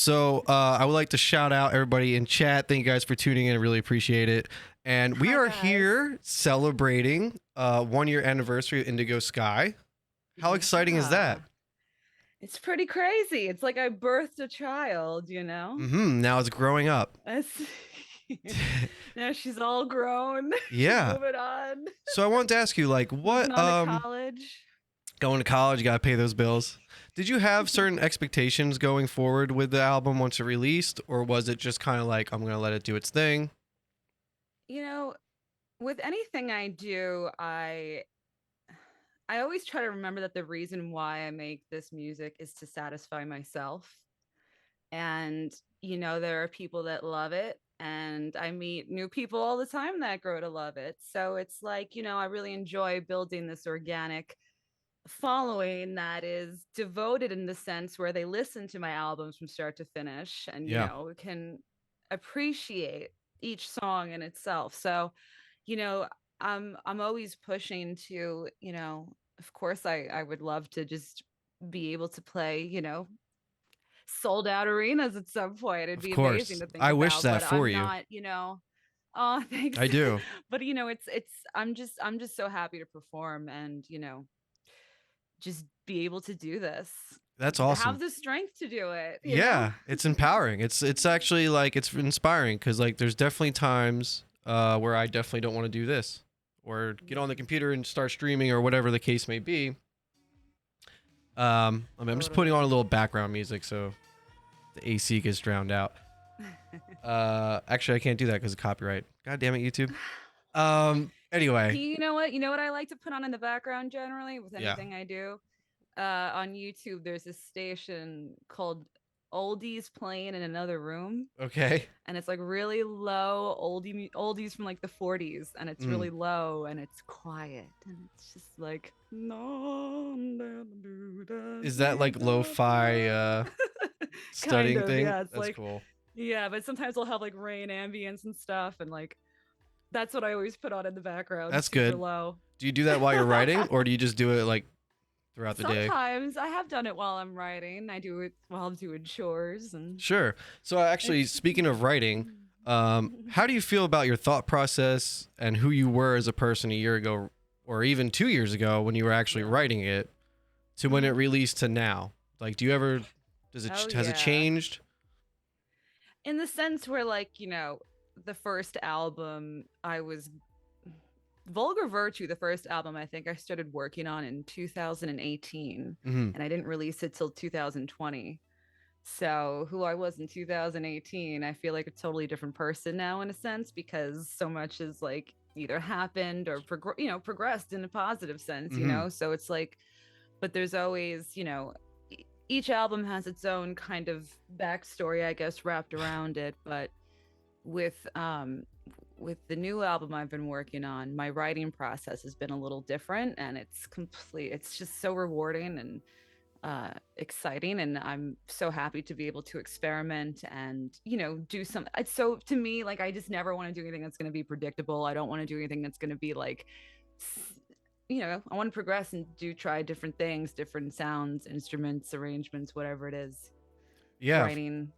So I would like to shout out everybody in chat. Thank you guys for tuning in. I really appreciate it. And we Hi, are guys. here celebrating 1 year anniversary of Indigo Sky. How exciting is that? Yeah. It's pretty crazy. It's like I birthed a child, you know? Now it's growing up. Now she's all grown. Yeah. Moving on. So I wanted to ask you, like, what Moving on to college. going to college, you gotta pay those bills. Did you have certain expectations going forward with the album once it released, or was it just kind of like, I'm gonna let it do its thing? You know, with anything I do, I always try to remember that the reason why I make this music is to satisfy myself. And, you know, there are people that love it, and I meet new people all the time that grow to love it. So it's like, you know, I really enjoy building this organic following that is devoted in the sense where they listen to my albums from start to finish and, you Yeah. know, can appreciate each song in itself. So, you know, I'm always pushing to, you know, of course I would love to just be able to play, you know, sold out arenas at some point. It'd Of be course. amazing to think I about, wish that but for I'm you. not, you know. Oh, thanks. I do. But you know, it's I'm just so happy to perform and, you know, just be able to do this. That's awesome. Have the strength to do it. You Yeah, know? it's empowering. It's actually like it's inspiring because like there's definitely times where I definitely don't want to do this or get on the computer and start streaming or whatever the case may be. I mean, I'm just putting on a little background music so the AC gets drowned out. Actually, I can't do that because of copyright. God damn it, YouTube. Anyway. You know what? You know what I like to put on in the background generally with anything I do? On YouTube, there's a station called Oldies Playing in Another Room. Okay. And it's like really low oldies from like the 40s, and it's really low and it's quiet and it's just like Is that like lo-fi studying kind of, thing? yeah, it's That's like, cool. Yeah, but sometimes I'll have like rain ambience and stuff, and like that's what I always put on in the background. That's super good. Low. Do you do that while you're writing, or do you just do it like throughout the day? Sometimes I have done it while I'm writing. I do it while I'm doing chores and. Sure. So actually, speaking of writing, how do you feel about your thought process and who you were as a person a year ago, or even 2 years ago when you were actually writing it, to when it released to now? Like, do you ever has it changed? In the sense where, like, you know, the first album Vulgar Virtue, the first album I think I started working on in 2018, and I didn't release it till 2020. So who I was in 2018, I feel like a totally different person now in a sense, because so much has like either happened or progressed in a positive sense, you know? So it's like, but there's always, you know, each album has its own kind of backstory, I guess, wrapped around it. But with the new album I've been working on, my writing process has been a little different, and it's just so rewarding and exciting, and I'm so happy to be able to experiment and, you know, do some. So to me, like, I just never want to do anything that's going to be predictable. I don't want to do anything that's going to be like, you know, I want to progress and try different things, different sounds, instruments, arrangements, whatever it is. Yeah. Writing.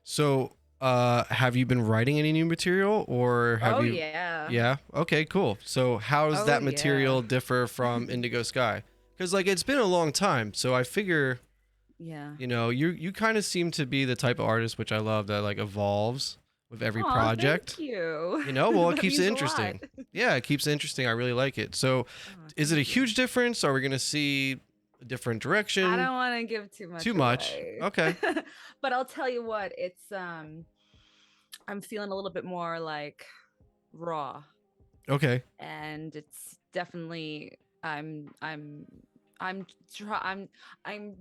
So have you been writing any new material, or have you? Yeah. Okay, cool. So how does that material differ from Indigo Sky? Because like it's been a long time, so I figure, you know, you kind of seem to be the type of artist, which I love, that like evolves with every project. Thank you. You know, well, it keeps it interesting. Yeah, it keeps it interesting. I really like it. So, is it a huge difference? Are we gonna see a different direction? I don't want to give too much. Too much. Okay. But I'll tell you what, it's I'm feeling a little bit more like raw. Okay. And it's definitely I'm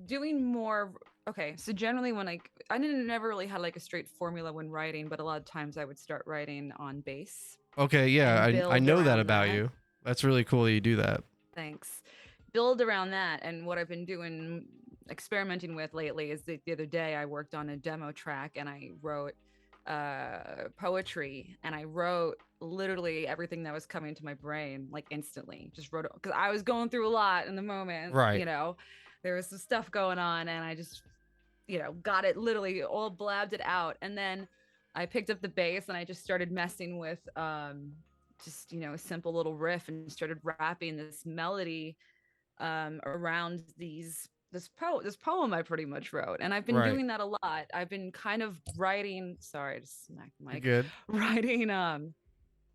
doing more. Okay, so generally when I never really had like a straight formula when writing, but a lot of times I would start writing on bass. Okay, yeah, I know that about you. That's really cool that you do that. Thanks. Build around that, and what I've been doing, experimenting with lately, is the other day I worked on a demo track and I wrote poetry, and I wrote literally everything that was coming to my brain, like instantly. Just wrote it because I was going through a lot in the moment. Right. You know, there was some stuff going on, and I just got it literally all blabbed it out. And then I picked up the bass and I just started messing with just, a simple little riff and started rapping this melody around this poem I pretty much wrote. And I've been Right. doing that a lot. I've been kind of writing, sorry, I just smacked the mic. You're good. Writing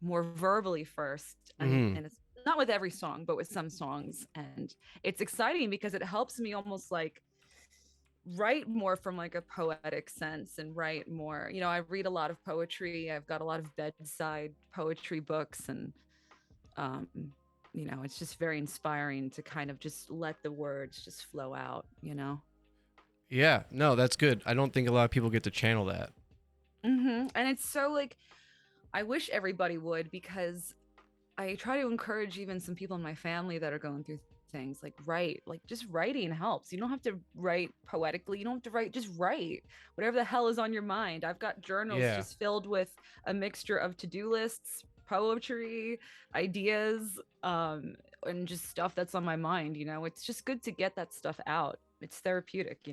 more verbally first. Mm-hmm. And it's not with every song, but with some songs. And it's exciting because it helps me almost like write more from like a poetic sense and write more. I read a lot of poetry. I've got a lot of bedside poetry books, and it's just very inspiring to kind of just let the words just flow out. Yeah, no, that's good. I don't think a lot of people get to channel that. And it's so like, I wish everybody would, because I try to encourage even some people in my family that are going through things, like write, like just writing helps. You don't have to write poetically. You don't have to write, just write whatever the hell is on your mind. I've got journals just filled with a mixture of to-do lists, poetry, ideas, and just stuff that's on my mind. It's just good to get that stuff out. It's therapeutic.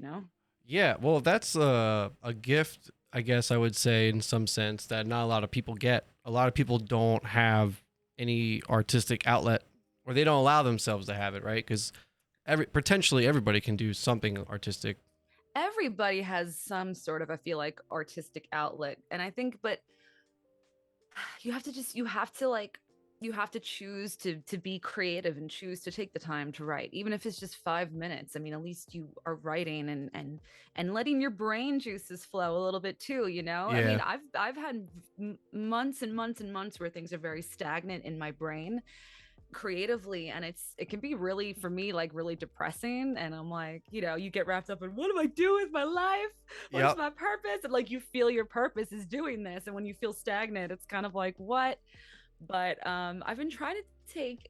Yeah, well, that's a gift, I guess I would say, in some sense, that not a lot of people get. A lot of people don't have any artistic outlet, or they don't allow themselves to have it, right? Because potentially everybody can do something artistic. Everybody has some sort of, I feel like, artistic outlet. And I think, but you have to choose to be creative and choose to take the time to write, even if it's just 5 minutes. I mean, at least you are writing and letting your brain juices flow a little bit too, Yeah. I mean, I've had months and months and months where things are very stagnant in my brain creatively, and it can be really, for me, like really depressing. And I'm like, you get wrapped up in, what do I do with my life? What's my purpose? And like, you feel your purpose is doing this, and when you feel stagnant, it's kind of like, what? But I've been trying to take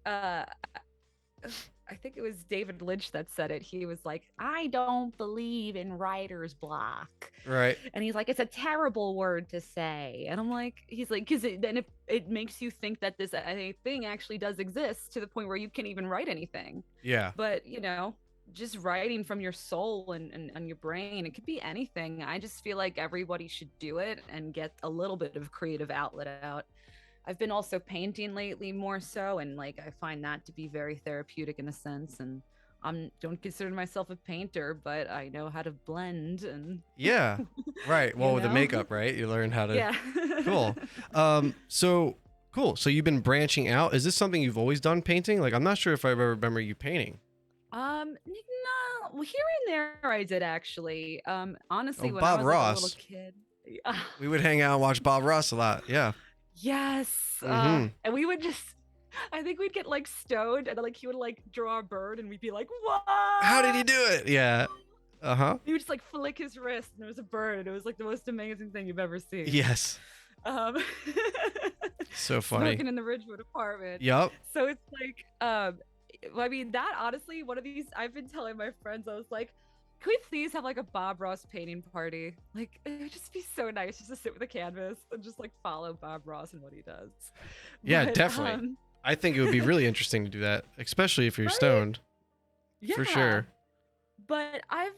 I think it was David Lynch that said it. He was like, I don't believe in writer's block. Right. And he's like, it's a terrible word to say. And I'm like, he's like, because then it makes you think that this thing actually does exist, to the point where you can't even write anything. Yeah. But, just writing from your soul and your brain, it could be anything. I just feel like everybody should do it and get a little bit of creative outlet out. I've been also painting lately, more so, and like I find that to be very therapeutic in a sense. And I don't consider myself a painter, but I know how to blend and yeah, right. Well, with the makeup, right? You learn how to. Yeah. Cool. So cool. So you've been branching out. Is this something you've always done, painting? Like, I'm not sure if I ever remember you painting. No, well, here and there I did actually. Honestly, when Bob I was Ross. like a little kid. We would hang out and watch Bob Ross a lot. Yeah. Yes. And we would just, I think we'd get like stoned, and then like he would like draw a bird, and we'd be like, what? How did he do it? Yeah. He would just like flick his wrist, and it was a bird, and it was like the most amazing thing you've ever seen. Yes. So funny. Smoking in the Ridgewood apartment. Yep. So it's like, I mean, that honestly, one of these, I've been telling my friends, I was like, can we please have like a Bob Ross painting party? Like, it would just be so nice just to sit with a canvas and just like follow Bob Ross and what he does. Yeah, definitely. I think it would be really interesting to do that, especially if you're stoned. Yeah. For sure. But I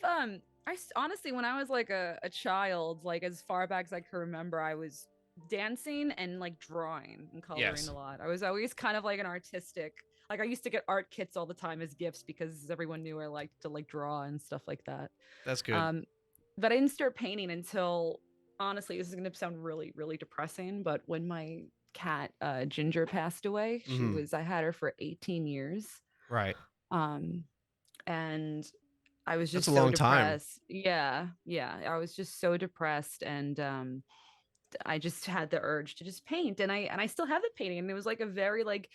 honestly, when I was like a child, like as far back as I can remember, I was dancing and like drawing and coloring a lot. I was always kind of like an artistic. Like I used to get art kits all the time as gifts because everyone knew I liked to like draw and stuff like that. That's good. But I didn't start painting until, honestly, this is going to sound really, really depressing, but when my cat Ginger passed away, I had her for 18 years. Right. And I was just That's a long depressed. Time. Yeah. I was just so depressed, and I just had the urge to just paint, and I still have the painting, and it was like a very like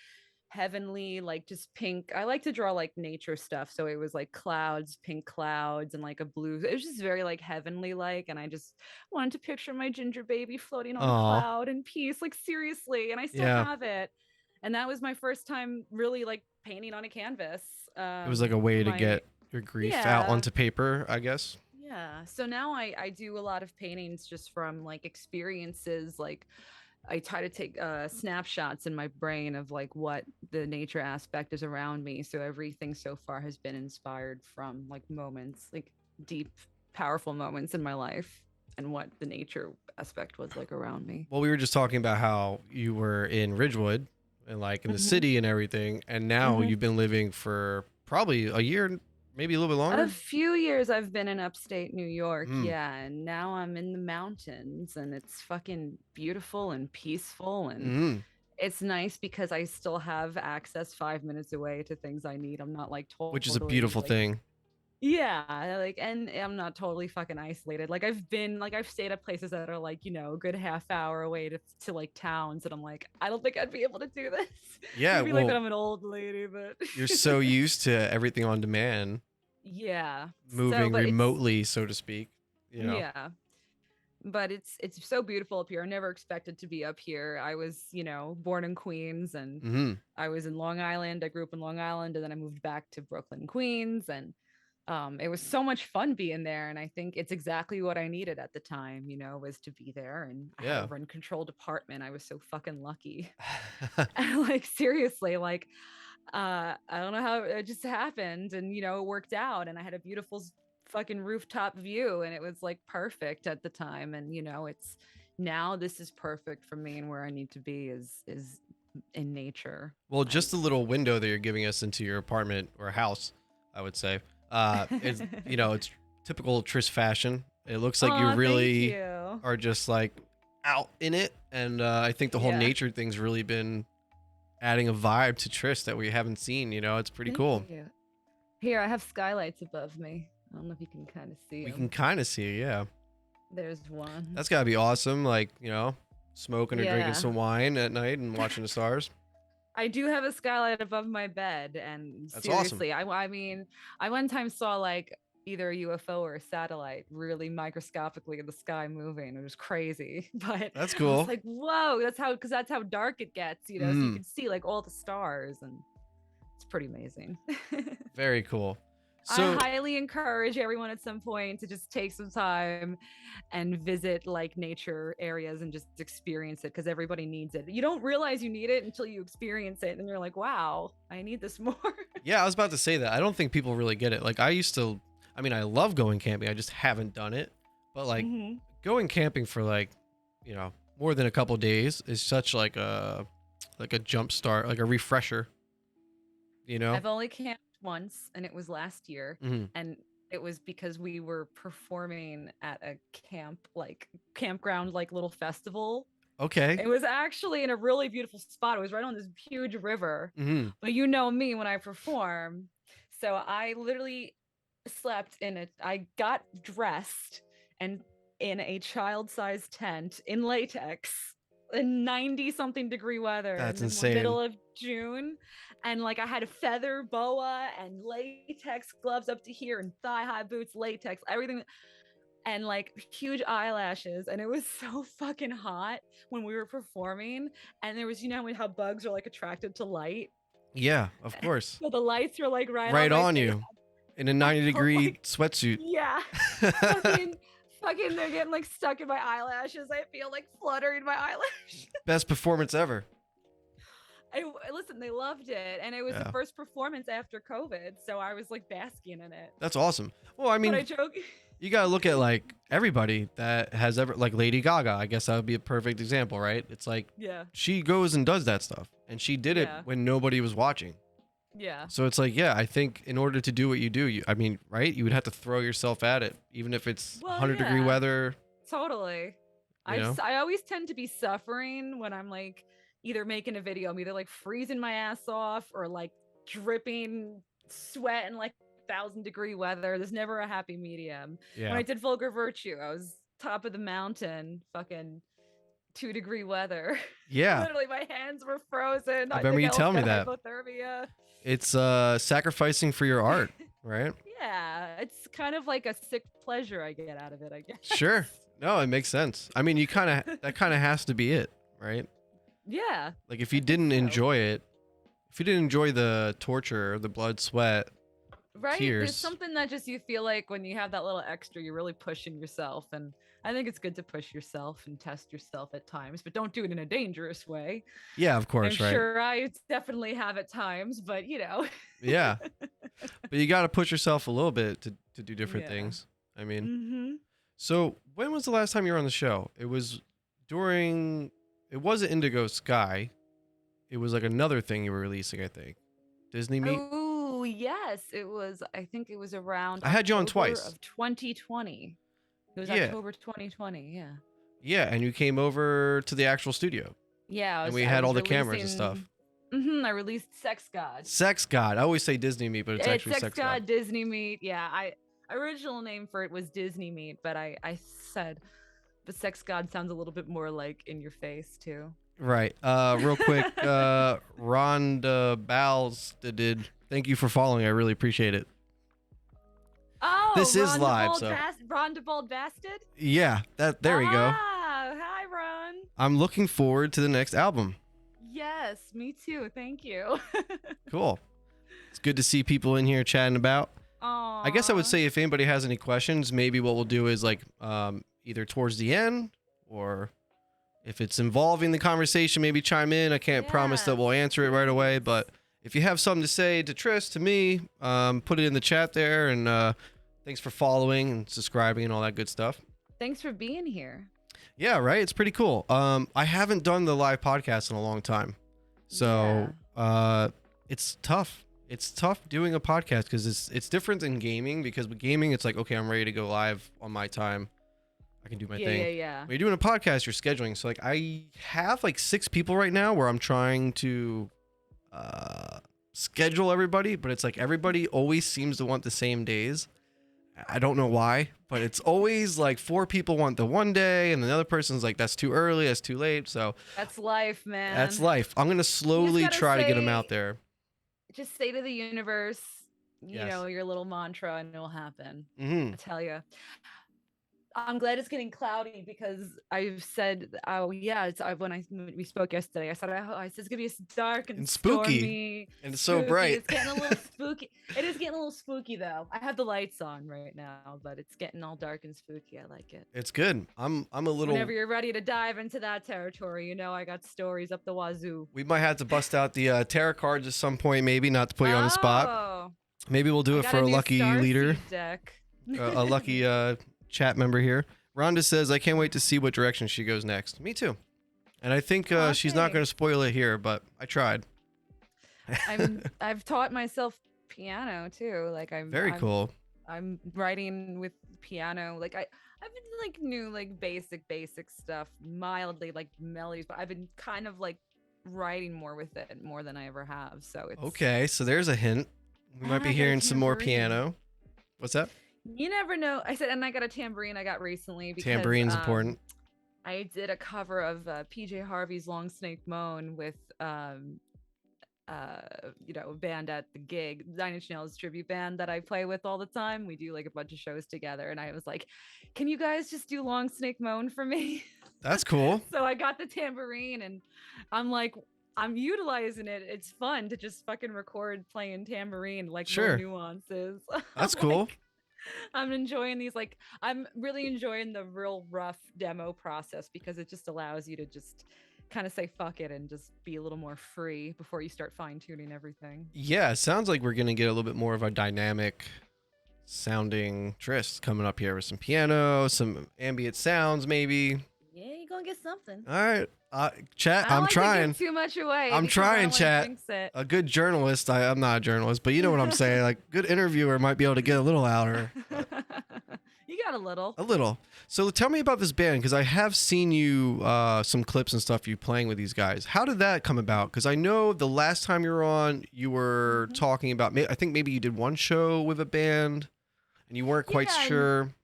heavenly, like just pink. I like to draw like nature stuff, so it was like clouds, pink clouds, and like a blue. It was just very like heavenly like, and I just wanted to picture my ginger baby floating on a cloud in peace, like seriously. And I still have it, and that was my first time really like painting on a canvas. It was like a way to get your grief out onto paper, I guess. Yeah. So now I do a lot of paintings just from like experiences. Like I try to take snapshots in my brain of like what the nature aspect is around me. So everything so far has been inspired from like moments, like deep powerful moments in my life and what the nature aspect was like around me. Well, we were just talking about how you were in Ridgewood and like in the city and everything, and now you've been living for probably a year, maybe a little bit longer. A few years I've been in upstate New York, yeah, and now I'm in the mountains, and it's fucking beautiful and peaceful, and it's nice because I still have access 5 minutes away to things I need. I'm not like totally, which is a beautiful thing. Yeah, like, and I'm not totally fucking isolated. Like I've stayed at places that are like, you know, a good half hour away to like towns, and I'm like, I don't think I'd be able to do this. Yeah, maybe like that I'm an old lady, but you're so used to everything on demand. Yeah, moving remotely, so to speak. You know? Yeah, but it's so beautiful up here. I never expected to be up here. I was, you know, born in Queens, and I was in Long Island. I grew up in Long Island, and then I moved back to Brooklyn, Queens, and it was so much fun being there. And I think it's exactly what I needed at the time, you know, was to be there. And I had a rent controlled apartment. I was so fucking lucky. And like, seriously, like, I don't know how it just happened, and you know, it worked out, and I had a beautiful fucking rooftop view, and it was like perfect at the time. And you know, it's now this is perfect for me, and where I need to be is in nature. Well, just the little window that you're giving us into your apartment or house, I would say, is, you know, it's typical Tryst fashion. It looks like you really are just like out in it, and I think the whole nature thing's really been adding a vibe to Tryst that we haven't seen. You know, it's pretty cool. Here, I have skylights above me. I don't know if you can kind of see. We can kind of see, yeah. There's one. That's gotta be awesome. Like, you know, smoking or drinking some wine at night and watching the stars. I do have a skylight above my bed, and that's seriously, awesome. I mean, I one time saw like either a UFO or a satellite really microscopically in the sky moving. It was crazy, but that's cool. I was like, whoa, because that's how dark it gets, you know, so you can see like all the stars, and it's pretty amazing. Very cool. So I highly encourage everyone at some point to just take some time and visit like nature areas and just experience it, because everybody needs it. You don't realize you need it until you experience it, and you're like, wow, I need this more. Yeah, I was about to say that. I don't think people really get it. Like, I mean, I love going camping. I just haven't done it. But like going camping for like, you know, more than a couple days is such like a jump start, like a refresher. You know? I've only camped once, and it was last year, and it was because we were performing at a campground, like little festival. Okay. It was actually in a really beautiful spot. It was right on this huge river. But you know me when I perform, so I literally slept in it. I got dressed and in a child-sized tent in latex in 90 something degree weather. That's in insane. The middle of June, and like I had a feather boa and latex gloves up to here and thigh-high boots, latex, everything, and like huge eyelashes. And it was so fucking hot when we were performing, and there was, you know how bugs are like attracted to light. Yeah, of course. So the lights were like right on you in a 90-degree sweatsuit. Yeah. Fucking they're getting like stuck in my eyelashes. I feel like fluttering my eyelash. Best performance ever. Listen, they loved it, and it was the first performance after COVID, so I was like basking in it. That's awesome. Well, I mean, but I joke. You gotta look at like everybody that has ever, like Lady Gaga. I guess that would be a perfect example, right? It's like she goes and does that stuff, and she did it when nobody was watching. Yeah. So it's like, I think in order to do what you do, I mean, right? You would have to throw yourself at it, even if it's 100-degree weather. Totally. I always tend to be suffering when I'm like either making a video. I'm either like freezing my ass off or like dripping sweat in like 1,000-degree weather. There's never a happy medium. Yeah. When I did Vulgar Virtue, I was top of the mountain, fucking 2-degree weather. Yeah. Literally, my hands were frozen. I remember you telling me that. Hypothermia. It's sacrificing for your art, right? Yeah, it's kind of like a sick pleasure I get out of it, I guess. Sure. No, it makes sense. I mean, that kind of has to be it, right? Yeah. Like if you didn't enjoy it, if you didn't enjoy the torture, the blood, sweat, tears. There's something that just you feel like when you have that little extra, you're really pushing yourself. And I think it's good to push yourself and test yourself at times, but don't do it in a dangerous way. Yeah, of course, I'm sure I definitely have at times, but you know. Yeah. But you got to push yourself a little bit to do different things. I mean, Mm-hmm. so when was the last time you were on the show? It was during. It wasn't Indigo Sky. It was like another thing you were releasing, I think. Disney Meet. Oh yes, it was. I think it was around. I had you on October twice. of 2020. It was Yeah. October 2020. Yeah. Yeah, and you came over to the actual studio. Yeah. And we had all the cameras and stuff. I released Sex God. Sex God. I always say Disney Meet, but it's actually Sex God. Disney Meet. Yeah. Original name for it was Disney Meet, but I said, but Sex God sounds a little bit more like in your face too. Right. Real quick, Rhonda Bowles did. Thank you for following. I really appreciate it. Oh, this is live, so Ron DeBold Bastard. Yeah, there we go. Hi, Ron. I'm looking forward to the next album. Yes, me too. Thank you. Cool. It's good to see people in here chatting about. Aww. I guess I would say if anybody has any questions, maybe what we'll do is like either towards the end or if it's involving the conversation, maybe chime in. I can't promise that we'll answer it right away, but if you have something to say to Tryst, to me, put it in the chat there. And thanks for following and subscribing and all that good stuff. Thanks for being here. Yeah, right. It's pretty cool. I haven't done the live podcast in a long time, so it's tough. It's tough doing a podcast because it's different than gaming. Because with gaming, it's like, okay, I'm ready to go live on my time. I can do my thing. Yeah. When you're doing a podcast, you're scheduling. So like, I have like 6 people right now where I'm trying to schedule everybody, but it's like everybody always seems to want the same days. I don't know why, but it's always like 4 people want the one day and the other person's like, that's too early, that's too late. So that's life, man. That's life. I'm going to slowly try to get them out there. Just say to the universe, you know, your little mantra and it'll happen. Mm-hmm. I tell you. I'm glad it's getting cloudy because I've said, oh yeah, it's when we spoke yesterday. I said it's gonna be dark and spooky, stormy, and it's so bright. It's getting a little spooky. It is getting a little spooky though. I have the lights on right now, but it's getting all dark and spooky. I like it. It's good. I'm a little. Whenever you're ready to dive into that territory, you know I got stories up the wazoo. We might have to bust out the tarot cards at some point, maybe not to put you on the spot. Maybe we'll do it for a lucky leader deck. A lucky chat member here. Rhonda says, I can't wait to see what direction she goes next. Me too. And I think she's not going to spoil it here, but I tried. I've taught myself piano too. Like I'm cool. I'm writing with piano. Like I've been like new like basic stuff, mildly like melodies, but I've been kind of like writing more with it more than I ever have. So it's okay. So there's a hint. We might be hearing some more piano. What's that? You never know. I said, and I got a tambourine I got recently. Because, Tambourine's important. I did a cover of PJ Harvey's Long Snake Moan with, you know, a band at the gig, 9 Inch Nails tribute band that I play with all the time. We do like a bunch of shows together. And I was like, can you guys just do Long Snake Moan for me? That's cool. So I got the tambourine and I'm like, I'm utilizing it. It's fun to just fucking record playing tambourine, like more nuances. That's cool. I'm enjoying these, like I'm really enjoying the real rough demo process because it just allows you to just kind of say fuck it and just be a little more free before you start fine-tuning everything. Yeah, it sounds like we're gonna get a little bit more of a dynamic sounding Tryst coming up here with some piano, some ambient sounds maybe. Yeah, you're gonna get something. All right. Chat, I'm like trying. To give too much away. I'm trying, chat. A good journalist. I'm not a journalist, but you know what I'm saying. Like, good interviewer might be able to get a little louder. You got a little. A little. So tell me about this band because I have seen you some clips and stuff you playing with these guys. How did that come about? Because I know the last time you were on, you were talking about. I think maybe you did one show with a band, and you weren't quite sure.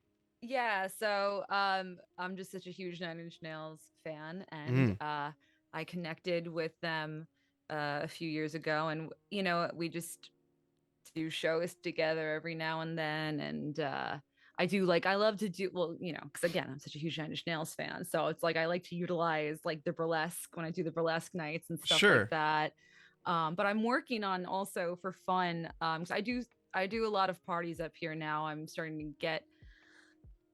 Yeah, so I'm just such a huge 9 Inch Nails fan, and I connected with them a few years ago, and you know we just do shows together every now and then, and I love to do you know, because again I'm such a huge 9 Inch Nails fan, so it's like I like to utilize like the burlesque when I do the burlesque nights and stuff like that. But I'm working on also for fun, because I do a lot of parties up here now. I'm starting to get,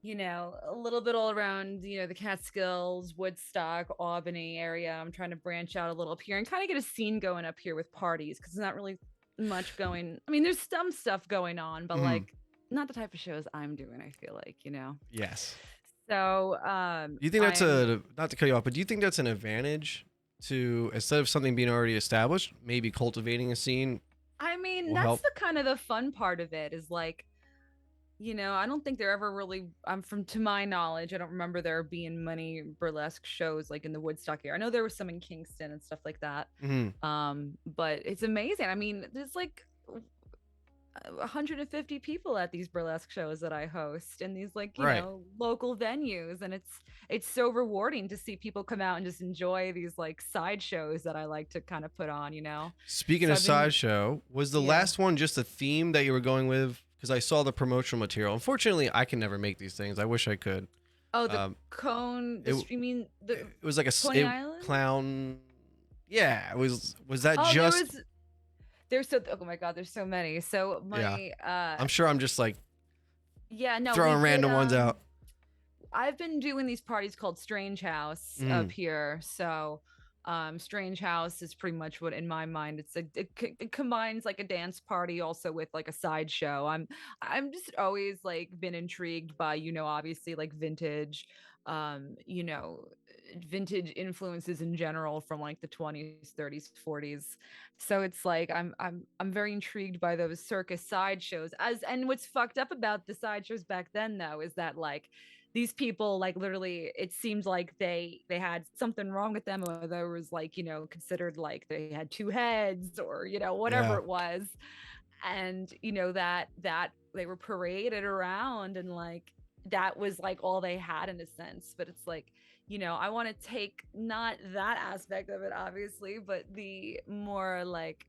you know, a little bit all around, you know, the Catskills, Woodstock, Albany area. I'm trying to branch out a little up here and kind of get a scene going up here with parties because there's not really much going. I mean, there's some stuff going on, but like not the type of shows I'm doing, I feel like, you know. Yes. So Do you think that's not to cut you off, but do you think that's an advantage to, instead of something being already established, maybe cultivating a scene? I mean, will that's help? the kind of the fun part of it, is like, you know, I don't think there ever really, to my knowledge, I don't remember there being many burlesque shows like in the Woodstock area. I know there was some in Kingston and stuff like that. But it's amazing. I mean, there's like 150 people at these burlesque shows that I host in these, like, you Right. know, local venues, and it's so rewarding to see people come out and just enjoy these like side shows that I like to kind of put on, you know. Speaking So of I've been- sideshow, was the Yeah. last one just a theme that you were going with? Because I saw the promotional material. Unfortunately, I can never make these things. I wish I could. Oh, the cone. You mean the It was like a Coney Island? clown. Yeah, was that Oh, just? there's so, oh my god, there's so many. So my I'm sure I'm just like yeah, no, throwing we random did, ones out. I've been doing these parties called Strange House up here. So Strange House is pretty much what, in my mind, it's it combines like a dance party also with like a sideshow. I'm just always like been intrigued by, you know, obviously like vintage, you know, vintage influences in general from like the 20s, 30s, 40s. So it's like I'm very intrigued by those circus sideshows. And what's fucked up about the sideshows back then though is that like these people, like, literally, it seemed like they had something wrong with them, or there was like, you know, considered like they had two heads, or, you know, whatever it was. And, you know, that they were paraded around, and like that was like all they had in a sense. But it's like, you know, I want to take not that aspect of it, obviously, but the more like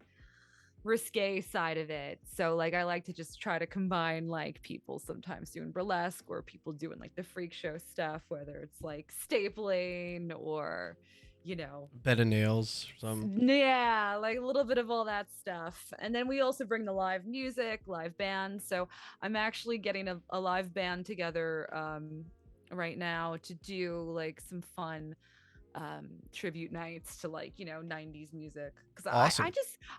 risque side of it. So like I like to just try to combine like people sometimes doing burlesque, or people doing like the freak show stuff, whether it's like stapling or, you know, Bed of nails. yeah, like a little bit of all that stuff. And then we also bring the live music, live bands. So I'm actually getting a live band together right now to do like some fun tribute nights to, like, you know, 90s music, because Awesome.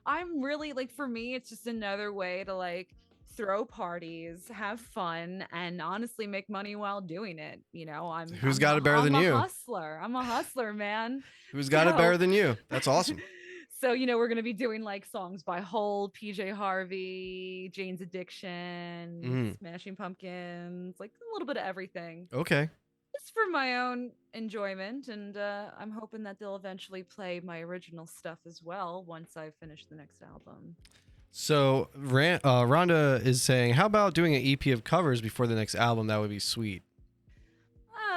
I'm really like, for me it's just another way to like throw parties, have fun, and honestly make money while doing it. You know, Who's got it better than you? I'm a hustler, man. Who's got it better than you? That's awesome. So, you know, we're gonna be doing like songs by Hole, PJ Harvey, Jane's Addiction, Smashing Pumpkins, like a little bit of everything. Okay. Just for my own enjoyment, and I'm hoping that they'll eventually play my original stuff as well once I finish the next album. So Rhonda is saying, how about doing an EP of covers before the next album? That would be sweet.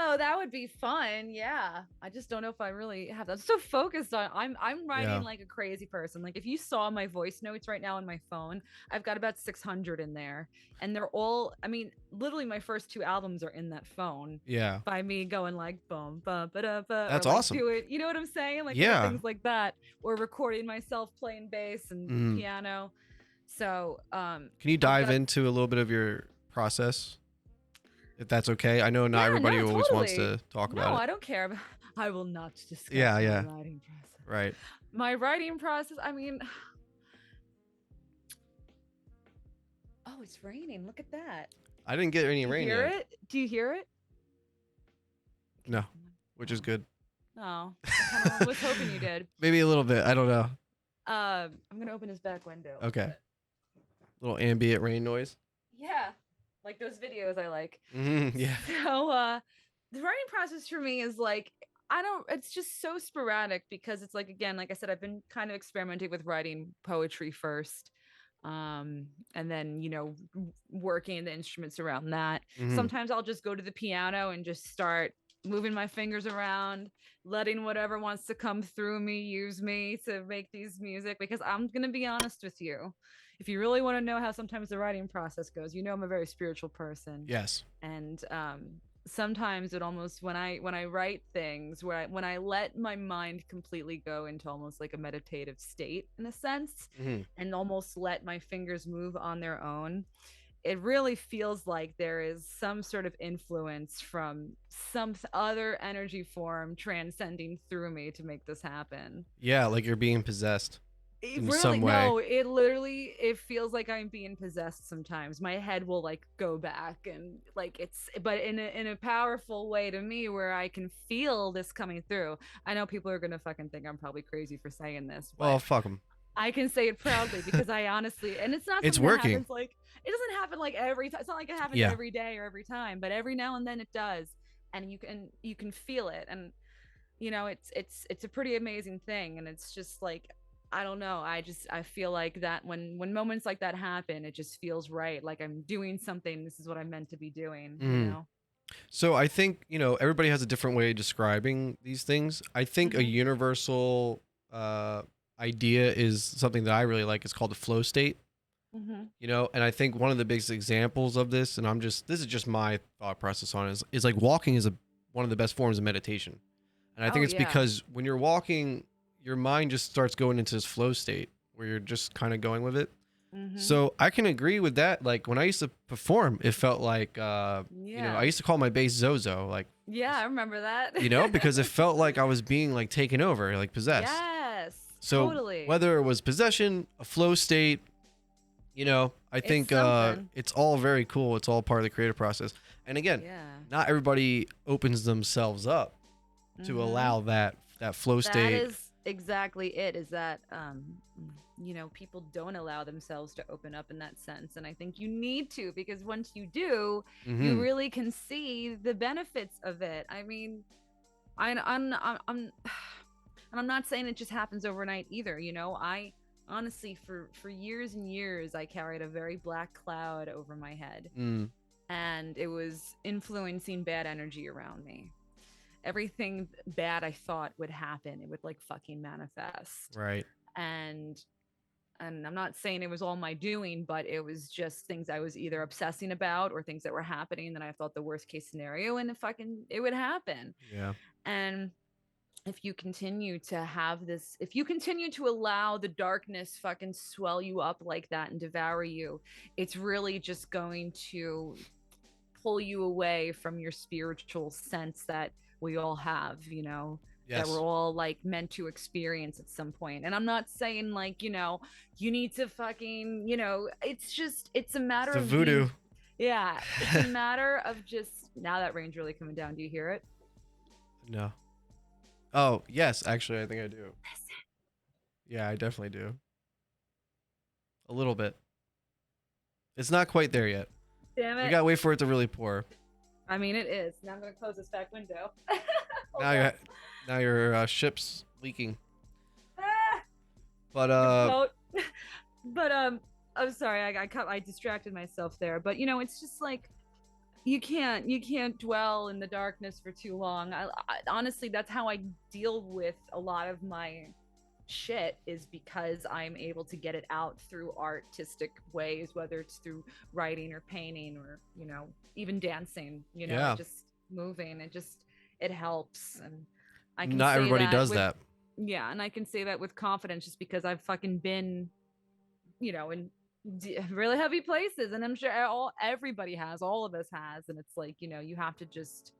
Oh, that would be fun. Yeah. I just don't know if I really have that. I'm so focused on, I'm writing like a crazy person. Like if you saw my voice notes right now on my phone, I've got about 600 in there, and they're all, I mean, literally my first two albums are in that phone. Yeah. By me going like bum bum ba da ba. That's like, awesome. Do it. You know what I'm saying? Like things like that, or recording myself playing bass and piano. So can you dive into a little bit of your process, if that's okay? I know not everybody always wants to talk about it. No, I don't care. I will not discuss my writing process. Right. My writing process, I mean, oh, it's raining. Look at that. I didn't get any rain yet. Do you hear it? No, which is good. No, I kind of was hoping you did. Maybe a little bit. I don't know. I'm going to open his back window. Okay. Little ambient rain noise. Yeah. Like those videos I like. Yeah. So the writing process for me is like, it's just so sporadic, because it's like, again, like I said, I've been kind of experimenting with writing poetry first. And then, you know, working the instruments around that. Sometimes I'll just go to the piano and just start moving my fingers around, letting whatever wants to come through me use me to make these music. Because I'm going to be honest with you, if you really want to know how sometimes the writing process goes, you know, I'm a very spiritual person. Yes. And sometimes it almost, when I write things, when I let my mind completely go into almost like a meditative state in a sense, and almost let my fingers move on their own, it really feels like there is some sort of influence from some other energy form transcending through me to make this happen. Yeah, like you're being possessed. It in really some way. no, it literally it feels like I'm being possessed sometimes. My head will like go back and like it's but in a powerful way to me where I can feel this coming through. I know people are gonna fucking think I'm probably crazy for saying this, Well, but fuck them. I can say it proudly because I honestly and it's not It's something that working. happens like it doesn't happen like every time. It's not like it happens Yeah. every day or every time, but every now and then it does. And you can feel it. And you know, it's a pretty amazing thing. And it's just like I don't know. I feel like that when moments like that happen, it just feels right. Like I'm doing something. This is what I'm meant to be doing, you Mm. know? So I think, everybody has a different way of describing these things. I think a Mm-hmm. universal idea is something that I really like. It's called the flow state. Mm-hmm. And I think one of the biggest examples of this, and this is just my thought process on it, is like walking is one of the best forms of meditation. And I Oh think it's yeah. because when you're walking, your mind just starts going into this flow state where you're just kind of going with it. Mm-hmm. So I can agree with that. Like when I used to perform, it felt like, I Yeah. used to call my bass Zozo, like, Yeah, I remember that. because it felt like I was being like taken over, like possessed. Yes, So totally. whether it was possession, a flow state, I It's think something. it's all very cool. It's all part of the creative process. And again, Yeah. not everybody opens themselves up to Mhm. allow that flow That state. is exactly it, is that you know, people don't allow themselves to open up in that sense. And I think you need to, because once you do, you Hmm. really can see the benefits of it. I mean, I'm and I'm not saying it just happens overnight either. You know, I honestly for years and years I carried a very black cloud over my head, Mm, and it was influencing bad energy around me. Everything bad I thought would happen, it would like fucking manifest. right. And I'm not saying it was all my doing, but it was just things I was either obsessing about or things that were happening that I thought the worst case scenario, and it would happen. Yeah. And if you continue to have this, if you continue to allow the darkness fucking swell you up like that and devour you, it's really just going to pull you away from your spiritual sense that we all have, you know, that we're Yes. all like meant to experience at some point. And I'm not saying like, you know, you need to fucking, you know, it's just, it's a It's matter the of being, voodoo. yeah, it's a matter of just, now that rain's really coming down. Do you hear it? No. Oh, yes, actually, I think I do. Listen. Yeah, I definitely do. A little bit. It's not quite there yet. Damn We it. gotta wait for it to really pour. I mean, it is. Now I'm going to close this back window. Now your ship's leaking. Ah, But your boat. But I'm sorry, I distracted myself there. But you know, it's just like you can't dwell in the darkness for too long. Honestly, that's how I deal with a lot of my shit, is because I'm able to get it out through artistic ways, whether it's through writing or painting or, you know, even dancing, you know, yeah, just moving. It helps. And I can not say everybody that does with, that. yeah, and I can say that with confidence just because I've fucking been, you know, in really heavy places, and I'm sure everybody has, all of us has. And it's like, you know, you have to just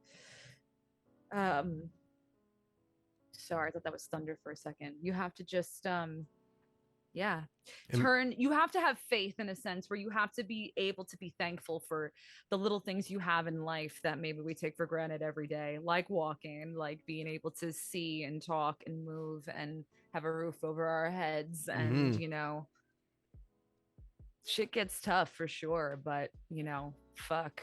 um sorry, I thought that was thunder for a second. You have to just yeah, And- you have to have faith in a sense, where you have to be able to be thankful for the little things you have in life that maybe we take for granted every day, like walking, like being able to see and talk and move and have a roof over our heads. And Mhm. you know, shit gets tough for sure, but you know, fuck.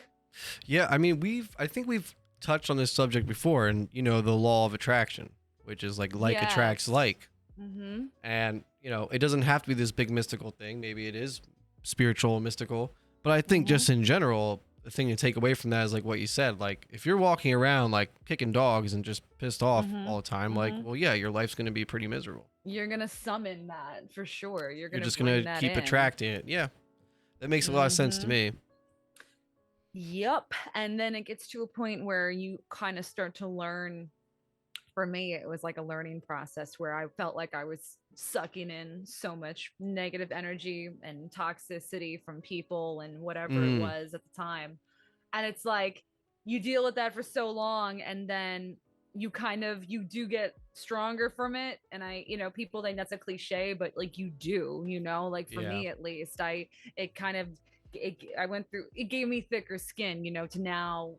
Yeah, I mean, I think we've touched on this subject before, and the law of attraction, which is like attracts Yes. like. Mm-hmm. And it doesn't have to be this big mystical thing. Maybe it is spiritual and mystical, but I think just in general, the thing to take away from that is like what you said. Like if you're walking around like kicking dogs and just pissed off all the time, like, well, yeah, your life's gonna be pretty miserable. You're gonna summon that for sure. You're You're gonna just bring gonna that keep in. attracting it. Yeah, that makes a lot of sense to me. Yep. And then it gets to a point where you kind of start to learn. For me, it was like a learning process where I felt like I was sucking in so much negative energy and toxicity from people and whatever it was at the time. And it's like you deal with that for so long, and then you do get stronger from it. And people think that's a cliche, but like you do, like for me at least, I went through, it gave me thicker skin, to now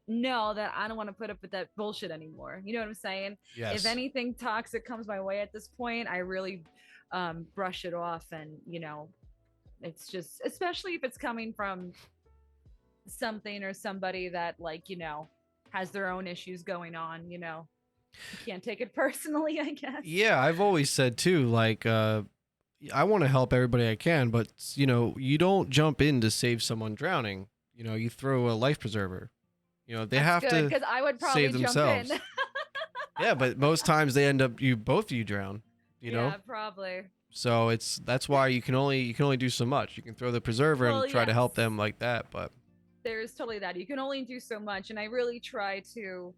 know that I don't want to put up with that bullshit anymore. You know what I'm saying? Yes. If anything toxic comes my way at this point, I really brush it off. And, it's just, especially if it's coming from something or somebody that has their own issues going on, you can't take it personally, I guess. Yeah, I've always said too, like, I want to help everybody I can, but you don't jump in to save someone drowning. You throw a life preserver. They have to because I would probably save themselves. Jump in. Yeah, but most times they end up both of you drown. Yeah, probably. So that's why you can only do so much. You can throw the preserver and try to help them like that, but there's totally that. You can only do so much, and I really try to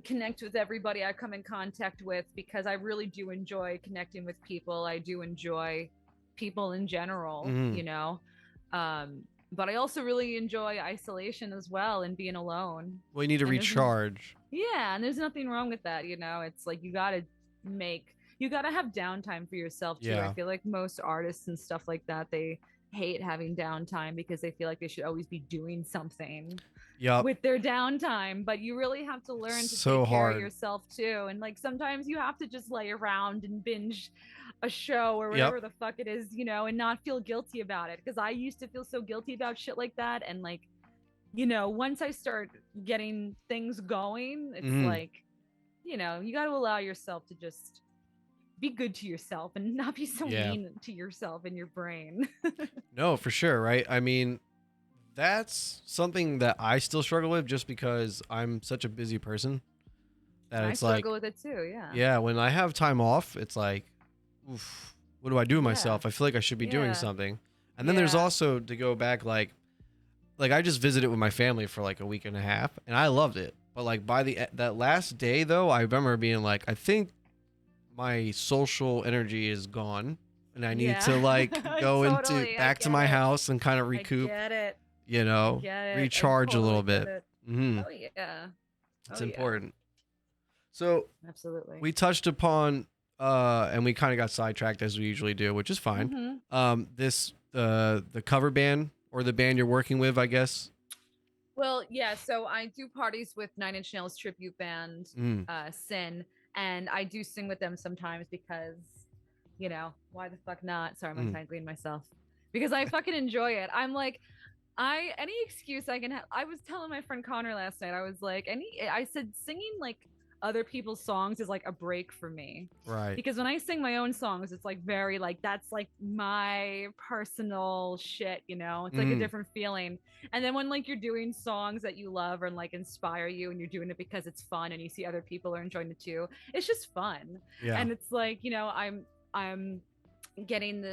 connect with everybody I come in contact with, because I really do enjoy connecting with people. I do enjoy people in general, but I also really enjoy isolation as well, and being alone. Well, you need to recharge. Yeah, and there's nothing wrong with that. It's like you gotta have downtime for yourself too. Yeah. I feel like most artists and stuff like that, they hate having downtime because they feel like they should always be doing something with their downtime. But you really have to learn to take care of yourself too. And like sometimes you have to just lay around and binge a show or whatever the fuck it is, and not feel guilty about it. Because I used to feel so guilty about shit like that. And like, once I start getting things going, it's like, you got to allow yourself to just be good to yourself and not be so mean to yourself and your brain. No, for sure. Right. I mean, that's something that I still struggle with, just because I'm such a busy person that it's like, I struggle with it too. Yeah. Yeah. When I have time off, it's like, oof, what do I do with myself? I feel like I should be doing something. And then there's also, to go back, like I just visited with my family for like a week and a half, and I loved it. But like by that last day though, I remember being like, I think my social energy is gone, and I need to like go back to my house and kind of recoup. I get it. Recharge a little bit. Oh yeah. It's important. So absolutely, we touched upon and we kind of got sidetracked, as we usually do, which is fine. The cover band, or the band you're working with, I guess. Well, yeah. So I do parties with Nine Inch Nails tribute band, Sin, and I do sing with them sometimes because, why the fuck not? Sorry, I'm trying to clean myself, because I fucking enjoy it. I'm like, any excuse I can have. I was telling my friend Connor last night, I was like, I said singing like other people's songs is like a break for me. Right. Because when I sing my own songs, it's like very like, that's like my personal shit, it's like a different feeling. And then when like you're doing songs that you love and like inspire you, and you're doing it because it's fun and you see other people are enjoying it too, it's just fun. Yeah. And it's like, I'm getting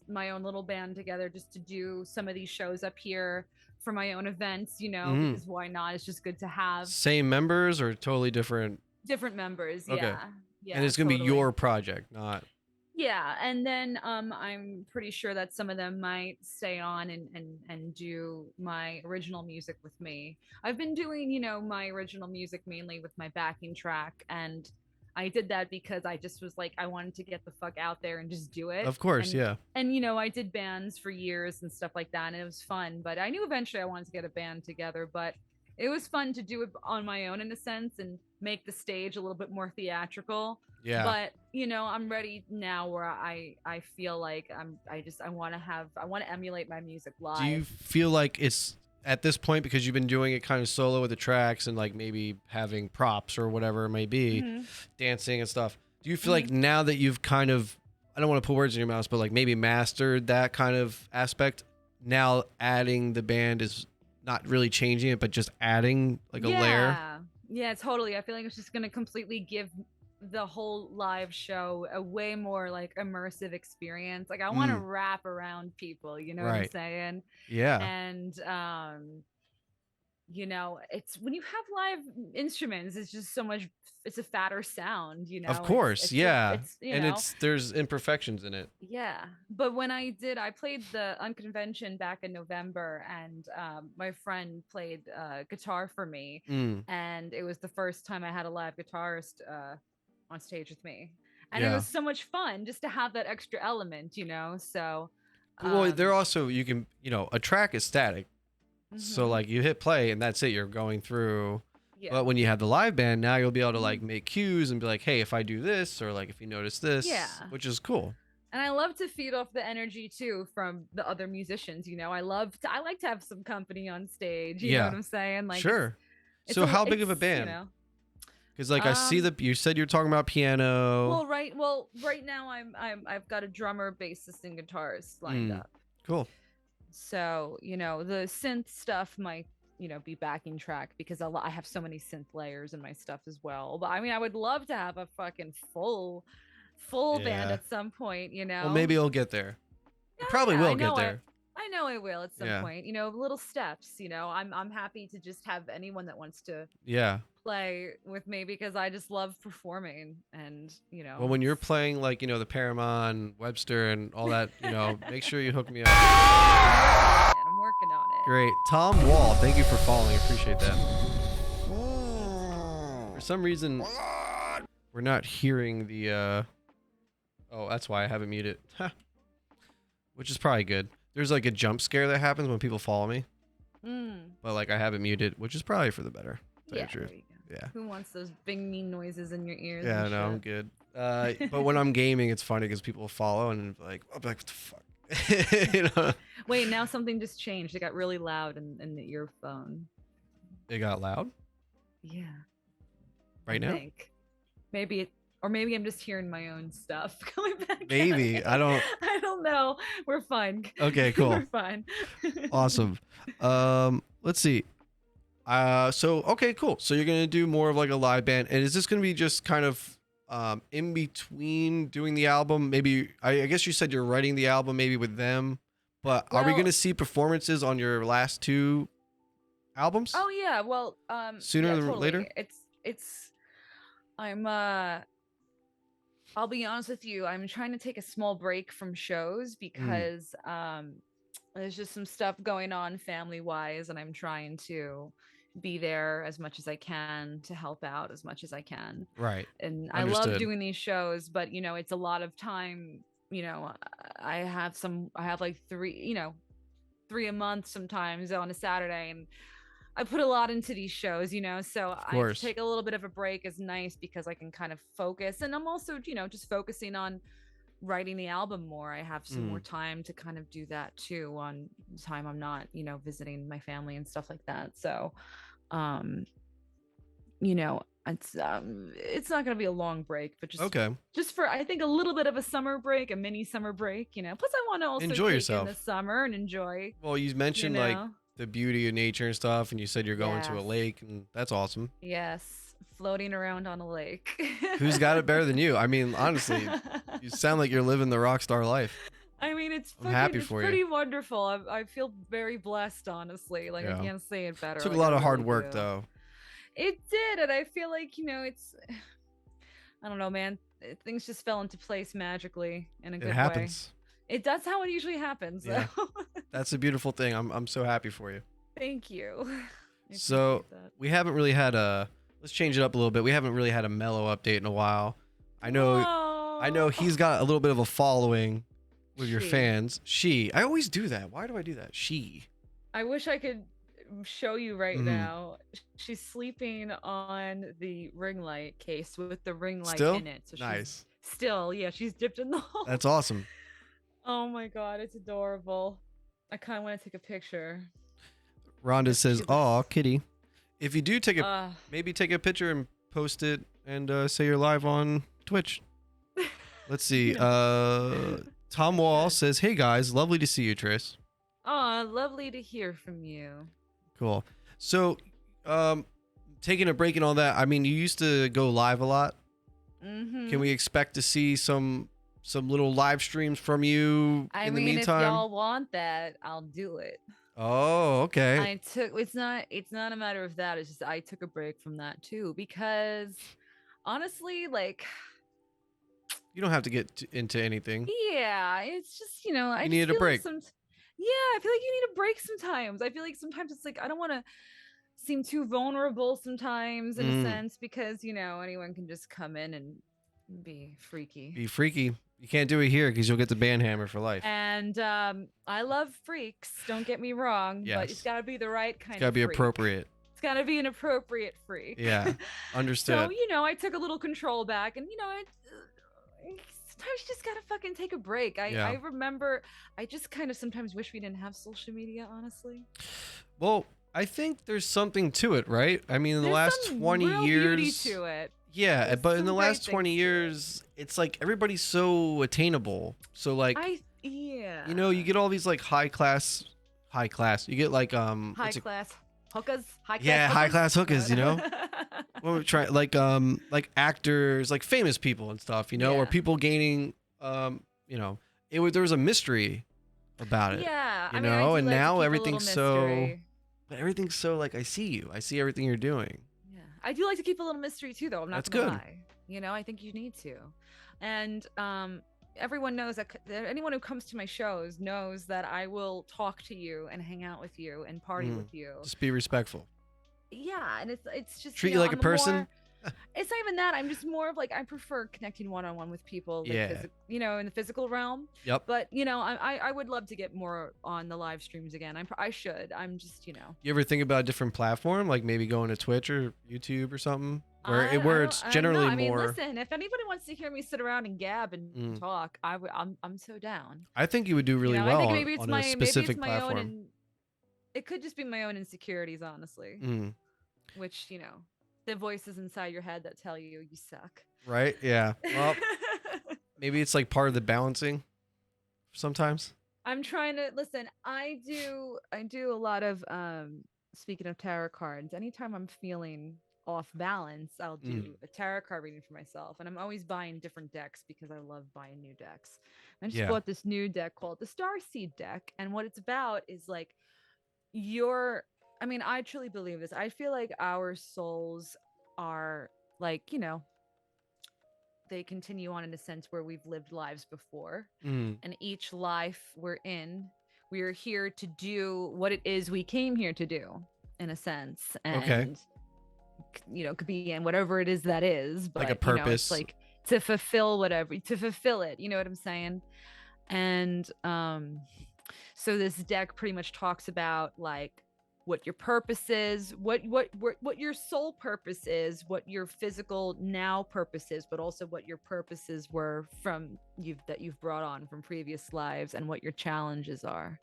my own little band together just to do some of these shows up here for my own events, because why not? It's just good to have. Same members or totally different? Different members. Okay. Yeah. And it's gonna be your project, not. Yeah, and then I'm pretty sure that some of them might stay on and do my original music with me. I've been doing, my original music mainly with my backing track, and I did that because I just was like, I wanted to get the fuck out there and just do it. Of course, yeah. And I did bands for years and stuff like that, and it was fun. But I knew eventually I wanted to get a band together, but it was fun to do it on my own in a sense and make the stage a little bit more theatrical. Yeah. But I'm ready now where I feel like I want to emulate my music live. Do you feel like it's at this point, because you've been doing it kind of solo with the tracks and like maybe having props or whatever it may be, dancing and stuff, do you feel like now that you've kind of, I don't want to put words in your mouth, but like maybe mastered that kind of aspect, now adding the band is not really changing it, but just adding like a layer? Yeah, totally. I feel like it's just going to completely give the whole live show a way more like immersive experience. Like I want to wrap around people, what I'm saying? Yeah. And you know, it's when you have live instruments, it's just so much, it's a fatter sound, you Of know, course, yeah. it's, you And know, there's imperfections in it. yeah. But when I played the Unconvention back in November, and my friend played guitar for me, Mm, and it was the first time I had a live guitarist on stage with me. And it yeah. was so much fun just to have that extra element, you know? So, Well, they're um, also, you can, a track is static. So mhm, like you hit play and that's it. You're going through. yeah. But when you have the live band, now you'll be able to like make cues and be like, hey, if I do this, or like if you notice Yeah. this, which is cool. And I love to feed off the energy too from the other musicians, you know. I like to have some company on stage, you know what Yeah, I'm saying? Like sure. So how big of a it's, you band? know. Because like I see Um you said you're talking about piano. right now I've got a drummer, bassist, and guitarist lined Mm, up. cool. So, you know, the synth stuff might, you know, be backing track because I have so many synth layers in my stuff as well. But I mean, I would love to have a fucking full band Yeah. at some point, you Well, know. maybe you'll get there. You Oh probably yeah, will get there. I know I will at some Yeah. point. You know, little steps. You know, I'm happy to just have anyone that wants to Yeah. play with me because I just love performing, and you know, Well, when you're playing like, the Paramount, Webster and all that, make sure you hook me up. I'm working on it. Great. Tom Wall, thank you for following. I appreciate that. For some reason, we're not hearing the, oh, that's why I have it muted. Which is probably good. There's like a jump scare that happens when people follow me. But like I have it muted, which is probably for the better. Yeah, True. there you go. Yeah. Who wants those big mean noises in your ears? Yeah, and no, I'm shit? good. But when I'm gaming, it's funny because people follow and like, I'm like, what the fuck? Wait, now something just changed. It got really loud in the earphone. It got loud Yeah. right I now. think. Maybe I'm just hearing my own stuff coming back. Maybe. I don't know. We're fine. Okay, cool. We're fine. Awesome. Let's see. So okay, cool. So you're gonna do more of like a live band, and is this gonna be just kind of in between doing the album? Maybe I guess you said you're writing the album maybe with them, but are we Well- gonna see performances on your last two albums? Oh yeah. Well, Sooner yeah, than totally. later? I'm I'll be honest with you. I'm trying to take a small break from shows because there's just some stuff going on family wise, and I'm trying to be there as much as I can to help out as much as I can. Right. And I love Understood. doing these shows, but you know, it's a lot of time. You know, I have like three a month sometimes on a Saturday, and I put a lot into these shows, you know, so I course. take a little bit of a break is nice because I can kind of focus, and I'm also, you know, just focusing on writing the album more. I have some more time to kind of do that too on time I'm not, you know, visiting my family and stuff like that. So, you know, it's not going to be a long break, but just for, I think, a little bit of a summer break, a mini summer break, you know. Plus I want to also Enjoy take yourself in the summer and enjoy. Well, you mentioned you like know? the beauty of nature and stuff, and you said you're going to a Yes. lake, and that's awesome. Yes, floating around on a lake. Who's got it better than you? I mean, honestly, you sound like you're living the rock star life. I mean, I'm happy it's for you. pretty wonderful. I feel very blessed, honestly. Like, Yeah. I can't say it better. Took a like, lot I of hard really work, do. though. It did, and I feel like, you know, it's, I don't know, man. Things just fell into place magically in a good It happens. way. That's how it usually happens. Yeah. So. That's a beautiful thing. I'm so happy for you. Thank you. I So appreciate that. we haven't really had let's change it up a little bit. We haven't really had a mellow update in a while. I know he's got a little bit of a following with your She. fans. I always do that. Why do I do that? I wish I could show you right Mhm. now. She's sleeping on the ring light case with the ring light Still? in it. So Nice. she's dipped in the hole. That's awesome. Oh my god, it's adorable. I kind of want to take a picture. Rhonda says, She "Aw, looks- kitty." If you do take maybe take a picture and post it and say you're live on Twitch. Let's see. Tom Wall says, "Hey guys, lovely to see you, Tryst." Lovely to hear from you. Cool. So, taking a break and all that. I mean, you used to go live a lot. Mm-hmm. Can we expect to see some little live streams from you I in mean, the if meantime? y'all want that, I'll do it. Oh, okay. It's not a matter of that. It's just I took a break from that too because honestly, like You don't have to get into anything. yeah, it's just, I You just needed a feel like break. I feel like you need a break sometimes. I feel like sometimes it's like I don't want to seem too vulnerable sometimes in a sense because, anyone can just come in and be freaky. Be freaky. You can't do it here because you'll get the ban hammer for life. And I love freaks, don't get me wrong, but it's Yes. got to be the right kind of It's got to be freak. appropriate. It's got to be an appropriate freak. Yeah. Understood. So, I took a little control back and, sometimes you just got to fucking take a break. I remember, I just kind of sometimes wish we didn't have social media, honestly. Well, I think there's something to it, right? I mean, in the There's last some 20 real years. beauty to it. Yeah, There's but in some the great last 20 things to it. years, it's like everybody's so attainable. So like, you get all these like high class. You get like high class hookers. high class hookers. When we try like actors, like famous people and stuff. Or Yeah. people gaining there was a mystery about it. Yeah, You I mean, I know, do and like to now keep a everything's little mystery. but everything's so like I see you. I see everything you're doing. Yeah, I do like to keep a little mystery too, though. I'm not That's gonna good. lie. I think you need to, and everyone knows that anyone who comes to my shows knows that I will talk to you and hang out with you and party with you. Just be respectful. Yeah, and it's just Treat you like I'm a person. It's not even that. I'm just more of like I prefer connecting one-on-one with people. Like, Yeah. in the physical realm. Yep. But I would love to get more on the live streams again. I should. I'm just You ever think about a different platform, like maybe going to Twitch or YouTube or something, where it's generally I mean, more? listen, if anybody wants to hear me sit around and gab and talk, I'm so down. I think you would do really I well think on, maybe it's on my a specific own, platform. and it could just be my own insecurities, honestly. Which the voices inside your head that tell you suck. Right? Yeah. Well, maybe it's like part of the balancing. Sometimes. I'm trying to listen. I do a lot of speaking of tarot cards. Anytime I'm feeling off balance, I'll do a tarot card reading for myself, and I'm always buying different decks because I love buying new decks. I just bought this new deck called the Starseed deck, and what it's about is like I truly believe this. I feel like our souls are like, they continue on in a sense where we've lived lives before. And each life we're in, we are here to do what it is we came here to do, in a sense. And, could be in whatever it is that is. But, like a purpose. It's like to fulfill it. You know what I'm saying? And so this deck pretty much talks about like what your purpose is, what your soul purpose is, what your physical now purpose is, but also what your purposes were that you've brought on from previous lives, and what your challenges are.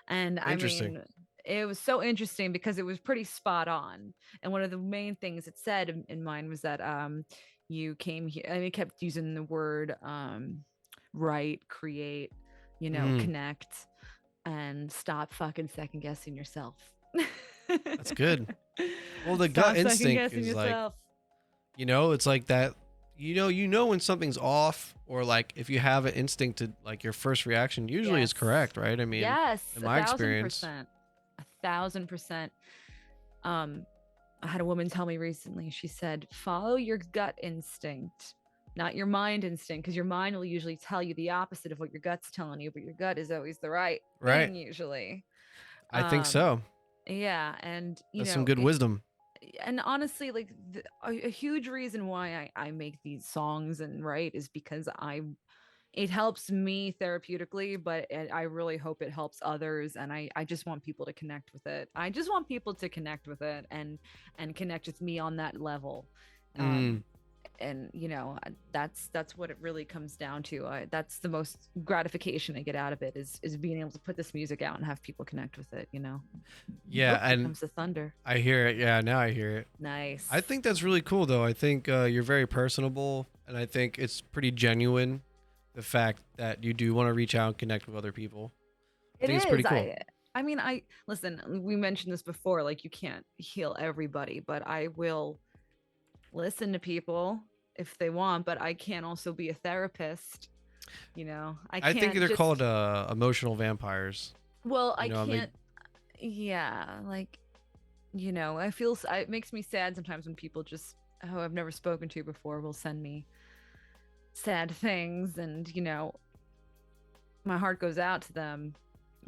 And I mean, it was so interesting because it was pretty spot on. And one of the main things it said in mine was that you came here, and it kept using the word write, create, connect, and stop fucking second guessing yourself. That's good. Well, the gut instinct is like, it's like that. When something's off, or like if you have an instinct to like your first reaction usually is correct, right? I mean, yes, in my experience, 1,000%. I had a woman tell me recently. She said, "Follow your gut instinct, not your mind instinct, because your mind will usually tell you the opposite of what your gut's telling you, but your gut is always the right thing usually." I think so. Yeah, and that's some good wisdom. And honestly, like a huge reason why I make these songs and write is because it helps me therapeutically, but I really hope it helps others, and I just want people to connect with it. I just want people to connect with it and connect with me on that level. And that's what it really comes down to. That's the most gratification I get out of it is being able to put this music out and have people connect with it. Yeah, and comes the thunder. I hear it. Yeah, now I hear it. Nice. I think that's really cool, though. I think you're very personable, and I think it's pretty genuine. The fact that you do want to reach out and connect with other people. I think it's pretty cool. I mean, listen. We mentioned this before. Like, you can't heal everybody, but I will listen to people if they want, but I can't also be a therapist. I think they're called emotional vampires. Well, I can't. Yeah, like, you know, it makes me sad sometimes when people just, who I've never spoken to before, will send me sad things, and, you know, my heart goes out to them.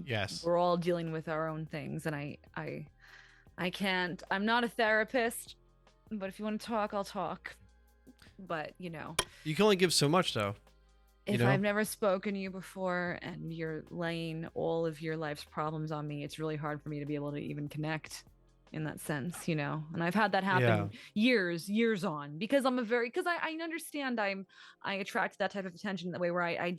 Yes. We're all dealing with our own things, and I can't, I'm not a therapist, but if you want to talk, I'll talk. But, you know, you can only give so much, though. If I've never spoken to you before and you're laying all of your life's problems on me, it's really hard for me to be able to even connect in that sense, you know. And I've had that happen years on, because because I understand I attract that type of attention that way, where I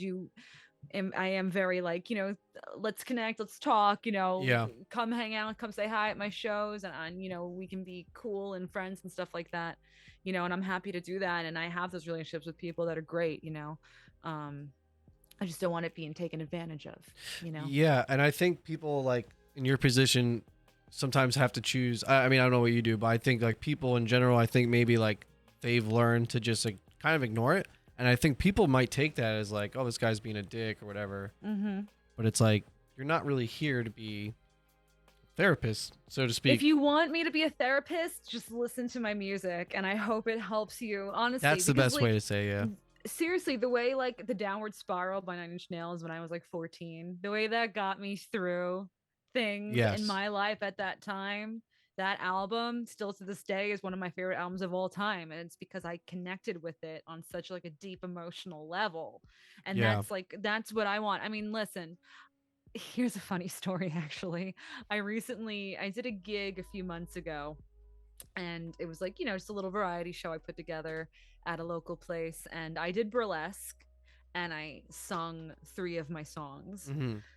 am very like, you know, let's connect, let's talk, you know, come hang out, come say hi at my shows, and you know, we can be cool and friends and stuff like that, you know, and I'm happy to do that. And I have those relationships with people that are great, you know. I just don't want it being taken advantage of, you know? Yeah. And I think people like in your position sometimes have to choose. I mean, I don't know what you do, but I think like people in general, I think maybe like they've learned to just like kind of ignore it. And I think people might take that as like, oh, this guy's being a dick or whatever. But it's like, you're not really here to be a therapist, so to speak. If you want me to be a therapist, just listen to my music, and I hope it helps you, honestly. That's the best way to say, yeah. Seriously, the way like the Downward Spiral by 9 Inch Nails when I was like 14, the way that got me through things in my life at that time, that album still to this day is one of my favorite albums of all time. And it's because I connected with it on such like a deep emotional level. And that's what I want. I mean, listen, here's a funny story. Actually, I did a gig a few months ago, and it was like, you know, just a little variety show I put together at a local place, and I did burlesque, and I sung 3 of my songs.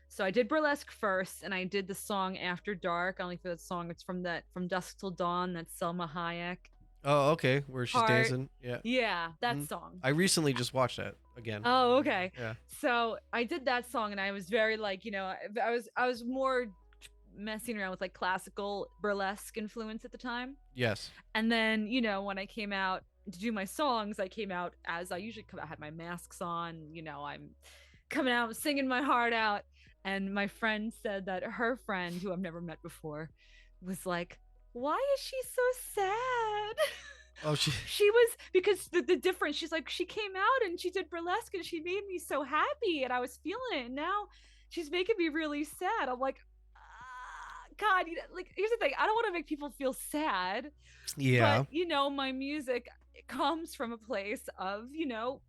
So I did burlesque first, and I did the song After Dark, only for that song. It's from Dusk Till Dawn, that's Selma Hayek. Oh, okay. Where she's dancing. Yeah. Yeah, that song. I recently just watched that again. Oh, okay. Yeah. So I did that song, and I was very like, you know, I was more messing around with like classical burlesque influence at the time. Yes. And then, you know, when I came out to do my songs, I came out as I usually come out, I had my masks on, you know, I'm coming out singing my heart out. And my friend said that her friend, who I've never met before, was like, why is she so sad? Oh, she was, because the difference, she's like, she came out and she did burlesque and she made me so happy and I was feeling it, and now she's making me really sad. I'm like, God, you know, like, here's the thing, I don't want to make people feel sad. Yeah. But, you know, my music comes from a place of, you know,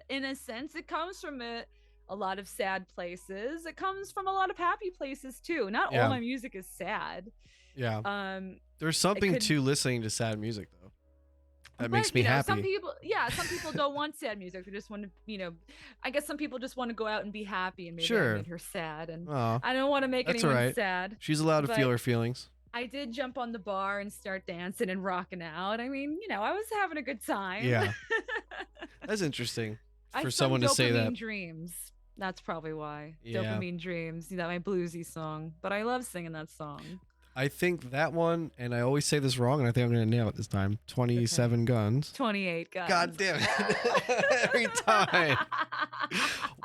in a sense, it comes from a lot of sad places. It comes from a lot of happy places too. Not all my music is sad. Yeah. There's something to listening to sad music though. That makes me happy. Some people don't want sad music. They just want to, you know, I guess some people just want to go out and be happy, and maybe I made her sad, and I don't want to make anyone sad. She's allowed to feel her feelings. I did jump on the bar and start dancing and rocking out. I mean, you know, I was having a good time. Yeah. That's interesting for someone to say that. Dopamine Dreams. That's probably why. Yeah. Dopamine Dreams. You know, my bluesy song. But I love singing that song. I think that one, and I always say this wrong, and I think I'm going to nail it this time. 27 guns. 28 guns. God damn it. Every time.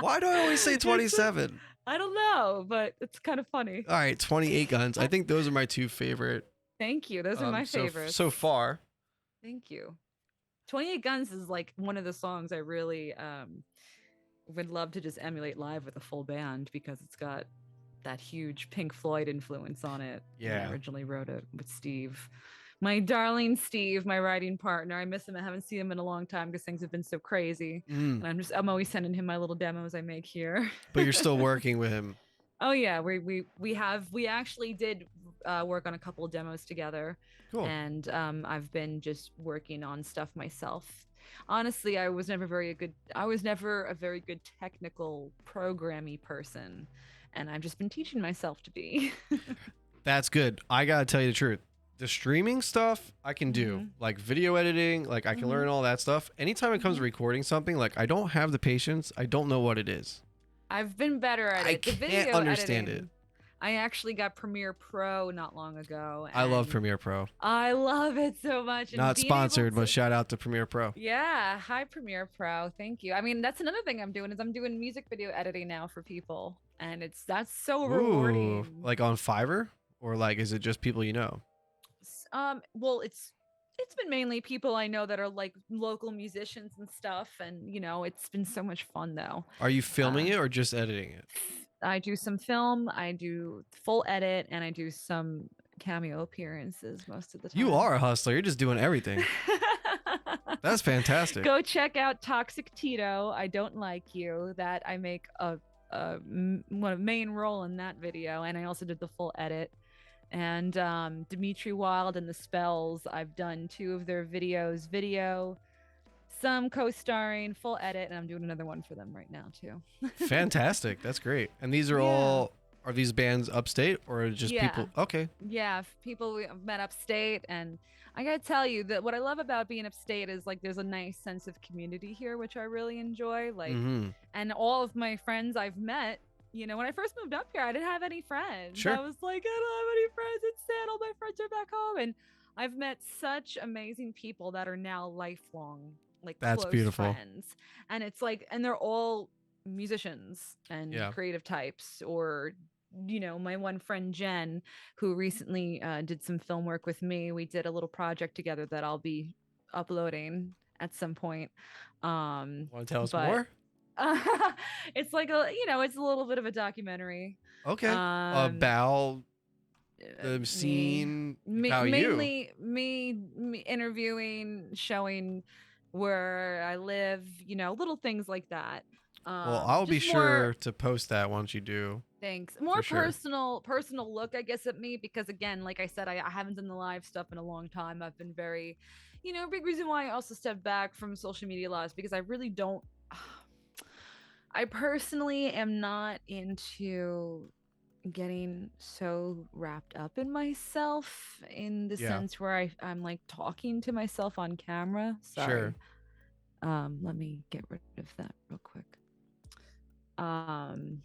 Why do I always say 27? I don't know, but it's kind of funny. All right, 28 guns. I think those are my 2 favorite. Thank you. Those are my favorites. So far. Thank you. 28 Guns is like one of the songs I really would love to just emulate live with a full band, because it's got that huge Pink Floyd influence on it. Yeah. I originally wrote it with Steve, my darling Steve, my writing partner. I miss him. I haven't seen him in a long time because things have been so crazy. And I'm always sending him my little demos I make here. But you're still working with him. Oh yeah, we actually did work on a couple of demos together. Cool. And I've been just working on stuff myself. Honestly, I was never a very good technical programmy person, and I've just been teaching myself to be. That's good. I gotta tell you the truth. The streaming stuff I can do, like video editing, like I can learn all that stuff. Anytime it comes to recording something, like I don't have the patience. I don't know what it is. I've been better at it. I can't understand it. I actually got Premiere Pro not long ago. I love Premiere Pro. I love it so much. Not sponsored, but shout out to Premiere Pro. Yeah. Hi, Premiere Pro. Thank you. I mean, that's another thing I'm doing music video editing now for people. and that's so Ooh, rewarding. like on Fiverr, or like is it just people you know? Well, it's been mainly people I know that are like local musicians and stuff, and it's been so much fun though. Are you filming it or just editing it? I do some film, I do full edit, and I do some cameo appearances most of the time. You are a hustler. You're just doing everything. That's fantastic. Go check out Toxic Tito, I Don't Like You. That I make a main role in that video, and I also did the full edit. And Dimitri Wild and the Spells, I've done 2 of their videos, some co-starring, full edit, and I'm doing another one for them right now too. Fantastic. That's great. And these are are these bands upstate or just people? Okay. Yeah, people we met upstate, and I gotta tell you that what I love about being upstate is like there's a nice sense of community here, which I really enjoy. Like, and all of my friends I've met, when I first moved up here, I didn't have any friends. Sure. I was like, I don't have any friends. It's sad. All my friends are back home, and I've met such amazing people that are now lifelong, like that's close beautiful friends. And it's like, and they're all musicians and creative types, or my one friend Jen, who recently did some film work with me. We did a little project together that I'll be uploading at some point. Want to tell us more? It's like it's a little bit of a documentary. Okay. About the scene, mainly me interviewing, showing where I live, little things like that. Well, I'll be sure to post that once you do. Thanks. More personal look, I guess, at me, because again, like I said, I haven't done the live stuff in a long time. I've been very, a big reason why I also stepped back from social media lives, because I really don't. I personally am not into getting so wrapped up in myself, in the sense where I'm like talking to myself on camera. Sorry. Sure. Let me get rid of that real quick. Sorry.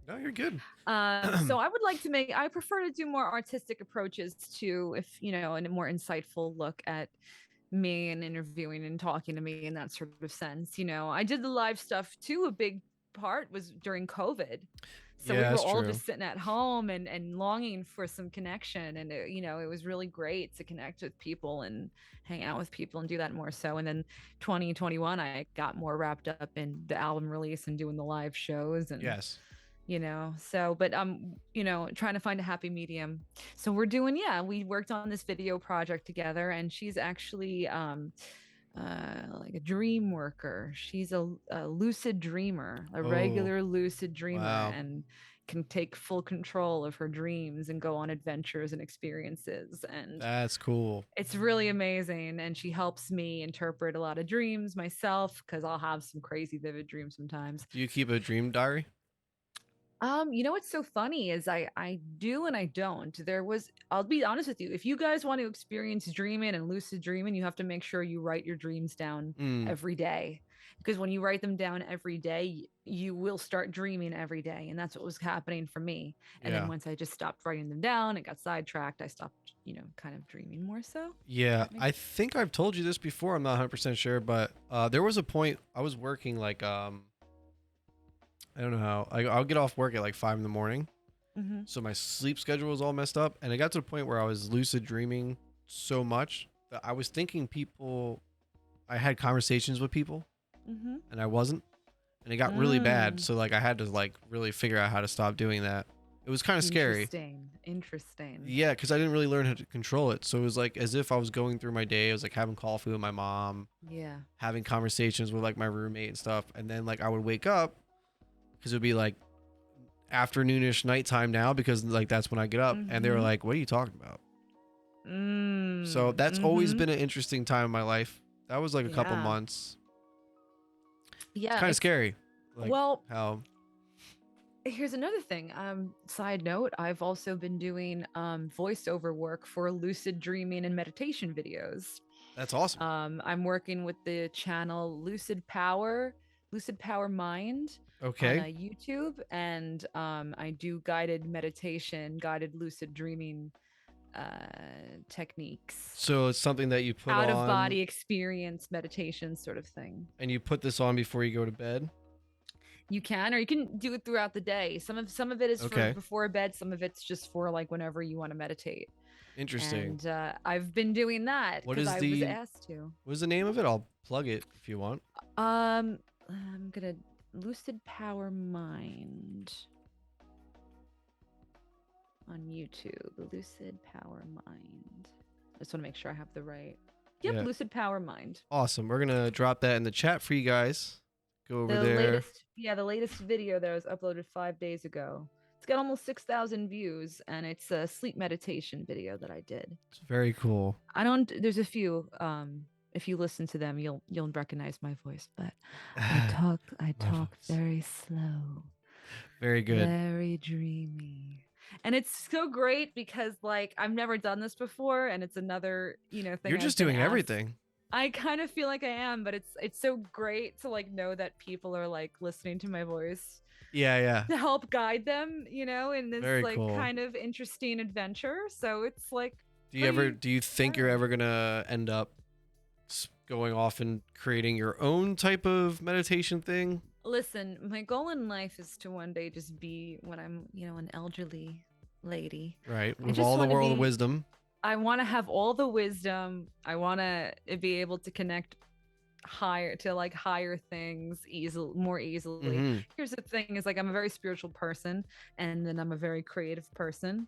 No, you're good. So I would like to I prefer to do more artistic approaches to, and a more insightful look at me and interviewing and talking to me in that sort of sense. I did the live stuff too. A big part was during COVID. So we were all just sitting at home and longing for some connection. And, it was really great to connect with people and hang out with people and do that more so. And then 2021, I got more wrapped up in the album release and doing the live shows. And but trying to find a happy medium. So we're doing, we worked on this video project together, and she's actually like a dream worker. She's a lucid dreamer, a regular lucid dreamer, and can take full control of her dreams and go on adventures and experiences. And that's cool. It's really amazing. And she helps me interpret a lot of dreams myself, because I'll have some crazy vivid dreams sometimes. Do you keep a dream diary? What's so funny is I do and I don't. I'll be honest with you, if you guys want to experience dreaming and lucid dreaming, you have to make sure you write your dreams down every day. Because when you write them down every day, you will start dreaming every day. And that's what was happening for me. And then once I just stopped writing them down and got sidetracked, I stopped, kind of dreaming more so. Yeah, I think I've told you this before. I'm not 100% sure, but there was a point I was working like I don't know how. I'll get off work at like 5 in the morning. So my sleep schedule was all messed up. And it got to the point where I was lucid dreaming so much that I was thinking I had conversations with people and I wasn't. And it got really bad. So like I had to like really figure out how to stop doing that. It was kind of scary. Interesting. Yeah, because I didn't really learn how to control it. So it was like as if I was going through my day. I was like having coffee with my mom. Yeah. Having conversations with like my roommate and stuff. And then like I would wake up, because it would be like afternoonish nighttime now, because like that's when I get up. And they were like, what are you talking about? So that's always been an interesting time in my life. That was like a couple months. Yeah. It's kind of scary. Like how. Here's another thing. Side note, I've also been doing voiceover work for lucid dreaming and meditation videos. That's awesome. I'm working with the channel Lucid Power Mind. Okay. On YouTube, and I do guided meditation, guided lucid dreaming techniques. So it's something that you put out on of body experience, meditation sort of thing. And you put this on before you go to bed? You can, or you can do it throughout the day. Some of it is for before bed. Some of it's just for like whenever you want to meditate. Interesting. And I've been doing that because I was asked to. What is the name of it? I'll plug it if you want. I'm gonna Lucid Power Mind on YouTube. Lucid Power Mind. I just want to make sure I have the right. Yep, yeah. Lucid Power Mind. Awesome. We're gonna drop that in the chat for you guys. Go over there. The latest video that was uploaded 5 days ago. It's got almost 6,000 views, and it's a sleep meditation video that I did. It's very cool. There's a few. If you listen to them, you'll recognize my voice. But I talk very slow. Very good. Very dreamy. And it's so great because like I've never done this before, and it's another thing. You're just doing everything. I kind of feel like I am, but it's so great to like know that people are like listening to my voice. Yeah. To help guide them, in this kind of interesting adventure. So it's like. Do you think you're ever gonna end up going off and creating your own type of meditation thing? Listen, my goal in life is to one day just be when I'm, an elderly lady. Right. With all the world of wisdom. I want to have all the wisdom. I want to be able to connect higher things more easily. Mm-hmm. Here's the thing is like I'm a very spiritual person, and then I'm a very creative person.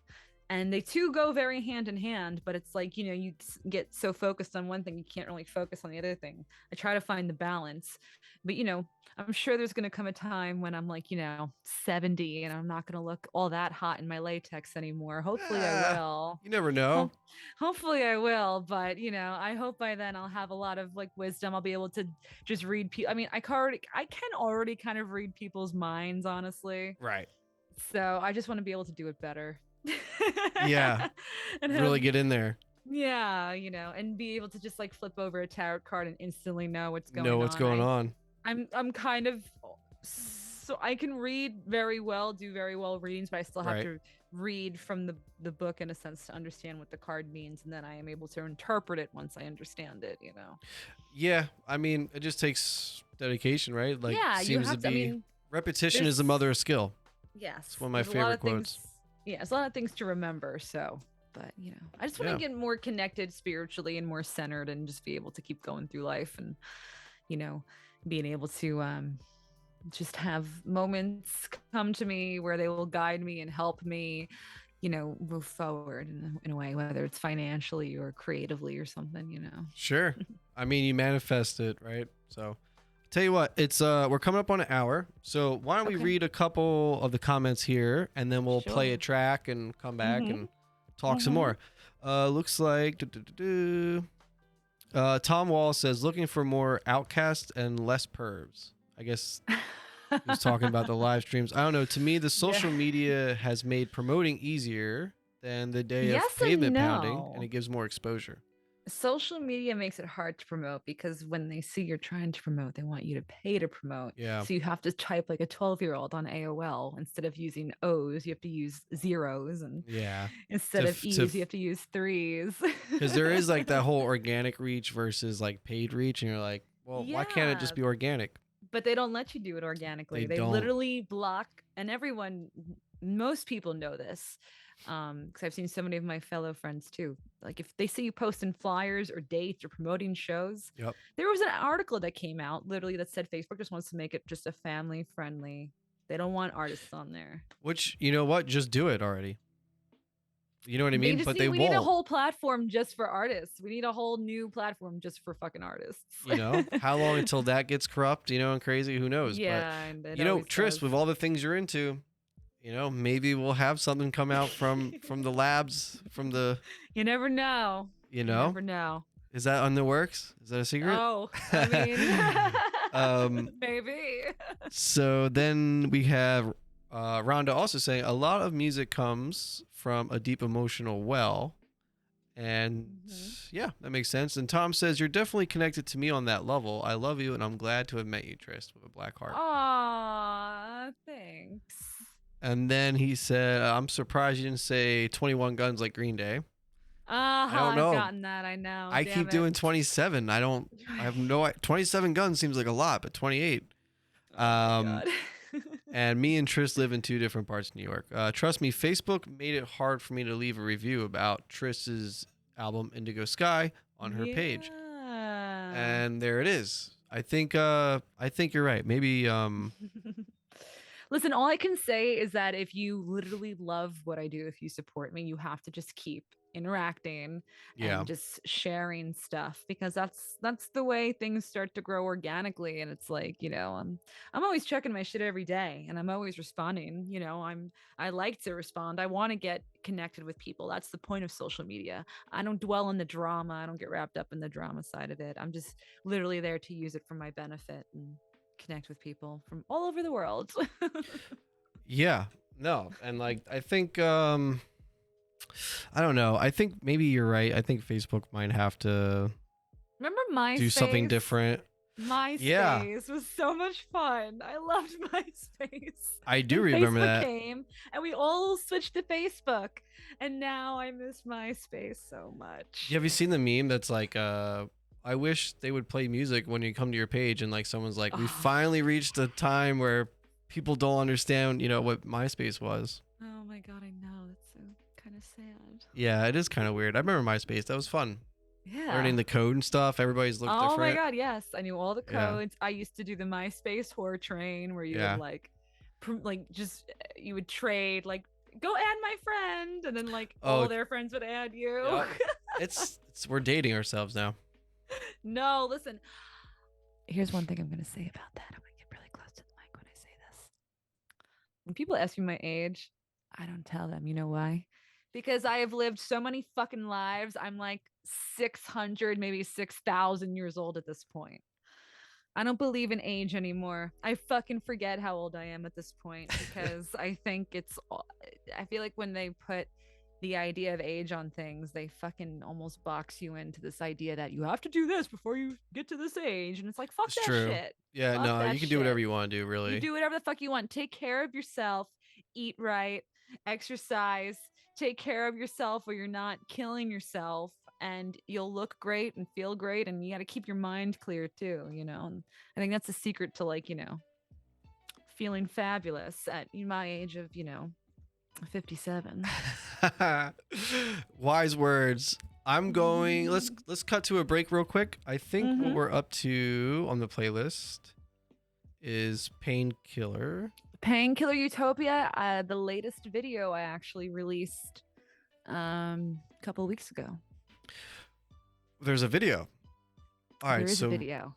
And they two go very hand in hand, but it's like, you get so focused on one thing, you can't really focus on the other thing. I try to find the balance, but I'm sure there's going to come a time when I'm like, 70 and I'm not going to look all that hot in my latex anymore. Hopefully I will. You never know. Hopefully I will. But, I hope by then I'll have a lot of like wisdom. I'll be able to just read people. I mean, I can already kind of read people's minds, honestly. Right. So I just want to be able to do it better. Yeah. And really get in there. Yeah. And be able to just like flip over a tarot card and instantly know what's going on. I'm kind of, so I can read very well, do very well readings, but I still have to read from the book in a sense to understand what the card means, and then I am able to interpret it once I understand it. Yeah, I mean, it just takes dedication, right? Like, yeah, seems to be repetition is the mother of skill. Yes, it's one of my favorite quotes. There's a lot of things to remember. So, but I just want to get more connected spiritually and more centered, and just be able to keep going through life, and being able to just have moments come to me where they will guide me and help me, move forward in a way, whether it's financially or creatively or something, Sure. I mean, you manifest it, right? So tell you what, it's we're coming up on an hour. So why don't we read a couple of the comments here, and then we'll play a track and come back and talk some more. Looks like Tom Wall says, looking for more outcasts and less pervs. I guess he's talking about the live streams. I don't know. To me, the social media has made promoting easier than the day of pavement pounding, and it gives more exposure. Social media makes it hard to promote because when they see you're trying to promote, they want you to pay to promote. Yeah. So you have to type like a 12-year-old on AOL. Instead of using O's, you have to use zeros, and instead of E's, you have to use threes. Because there is like that whole organic reach versus like paid reach, and you're like, well, why can't it just be organic? But they don't let you do it organically. They literally block, and most people know this. Because I've seen so many of my fellow friends too. Like if they see you posting flyers or dates or promoting shows, there was an article that came out literally that said Facebook just wants to make it just a family friendly. They don't want artists on there. Which, you know what? Just do it already. You know what I mean? But we need a whole platform just for artists. We need a whole new platform just for fucking artists. How long until that gets corrupt, and crazy? Who knows? Yeah. But, Tryst, with all the things you're into, maybe we'll have something come out from the labs, from the... You never know. You never know. Is that on the works? Is that a secret? Oh, I mean... maybe. So then we have Rhonda also saying, a lot of music comes from a deep emotional well. And yeah, that makes sense. And Tom says, you're definitely connected to me on that level. I love you, and I'm glad to have met you, Tryst, with a black heart. Aw, thanks. And then he said, I'm surprised you didn't say 21 Guns like Green Day. don't know. I've gotten that. I know. I Damn keep it. doing 27. I have no 27 guns seems like a lot, but 28. Oh my Um, God. and me and Tryst live in 2 different parts of New York. Trust me, Facebook made it hard for me to leave a review about Tryst's album Indigo Sky on her page. And there it is. I think you're right. Maybe Listen, all I can say is that if you literally love what I do, if you support me, you have to just keep interacting and just sharing stuff, because that's the way things start to grow organically. And it's like, I'm always checking my shit every day, and I'm always responding. I like to respond. I want to get connected with people. That's the point of social media. I don't dwell on the drama. I don't get wrapped up in the drama side of it. I'm just literally there to use it for my benefit and connect with people from all over the world. Yeah, no. And like, I think, I don't know. I think maybe you're right. I think Facebook might have to Remember MySpace? do something different. MySpace was so much fun. I loved MySpace. I do remember Facebook that. came and we all switched to Facebook, and now I miss MySpace so much. Have you seen the meme that's like, I wish they would play music when you come to your page, and like someone's like, we finally reached a time where people don't understand, what MySpace was. Oh my God, I know. That's so kind of sad. Yeah, it is kind of weird. I remember MySpace. That was fun. Yeah. Learning the code and stuff. Everybody's looked different. Oh my God, yes. I knew all the codes. I used to do the MySpace whore train where you would you would trade, like, go add my friend, and then like all their friends would add you. Yep. it's we're dating ourselves now. No, listen. Here's one thing I'm going to say about that. I'm going to get really close to the mic when I say this. When people ask me my age, I don't tell them. You know why? Because I have lived so many fucking lives. I'm like 600, maybe 6,000 years old at this point. I don't believe in age anymore. I fucking forget how old I am at this point, because I feel like when they put the idea of age on things, they fucking almost box you into this idea that you have to do this before you get to this age. And it's like, fuck that shit. Yeah, Fuck no, that you can shit. do whatever you want to do, really. You do whatever the fuck you want. Take care of yourself, eat right, exercise, take care of yourself where you're not killing yourself, and you'll look great and feel great. And you got to keep your mind clear too, And I think that's the secret to, like, feeling fabulous at my age of, 57. Wise words. I'm going. Let's cut to a break real quick. I think what we're up to on the playlist is Painkiller 𝘉𝘠𝘉, the latest video I actually released a couple of weeks ago. There's a video. All right, there is so a video.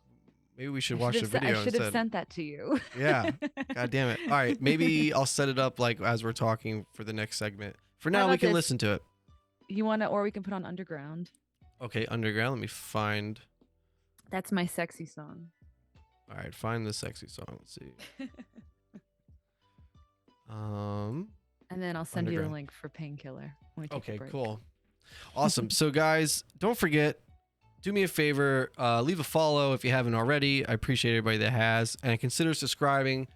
Maybe we should watch the video I should have sent that to you. Yeah. God damn it. All right. Maybe I'll set it up like as we're talking for the next segment. For now, we can listen to it. You want to, or we can put on Underground. Okay, Underground. Let me find. That's my sexy song. All right, find the sexy song. Let's see. And then I'll send you the link for Painkiller. Okay, cool. Awesome. So guys, don't forget, do me a favor, leave a follow if you haven't already. I appreciate everybody that has, and consider subscribing.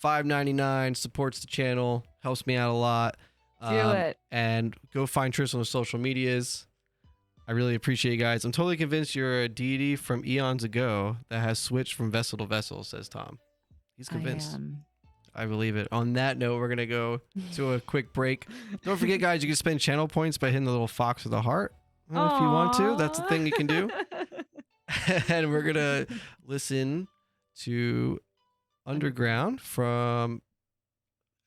$5.99 supports the channel, helps me out a lot. Do it. And go find Tryst on the social medias. I really appreciate you guys. I'm totally convinced you're a deity from eons ago that has switched from vessel to vessel, says Tom. He's convinced. I believe it. On that note, we're going to go to a quick break. Don't forget, guys, you can spend channel points by hitting the little fox with a heart. If you want to. That's a thing you can do. And we're going to listen to Underground from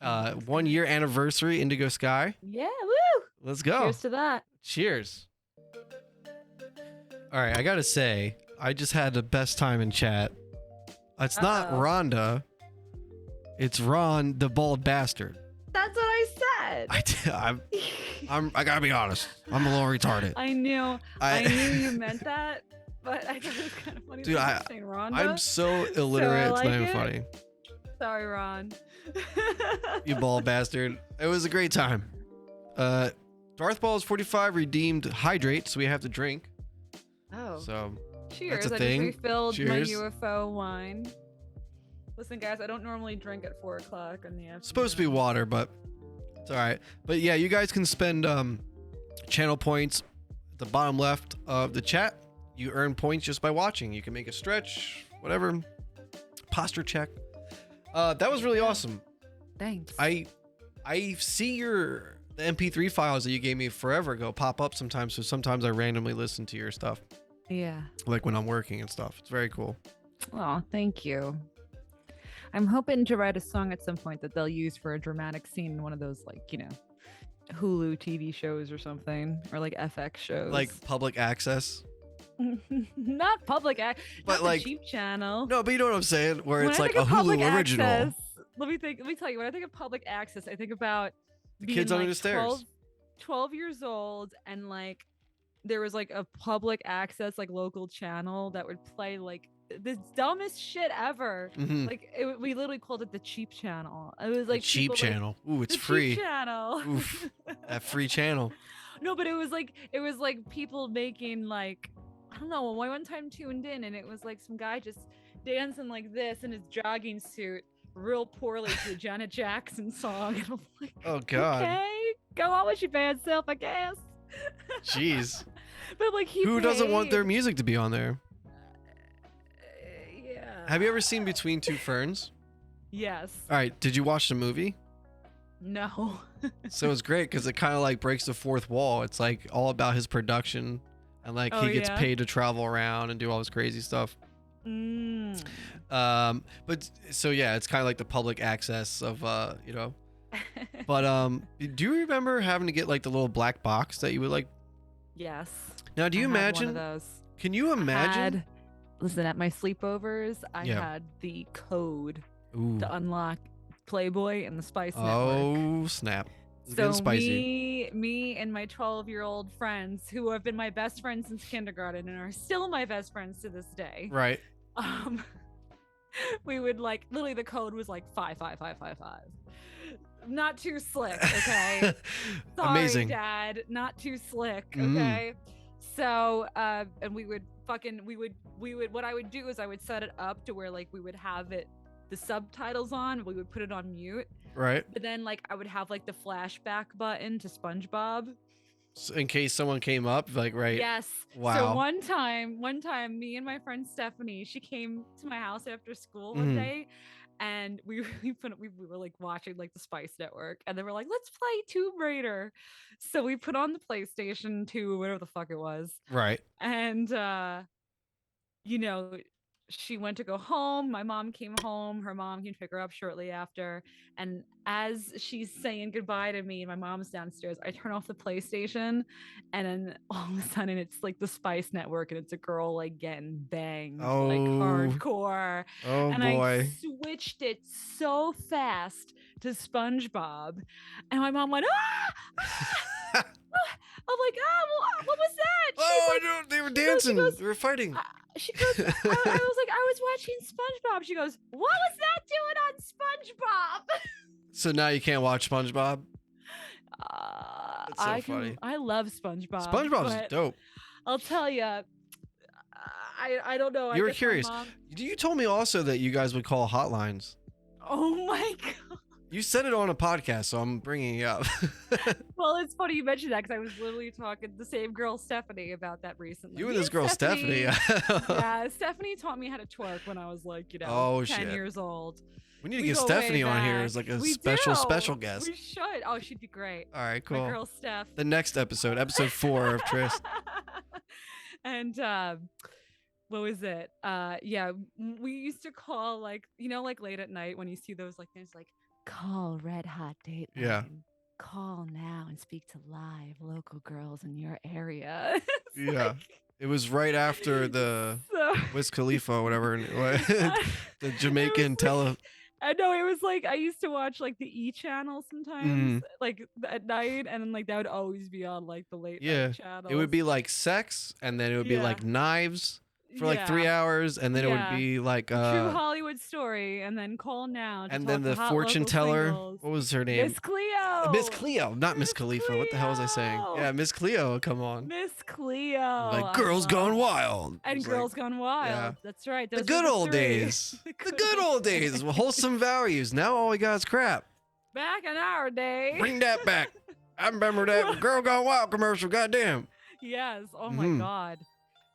1 year anniversary, Indigo Sky. Yeah, woo! Let's go. Cheers to that. Cheers. All right, I got to say, I just had the best time in chat. It's not Rhonda. It's Ron, the bald bastard. That's what I said. I gotta be honest. I'm a little retarded. I knew you meant that, but I thought it was kind of funny. Dude, saying Rhonda. I'm so illiterate. So it's not even funny. Sorry, Ron. You bald bastard. It was a great time. Darth Ball is 45 redeemed hydrate, so we have to drink. Oh. So cheers. That's a I thing. just refilled Cheers. my UFO wine. Listen, guys, I don't normally drink at 4 o'clock in the afternoon. It's supposed to be water, but it's all right. But yeah, you guys can spend channel points the bottom left of the chat. You earn points just by watching. You can make a stretch, whatever, posture check. That was really awesome. Thanks. I see the MP3 files that you gave me forever ago pop up sometimes. So sometimes I randomly listen to your stuff. Yeah. Like when I'm working and stuff. It's very cool. Oh, thank you. I'm hoping to write a song at some point that they'll use for a dramatic scene in one of those, like, you know, Hulu TV shows or something, or like FX shows. Like public access. Not public but not like the cheap channel. No, but you know what I'm saying? Where When it's I like think a of public Hulu original. access, let me tell you, when I think of public access, I think about The being kids under like the stairs. 12 years old, and like there was like a public access like local channel that would play like the dumbest shit ever. Mhm. Like we literally called it the cheap channel. It was The like cheap people, like, channel. Ooh, it's the free. cheap channel. Oof. That free channel. No, but it was like people making like, I don't know. I one time tuned in and it was like some guy just dancing like this in his jogging suit, real poorly to a Janet Jackson song. And I'm like, Oh God. okay, go on with your bad self, I guess. Jeez. But like, Who doesn't want their paid. music to be on there? Yeah. Have you ever seen Between Two Ferns? Yes. All right. Did you watch the movie? No. So it's great because it kind of like breaks the fourth wall. It's like all about his production and like Oh, he gets yeah? paid to travel around and do all this crazy stuff. Mm. But so yeah, it's kind of like the public access of you know. But do you remember having to get like the little black box that you would like? Yes. Now, do you I had imagine? one of those. Can you imagine? Listen, at my sleepovers, I Yeah. had the code Ooh. to unlock Playboy and the Spice Network. Oh snap! It's So getting spicy. me and my 12-year-old friends, who have been my best friends since kindergarten and are still my best friends to this day. Right. We would like literally the code was like 55555. Not too slick, okay? Sorry, Amazing. Dad, not too slick, Mm. okay? So and we would what I would do is I would set it up to where like we would have it the subtitles on, we would put it on mute, Right. but then like I would have like the flashback button to SpongeBob. So in case someone came up, like right. Yes. Wow. So one time, me and my friend Stephanie, she came to my house after school one Mhm. day, and we were like watching like the Spice Network, and they were like, "Let's play Tomb Raider." So we put on the PlayStation 2, whatever the fuck it was, Right. and you know, she went to go home. My mom came home. Her mom came to pick her up shortly after. And as she's saying goodbye to me and my mom's downstairs, I turn off the PlayStation, and then all of a sudden it's like the Spice Network, and it's a girl like getting banged like Oh. hardcore. Oh And boy. I switched it so fast to SpongeBob, and my mom went, ah! I'm like, what was that? She's Oh, like, I know. They were she goes- dancing. goes, They were fighting. she goes, I was like, I was watching SpongeBob. She goes, what was that doing on SpongeBob? So now you can't watch SpongeBob. That's so I funny. I love SpongeBob. SpongeBob's but dope. I'll tell you, I don't know. I You were guess my curious. mom- You told me also that you guys would call hotlines. Oh my god. You said it on a podcast, so I'm bringing it up. Well, it's funny you mentioned that because I was literally talking to the same girl Stephanie about that recently. You and Me this girl Stephanie. Yeah, Stephanie taught me how to twerk when I was like, 10 Oh, shit. years old. We need to We get go way Stephanie on here back. as like a We special do. guest. We should. Oh, she'd be great. All right, My cool. girl Steph. The next episode 4 of Tryst. And what was it? Yeah, we used to call like like late at night when you see those like there's like call Red Hot Dateline. Yeah. Call now and speak to live local girls in your area. It's Yeah. like- It was right after the so, Wiz Khalifa or whatever. The Jamaican It was tele. I know it was like I used to watch like the E channel sometimes, like at night, and then like that would always be on like the late Yeah. night channel. It would be like sex, and then it would be Yeah. like knives for like 3 hours, and then it would Yeah. be like True Hollywood story, and then call now. To and talk then to the hot fortune local teller. singles. What was her name? Miss Cleo. Miss Cleo, not Miss Miss Khalifa. What the hell was I saying? Cleo. Yeah, Miss Cleo. Come on. Miss Cleo. Like I Girls Gone love- Wild. And It's Girls like, Gone Wild. yeah. That's right. the Those good were old three. days. The good old days. Wholesome values. Now all we got is crap. Back in our day. Bring that back. I remember that Girl Gone Wild commercial. Goddamn. Yes. Oh my Mhm. God.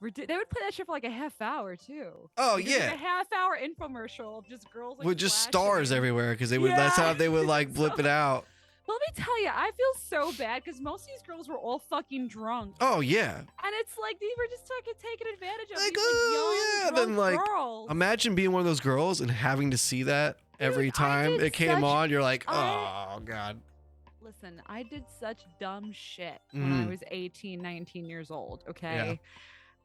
They would play that shit for like a half hour too. Oh Like, it was yeah. like a half-hour infomercial of just girls like With just stars flashing. everywhere because they would. That's how they would like blip it out. Let me tell you, I feel so bad because most of these girls were all fucking drunk. Oh yeah. And it's like they were just taking advantage of Like, these oh, like, young, then, drunk like, girls. Imagine being one of those girls and having to see that every time it came on. You're like, oh God. Listen, I did such dumb shit when I was 18, 19 years old, okay? Yeah.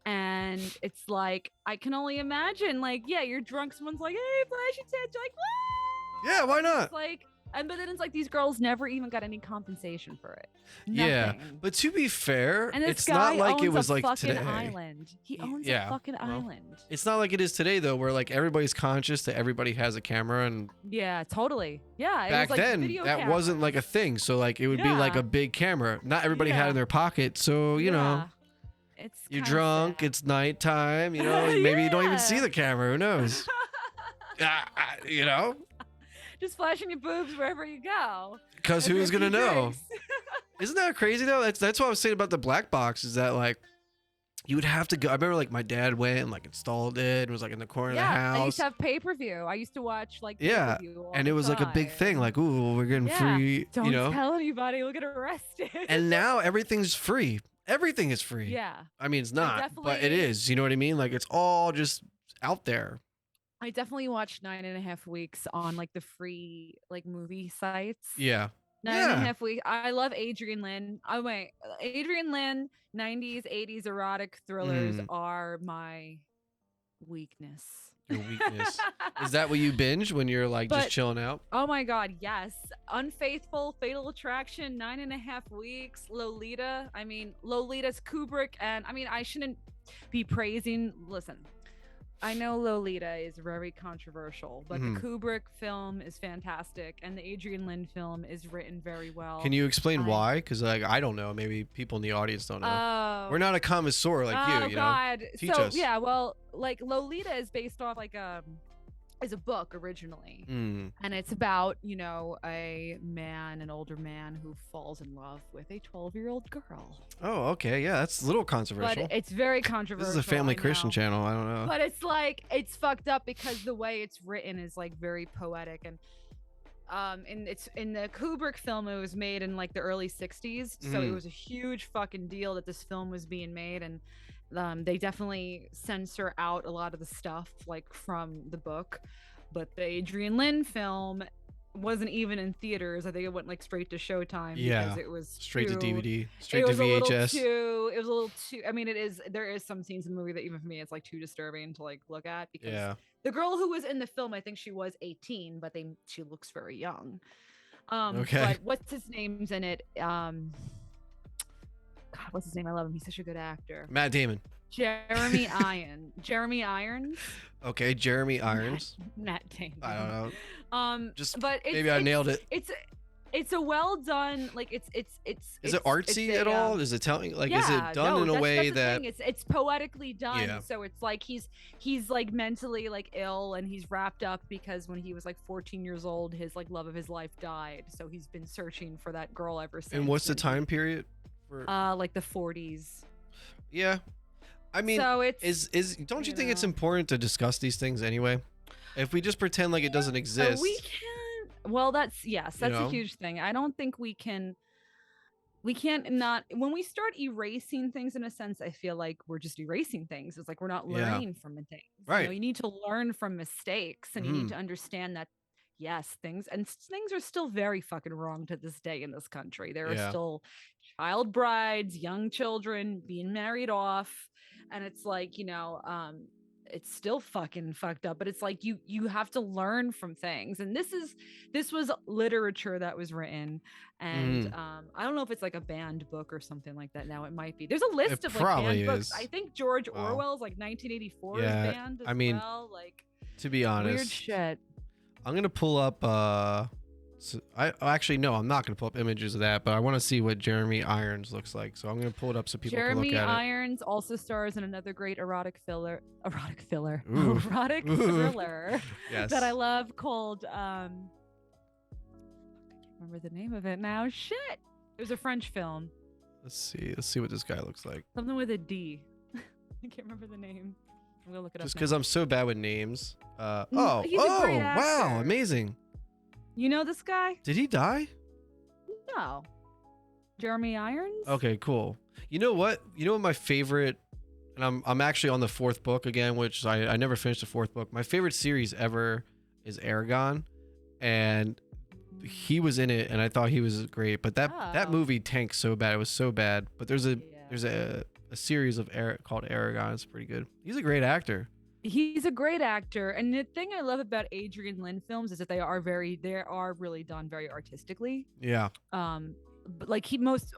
And it's like, I can only imagine, like, yeah, you're drunk, someone's like, hey, flash your tits, you're like, what? Yeah, why not? It's like, but then it's like these girls never even got any compensation for it. Yeah, Nothing. but to be fair, and this it's guy not like owns it was a like fucking today. Island. He owns a fucking island. It's not like it is today though, where like everybody's conscious that everybody has a camera and. Yeah, totally. Yeah, it back was like then video that cameras. wasn't like a thing, so like it would be like a big camera. Not everybody had it in their pocket, so you know. It's you're drunk. sad. It's nighttime. You know, maybe you don't even see the camera. Who knows? You know. Just flashing your boobs wherever you go. Because who's gonna know? Isn't that crazy though? That's what I was saying about the black box. Is that like you would have to go? I remember like my dad went and like installed it and was like in the corner of the house. I used to have pay-per-view. I used to watch like and it was like a big thing. Like, ooh, we're getting free. Don't you know? tell anybody. We'll get arrested. And now everything's free. Everything is free. Yeah. I mean, it's not, but it is. You know what I mean? Like it's all just out there. I definitely watched 9.5 Weeks on like the free like movie sites. Yeah. 9.5 Weeks. I love Adrian Lynn. Oh wait, Adrian Lynn. 90s, 80s erotic thrillers are my weakness. Your weakness. Is that what you binge when you're like just chilling out? Oh my God, yes. Unfaithful, Fatal Attraction, 9.5 Weeks, Lolita. I mean, Lolita's Kubrick, and I mean, I shouldn't be praising. Listen, I know Lolita is very controversial, but the Kubrick film is fantastic, and the Adrian Lynn film is written very well. Can you explain why? Because like I don't know. Maybe people in the audience don't know. We're not a connoisseur like you. You know. Teach us. Yeah, well, like Lolita is based off like is a book originally, and it's about an older man who falls in love with a 12-year-old girl. Oh, okay, yeah, that's a little controversial. But it's very controversial. This is a family Christian channel. I don't know. But it's like it's fucked up because the way it's written is like very poetic, and it's in the Kubrick film. It was made in like the early 60s, so it was a huge fucking deal that this film was being made, and they definitely censor out a lot of the stuff like from the book. But the Adrian Lynn film wasn't even in theaters. I think it went like straight to Showtime because it was straight to DVD, straight to VHS. It was a little too. I mean, there is some scenes in the movie that even for me it's like too disturbing to like look at because the girl who was in the film, I think she was 18, but she looks very young. But what's his name's in it? God, what's his name? I love him. He's such a good actor. Matt Damon. Jeremy Irons. Okay, Jeremy Irons. Matt Damon. I don't know. But maybe I nailed it. It's a well done, like it's Is it artsy at all? Is it telling like is it done in a way that it's poetically done? Yeah. So it's like he's like mentally like ill and he's wrapped up because when he was like 14 years old, his like love of his life died. So he's been searching for that girl ever since. And what's the time period? Like the 40s. Yeah. I mean, so it's, don't you think it's important to discuss these things anyway? If we just pretend like it doesn't exist. We can. Well, that's a huge thing. I don't think we can't not when we start erasing things in a sense, I feel like we're just erasing things. It's like we're not learning from things. Right. You need to learn from mistakes and you need to understand that things are still very fucking wrong to this day in this country. There are still child brides, young children being married off. And it's like, it's still fucking fucked up, but it's like you have to learn from things. And this was literature that was written. And I don't know if it's like a banned book or something like that. Now it might be. There's a list of like banned books. I think George Orwell's like 1984 is banned as well. Like, to be honest, weird shit. I'm gonna pull up actually no, I'm not gonna pull up images of that, but I want to see what Jeremy Irons looks like, so I'm gonna pull it up so people can look at it. Jeremy Irons also stars in another great erotic thriller yes. that I love called I can't remember the name of it now. Shit, it was a French film. Let's see. Let's see what this guy looks like. Something with a D. I can't remember the name. I'm gonna look it up. Just because I'm so bad with names. He's a great actor. Wow, amazing. You know this guy? Did he die? No. Jeremy Irons? Okay, cool. You know what? You know what my favorite, and I'm actually on the 4th book again, which I never finished the 4th book. My favorite series ever is Aragon, and he was in it, and I thought he was great. But that movie tanked so bad. It was so bad. But there's a series of called Aragon. It's pretty good. He's a great actor. He's a great actor, and the thing I love about Adrian Lyne films is that they are really done very artistically. Yeah. But like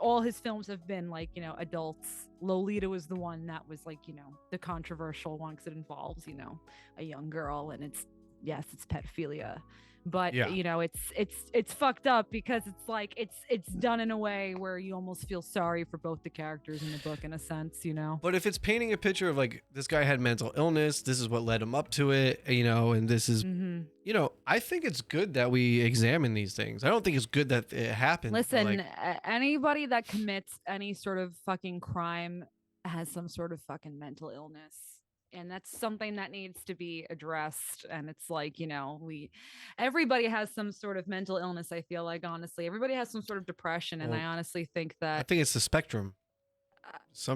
all his films have been like, you know, adults. Lolita was the one that was like, you know, the controversial one because it involves, you know, a young girl, and it's pedophilia. But you know, it's fucked up because it's like it's done in a way where you almost feel sorry for both the characters in the book in a sense, you know. But if it's painting a picture of like this guy had mental illness, this is what led him up to it, you know, and this is you know, I think it's good that we examine these things. I don't think it's good that it happens. Listen, anybody that commits any sort of fucking crime has some sort of fucking mental illness. And that's something that needs to be addressed. And it's like, you know, everybody has some sort of mental illness. I feel like, honestly, everybody has some sort of depression. And I honestly think that I think it's the spectrum.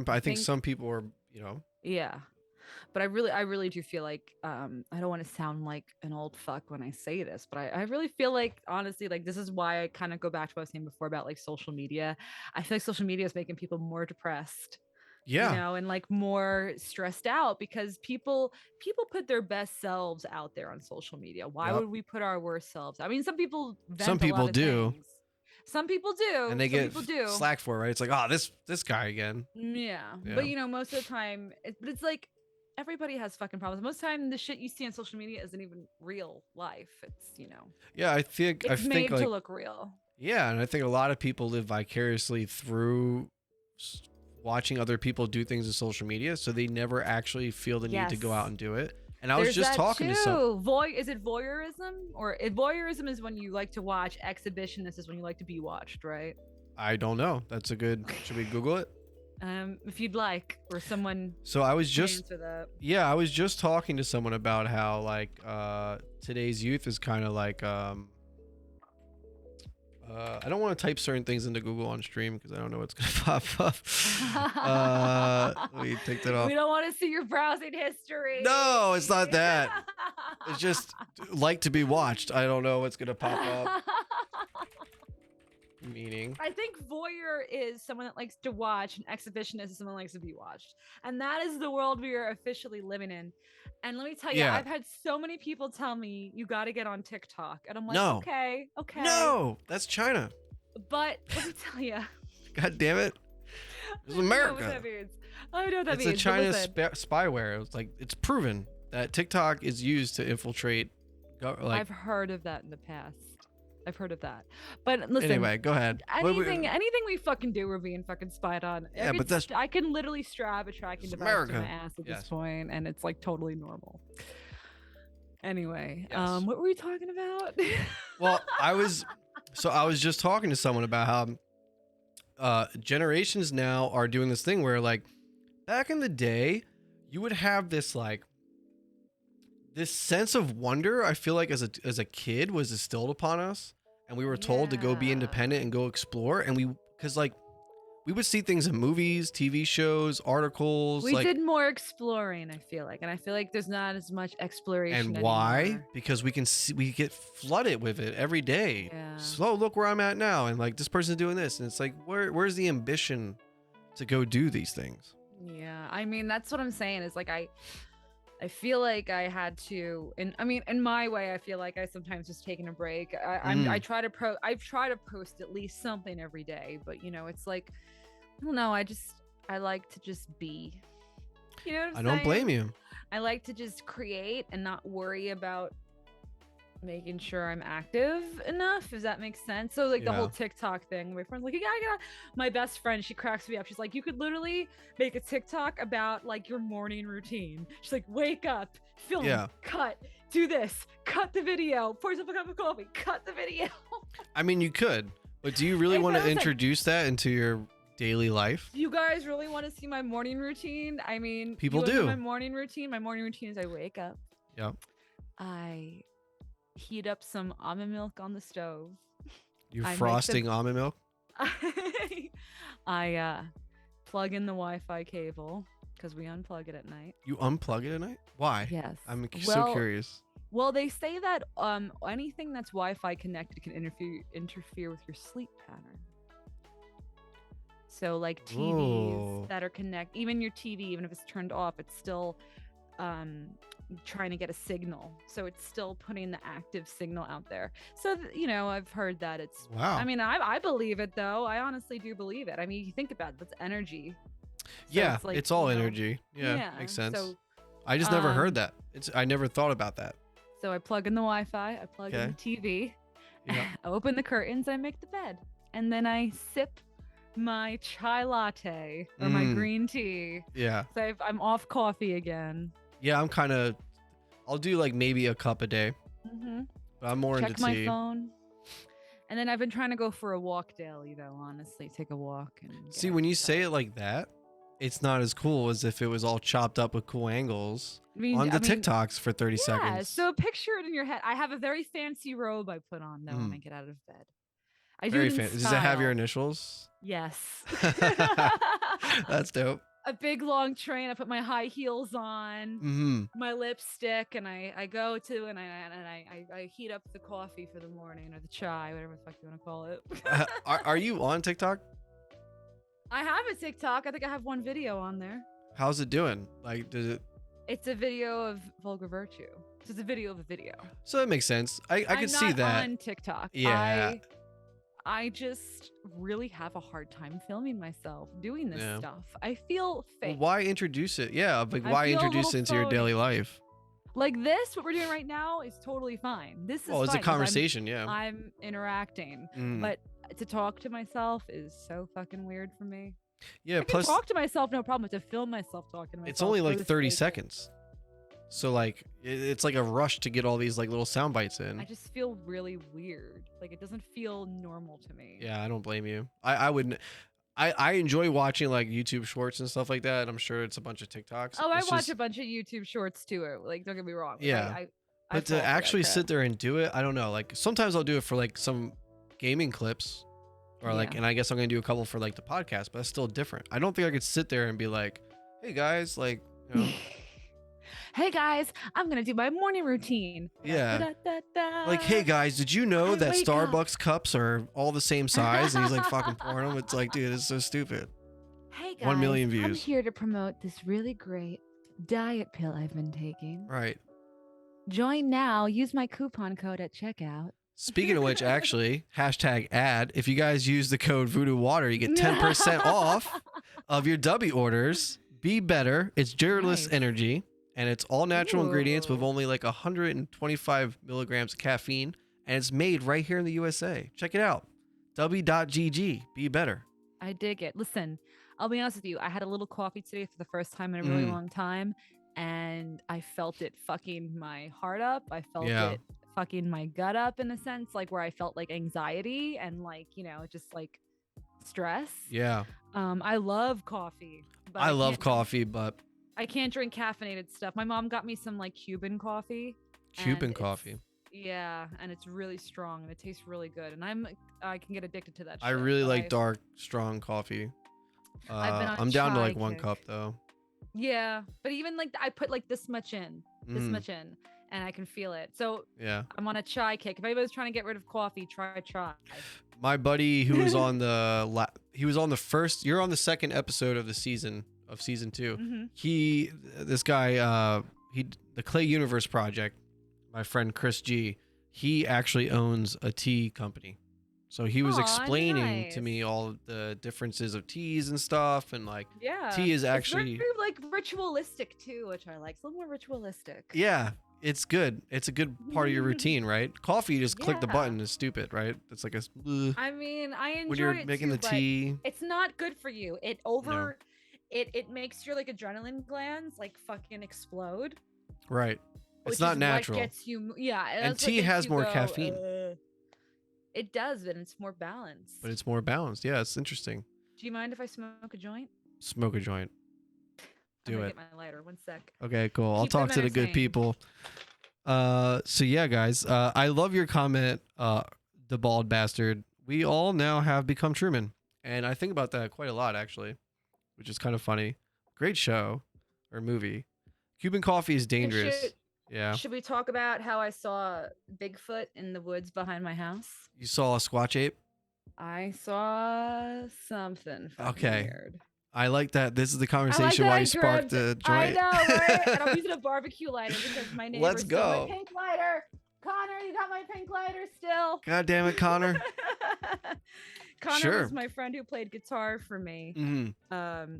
I think some people are, you know. Yeah. But I really do feel like, I don't want to sound like an old fuck when I say this, but I really feel like, honestly, like this is why I kind of go back to what I was saying before about like social media. I feel like social media is making people more depressed. Yeah. You know, and like more stressed out because people put their best selves out there on social media. Why would we put our worst selves? I mean, some people do. Some people do. And they get slack for it, right? It's like, oh, this guy again. Yeah. But you know, most of the time, it's like everybody has fucking problems. Most of the time, the shit you see on social media isn't even real life. It's, you know. Yeah, I think it's made to look real. Yeah, and I think a lot of people live vicariously through watching other people do things in social media, so they never actually feel the need to go out and do it. And I was just talking to some. Is it voyeurism? Or voyeurism is when you like to watch. Exhibitionist is when you like to be watched, right? I don't know. That's a good. Should we Google it? If you'd like, or someone. So I was just. Answer that. Yeah, I was just talking to someone about how like today's youth is kind of like I don't want to type certain things into Google on stream because I don't know what's going to pop up. Let me take that off. We don't want to see your browsing history. No, it's not that. It's just like to be watched. I don't know what's going to pop up. Meaning? I think voyeur is someone that likes to watch, and exhibitionist is someone that likes to be watched. And that is the world we are officially living in. And let me tell you, I've had so many people tell me, you got to get on TikTok. And I'm like, okay. No, that's China. But let me tell you. God damn it. It's America. I know what that means. It's a China spyware. It's like, it's proven that TikTok is used to infiltrate. I've heard of that in the past. I've heard of that. But listen. Anyway, go ahead. Anything we fucking do, we're being fucking spied on. Yeah, but I can literally strap a tracking device to my ass at this point, and it's like totally normal. Anyway, what were we talking about? Well, I was just talking to someone about how generations now are doing this thing where, like, back in the day, you would have this like this sense of wonder. I feel like as a kid was instilled upon us, and we were told to go be independent and go explore, and because we would see things in movies, TV shows, articles. We did more exploring, I feel like. And I feel like there's not as much exploration And why? Anymore. Because we get flooded with it every day. Yeah. So look where I'm at now. And like, this person's doing this. And it's like, where's the ambition to go do these things? Yeah. I mean, that's what I'm saying is like, I feel like I had to, and I mean, in my way, I feel like I sometimes just taking a break. I try to post at least something every day, but you know, it's like, I don't know. I like to just be, you know what I'm saying? I don't blame you. I like to just create and not worry about making sure I'm active enough, if that makes sense. So like the whole TikTok thing, my friend's like, you gotta. My best friend, she cracks me up. She's like, you could literally make a TikTok about like your morning routine. She's like, wake up, film, cut, do this, cut the video, pour yourself a cup of coffee, cut the video. I mean, you could, but do you really want to introduce that into your daily life. Do you guys really want to see my morning routine? I mean, People you wanna know do. my morning routine. My morning routine is I wake up. Yeah. I heat up some almond milk on the stove. You're I make frosting almond milk? I plug in the Wi-Fi cable because we unplug it at night. You unplug it at night? Why? Yes. I'm so curious. Well, they say that anything that's Wi-Fi connected can interfere with your sleep pattern. So like TVs that are connected, even your TV, even if it's turned off, it's still trying to get a signal. So it's still putting the active signal out there. So, you know, I've heard that it's, wow. I mean, I believe it though. I honestly do believe it. I mean, you think about it, that's energy. So yeah, it's all energy. Yeah, makes sense. So, I just never heard that. I never thought about that. So I plug in the Wi-Fi, I plug in the TV, I open the curtains, I make the bed. And then I sip my chai latte or my green tea. Yeah. So I'm off coffee again. Yeah, I'll do like maybe a cup a day. But I'm more into tea. Check my phone. And then I've been trying to go for a walk daily though, honestly. Take a walk. And see, when you say it like that, it's not as cool as if it was all chopped up with cool angles on the TikToks for 30 seconds. Yeah, so picture it in your head. I have a very fancy robe I put on though when I get out of bed. Very fancy. Does it have your initials? Yes. That's dope. A big long train. I put my high heels on, my lipstick, and I go to and I heat up the coffee for the morning or the chai, whatever the fuck you want to call it. Are you on TikTok? I have a TikTok. I think I have one video on there. How's it doing? Like, does it? It's a video of vulgar virtue. It's a video of a video. So that makes sense. I can see that. I'm on TikTok. Yeah. I just really have a hard time filming myself doing this stuff. I feel fake. Well, why introduce it? Yeah, like why introduce it into your daily life? Like this, what we're doing right now is totally fine. This is it's a conversation, I'm interacting. But to talk to myself is so fucking weird for me. Yeah, I can talk to myself, no problem. But to film myself talking to myself, it's only like 30 seconds. So like it's like a rush to get all these like little sound bites in. I just feel really weird. Like it doesn't feel normal to me. Yeah, I don't blame you. I wouldn't. I enjoy watching like YouTube shorts and stuff like that. I'm sure it's a bunch of TikToks. Oh, I watch a bunch of YouTube shorts too. Like don't get me wrong. Yeah. But to actually sit there and do it, I don't know. Like sometimes I'll do it for like some gaming clips, or like, and I guess I'm gonna do a couple for like the podcast. But that's still different. I don't think I could sit there and be like, "Hey guys, like, you know." Hey guys, I'm gonna do my morning routine. Yeah. Like, hey guys, did you know that Starbucks cups are all the same size? And he's like fucking pouring them. It's like, dude, it's so stupid. Hey guys, 1 million views. I'm here to promote this really great diet pill I've been taking. Right. Join now. Use my coupon code at checkout. Speaking of which, actually, #ad. If you guys use the code VoodooWater, you get 10% off of your W orders. Be better. It's Jealous energy. And it's all natural ingredients with only like 125 milligrams of caffeine. And it's made right here in the USA. Check it out. W.GG. Be better. I dig it. Listen, I'll be honest with you. I had a little coffee today for the first time in a really long time. And I felt it fucking my heart up. I felt it fucking my gut up in a sense. Like where I felt like anxiety and like, you know, just like stress. Yeah. I love coffee. But I love coffee, but I can't drink caffeinated stuff. My mom got me some like Cuban coffee. Cuban coffee. Yeah, and it's really strong and it tastes really good. And I can get addicted to that. I really like dark, strong coffee. I'm down to like 1 cup though. Yeah, but even like I put like this much in, and I can feel it. So yeah, I'm on a chai kick. If anybody's trying to get rid of coffee, try chai. My buddy who was on the first. You're on the second episode of the season. Of season 2, this guy, the Clay Universe Project, my friend Chris G, he actually owns a tea company. So he was explaining to me all of the differences of teas and stuff, and like tea is actually it's very, like ritualistic too, which I like. It's a little more ritualistic. Yeah, it's good. It's a good part of your routine, right? Coffee, you just click the button. It's stupid, right? It's like a. I mean, I enjoy when you're it making too, the tea. It's not good for you. It makes your like adrenaline glands like fucking explode. Right. It's not natural. What gets you, and tea has more caffeine. It does, but it's more balanced. But it's more balanced. Yeah, it's interesting. Do you mind if I smoke a joint? Smoke a joint. Do it. Get my lighter. 1 sec. Okay, cool. I'll Keep them talk to the good entertained. people. So yeah, guys, I love your comment, the bald bastard. We all now have become Truman. And I think about that quite a lot, actually, which is kind of funny. Great show or movie. Cuban coffee is dangerous. Yeah. Should we talk about how I saw Bigfoot in the woods behind my house? You saw a squatch ape? I saw something fucking weird. I like that. This is the conversation why you sparked the joint. I know, right? And I'm using a barbecue lighter because my neighbor Let's stole go. my pink lighter. Connor, you got my pink lighter still. God damn it, Connor. Connor was my friend who played guitar for me. Mm-hmm.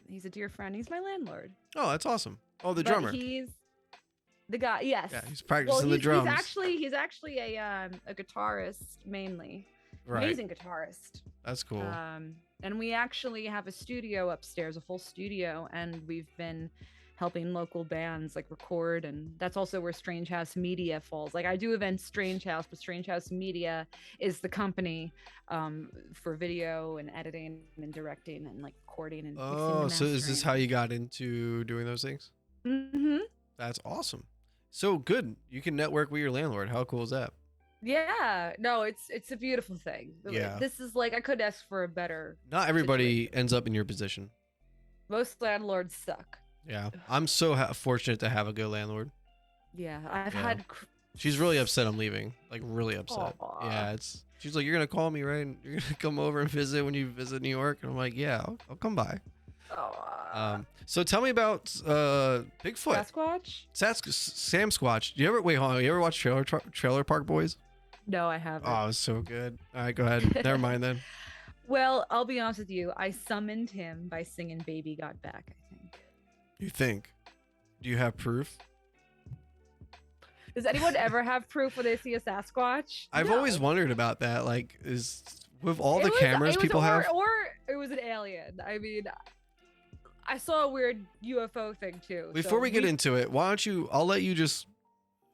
He's a dear friend. He's my landlord. Oh, that's awesome. Oh, the drummer. He's the guy. Yes. Yeah, he's practicing the drums. He's actually a guitarist mainly. Right. Amazing guitarist. That's cool. And we actually have a studio upstairs, a full studio, and we've been helping local bands like record, and that's also where Strange House Media falls. Like I do events Strange House, but Strange House Media is the company for video and editing and directing and like recording and oh, so is this how you got into doing those things? Mm-hmm. That's awesome. So good. You can network with your landlord. How cool is that? Yeah, no, it's a beautiful thing. Yeah. This is like I couldn't ask for a better. Not everybody situation. ends up in your position. Most landlords suck. Yeah, I'm so fortunate to have a good landlord. Yeah, I've had. She's really upset I'm leaving. Like really upset. Aww. Yeah, she's like, you're gonna call me, right? You're gonna come over and visit when you visit New York, and I'm like, yeah, I'll come by. So tell me about Bigfoot. Sasquatch. Sam Squatch. You ever You ever watch Trailer Park Boys? No, I haven't. Oh, it's so good. All right, go ahead. Never mind then. Well, I'll be honest with you. I summoned him by singing "Baby Got Back." I think. You think? Do you have proof? Does anyone ever have proof when they see a Sasquatch? I've always wondered about that. Like, is with all the cameras people have, have, or it was an alien. I mean, I saw a weird UFO thing too. Before we get into it, why don't you? I'll let you just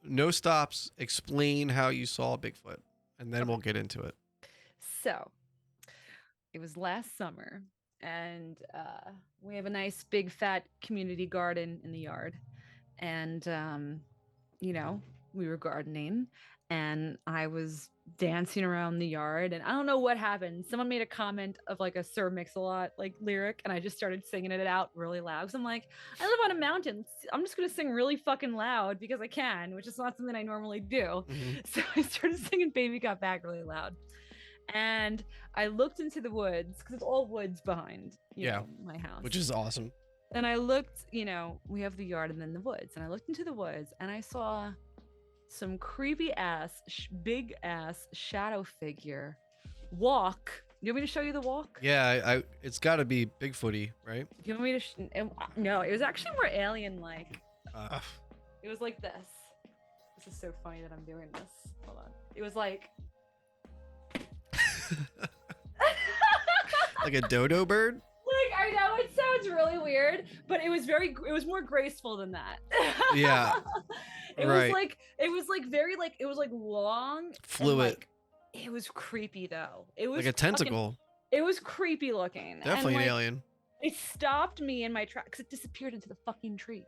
no stops explain how you saw Bigfoot, and then we'll get into it. So, it was last summer, and we have a nice big fat community garden in the yard, and you know, we were gardening, and I was dancing around the yard, and I don't know what happened. Someone made a comment of like a Sir Mix-a-Lot like lyric, and I just started singing it out really loud. So I'm like, I live on a mountain. I'm just gonna sing really fucking loud because I can, which is not something I normally do. So I started singing "Baby Got Back" really loud, and I looked into the woods because it's all woods behind you know, my house, which is awesome. And I looked, you know, we have the yard and then the woods, and I looked into the woods and I saw some creepy ass, big ass shadow figure walk. You want me to show you the walk? Yeah, it's got to be Bigfooty, right? You want me to? No, it was actually more alien-like. It was like this. This is so funny that I'm doing this. Hold on. It was like. Like a dodo bird? Like, I know it sounds really weird, but it was more graceful than that. Yeah. It was like long, fluid. Like, it was creepy though. It was like a tentacle. It was creepy looking. Definitely and, an alien. It stopped me in my tracks because it disappeared into the fucking trees.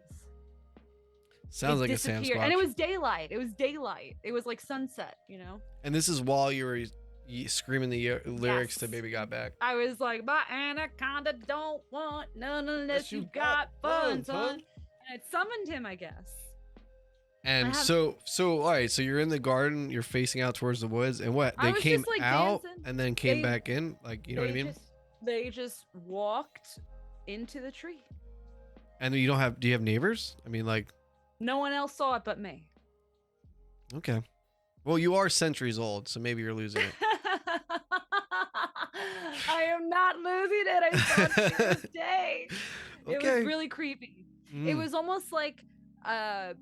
Sounds like a Sam Squatch. And it was daylight. It was like sunset, you know? And this is while you were screaming the lyrics to "Baby Got Back." I was like, my anaconda don't want none unless you got fun, son. And it summoned him, I guess. And so all right, so you're in the garden, you're facing out towards the woods, and what? They came just, like, out dancing. And then came back in, like, you know what I mean? They just walked into the tree. And do you have neighbors? I mean, like, no one else saw it but me. Okay. Well, you are centuries old, so maybe you're losing it. I am not losing it. I saw it to this day. Okay. It was really creepy. It was almost like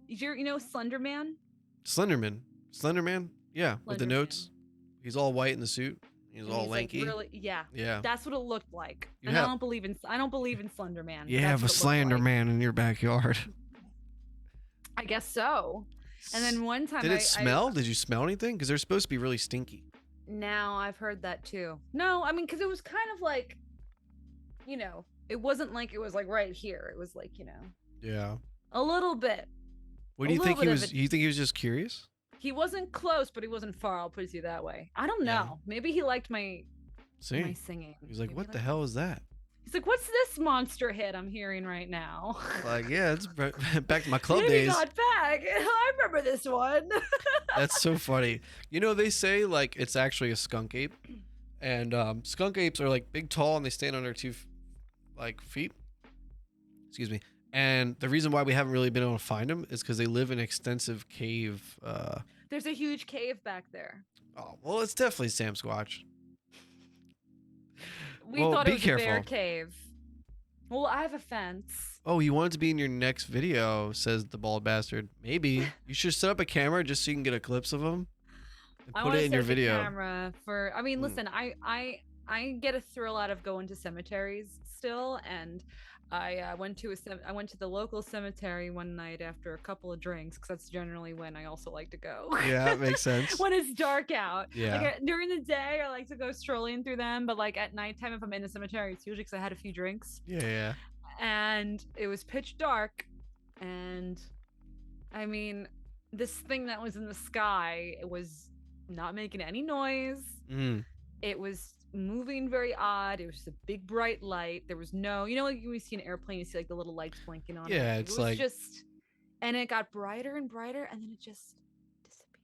you know Slenderman? Slenderman? Yeah, with the notes. He's all white in the suit. He's all lanky. Like really, yeah. That's what it looked like. I don't believe in Slenderman. You have a Slenderman in your backyard. I guess so. And then one time, did it smell? Did you smell anything? Because they're supposed to be really stinky. Now I've heard that too. No, I mean, because it was kind of like you know, it wasn't like it was like right here. It was like, you know, Yeah. a little bit. What do you think he was? You think he was just curious? He wasn't close, but he wasn't far. I'll put it to you that way. I don't know. Yeah. Maybe he liked my singing. He's like, what the hell is that? He's like, what's this monster hit I'm hearing right now? Like, yeah, it's back to my club Maybe days. not back. I remember this one. That's so funny. You know, they say like it's actually a skunk ape, and skunk apes are like big, tall, and they stand on their two feet. Excuse me. And the reason why we haven't really been able to find them is because they live in an extensive cave. There's a huge cave back there. Oh, well, it's definitely Sam Squatch. We thought it was a bear cave. Well, I have a fence. Oh, you wanted to be in your next video, says the bald bastard. Maybe. You should set up a camera just so you can get a clips of them and put it in your video. Camera for, I mean, listen, I get a thrill out of going to cemeteries still, and I went to the local cemetery one night after a couple of drinks, because that's generally when I also like to go. Yeah, that makes sense. When it's dark out. Yeah. Like, during the day, I like to go strolling through them, but like at nighttime, if I'm in a cemetery, it's usually because I had a few drinks. Yeah. And it was pitch dark, and I mean, this thing that was in the sky, it was not making any noise. It was moving very odd. It was just a big bright light. There was no, you know, like when you see an airplane, you see like the little lights blinking on it. Yeah, it's like just, and it got brighter and brighter, and then it just disappeared.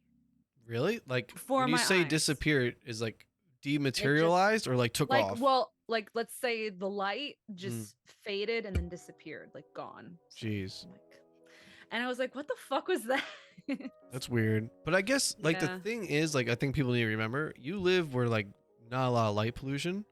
Really? Like Before when you my say eyes. Disappeared, is like dematerialized or like took off? Well, like let's say the light just faded and then disappeared, like gone. Jeez. And I was like, what the fuck was that? That's weird. But I guess like the thing is, like, I think people need to remember, you live where like not a lot of light pollution.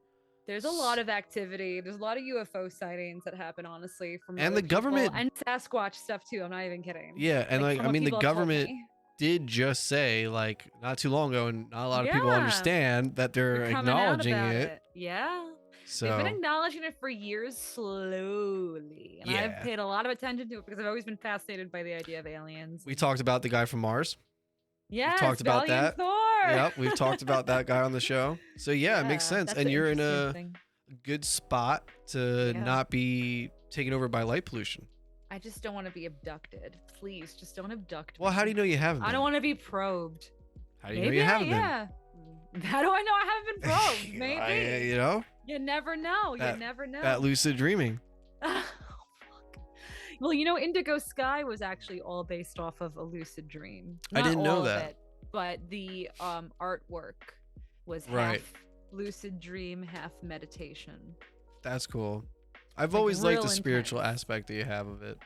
There's a lot of activity. There's a lot of UFO sightings that happen, honestly, from and the government and Sasquatch stuff too. I'm not even kidding. Yeah, and like I mean, the government did just say like not too long ago, and not a lot of people understand that they're acknowledging it. Yeah. So they've been acknowledging it for years slowly, and I've paid a lot of attention to it because I've always been fascinated by the idea of aliens. We talked about the guy from Mars. Yeah, talked about that. Thor. Yep, we've talked about that guy on the show. So yeah, it makes sense. And you're in a good spot to not be taken over by light pollution. I just don't want to be abducted. Please, just don't abduct me. Well, how do you know you haven't been? I don't want to be probed. How do you know you haven't been? How do I know I haven't been probed? Maybe. You know? You never know. You never know. That lucid dreaming. Oh, fuck. Well, you know, Indigo Sky was actually all based off of a lucid dream. I didn't know that. But the artwork was half lucid dream, half meditation. That's cool. I've always liked the spiritual aspect that you have of it.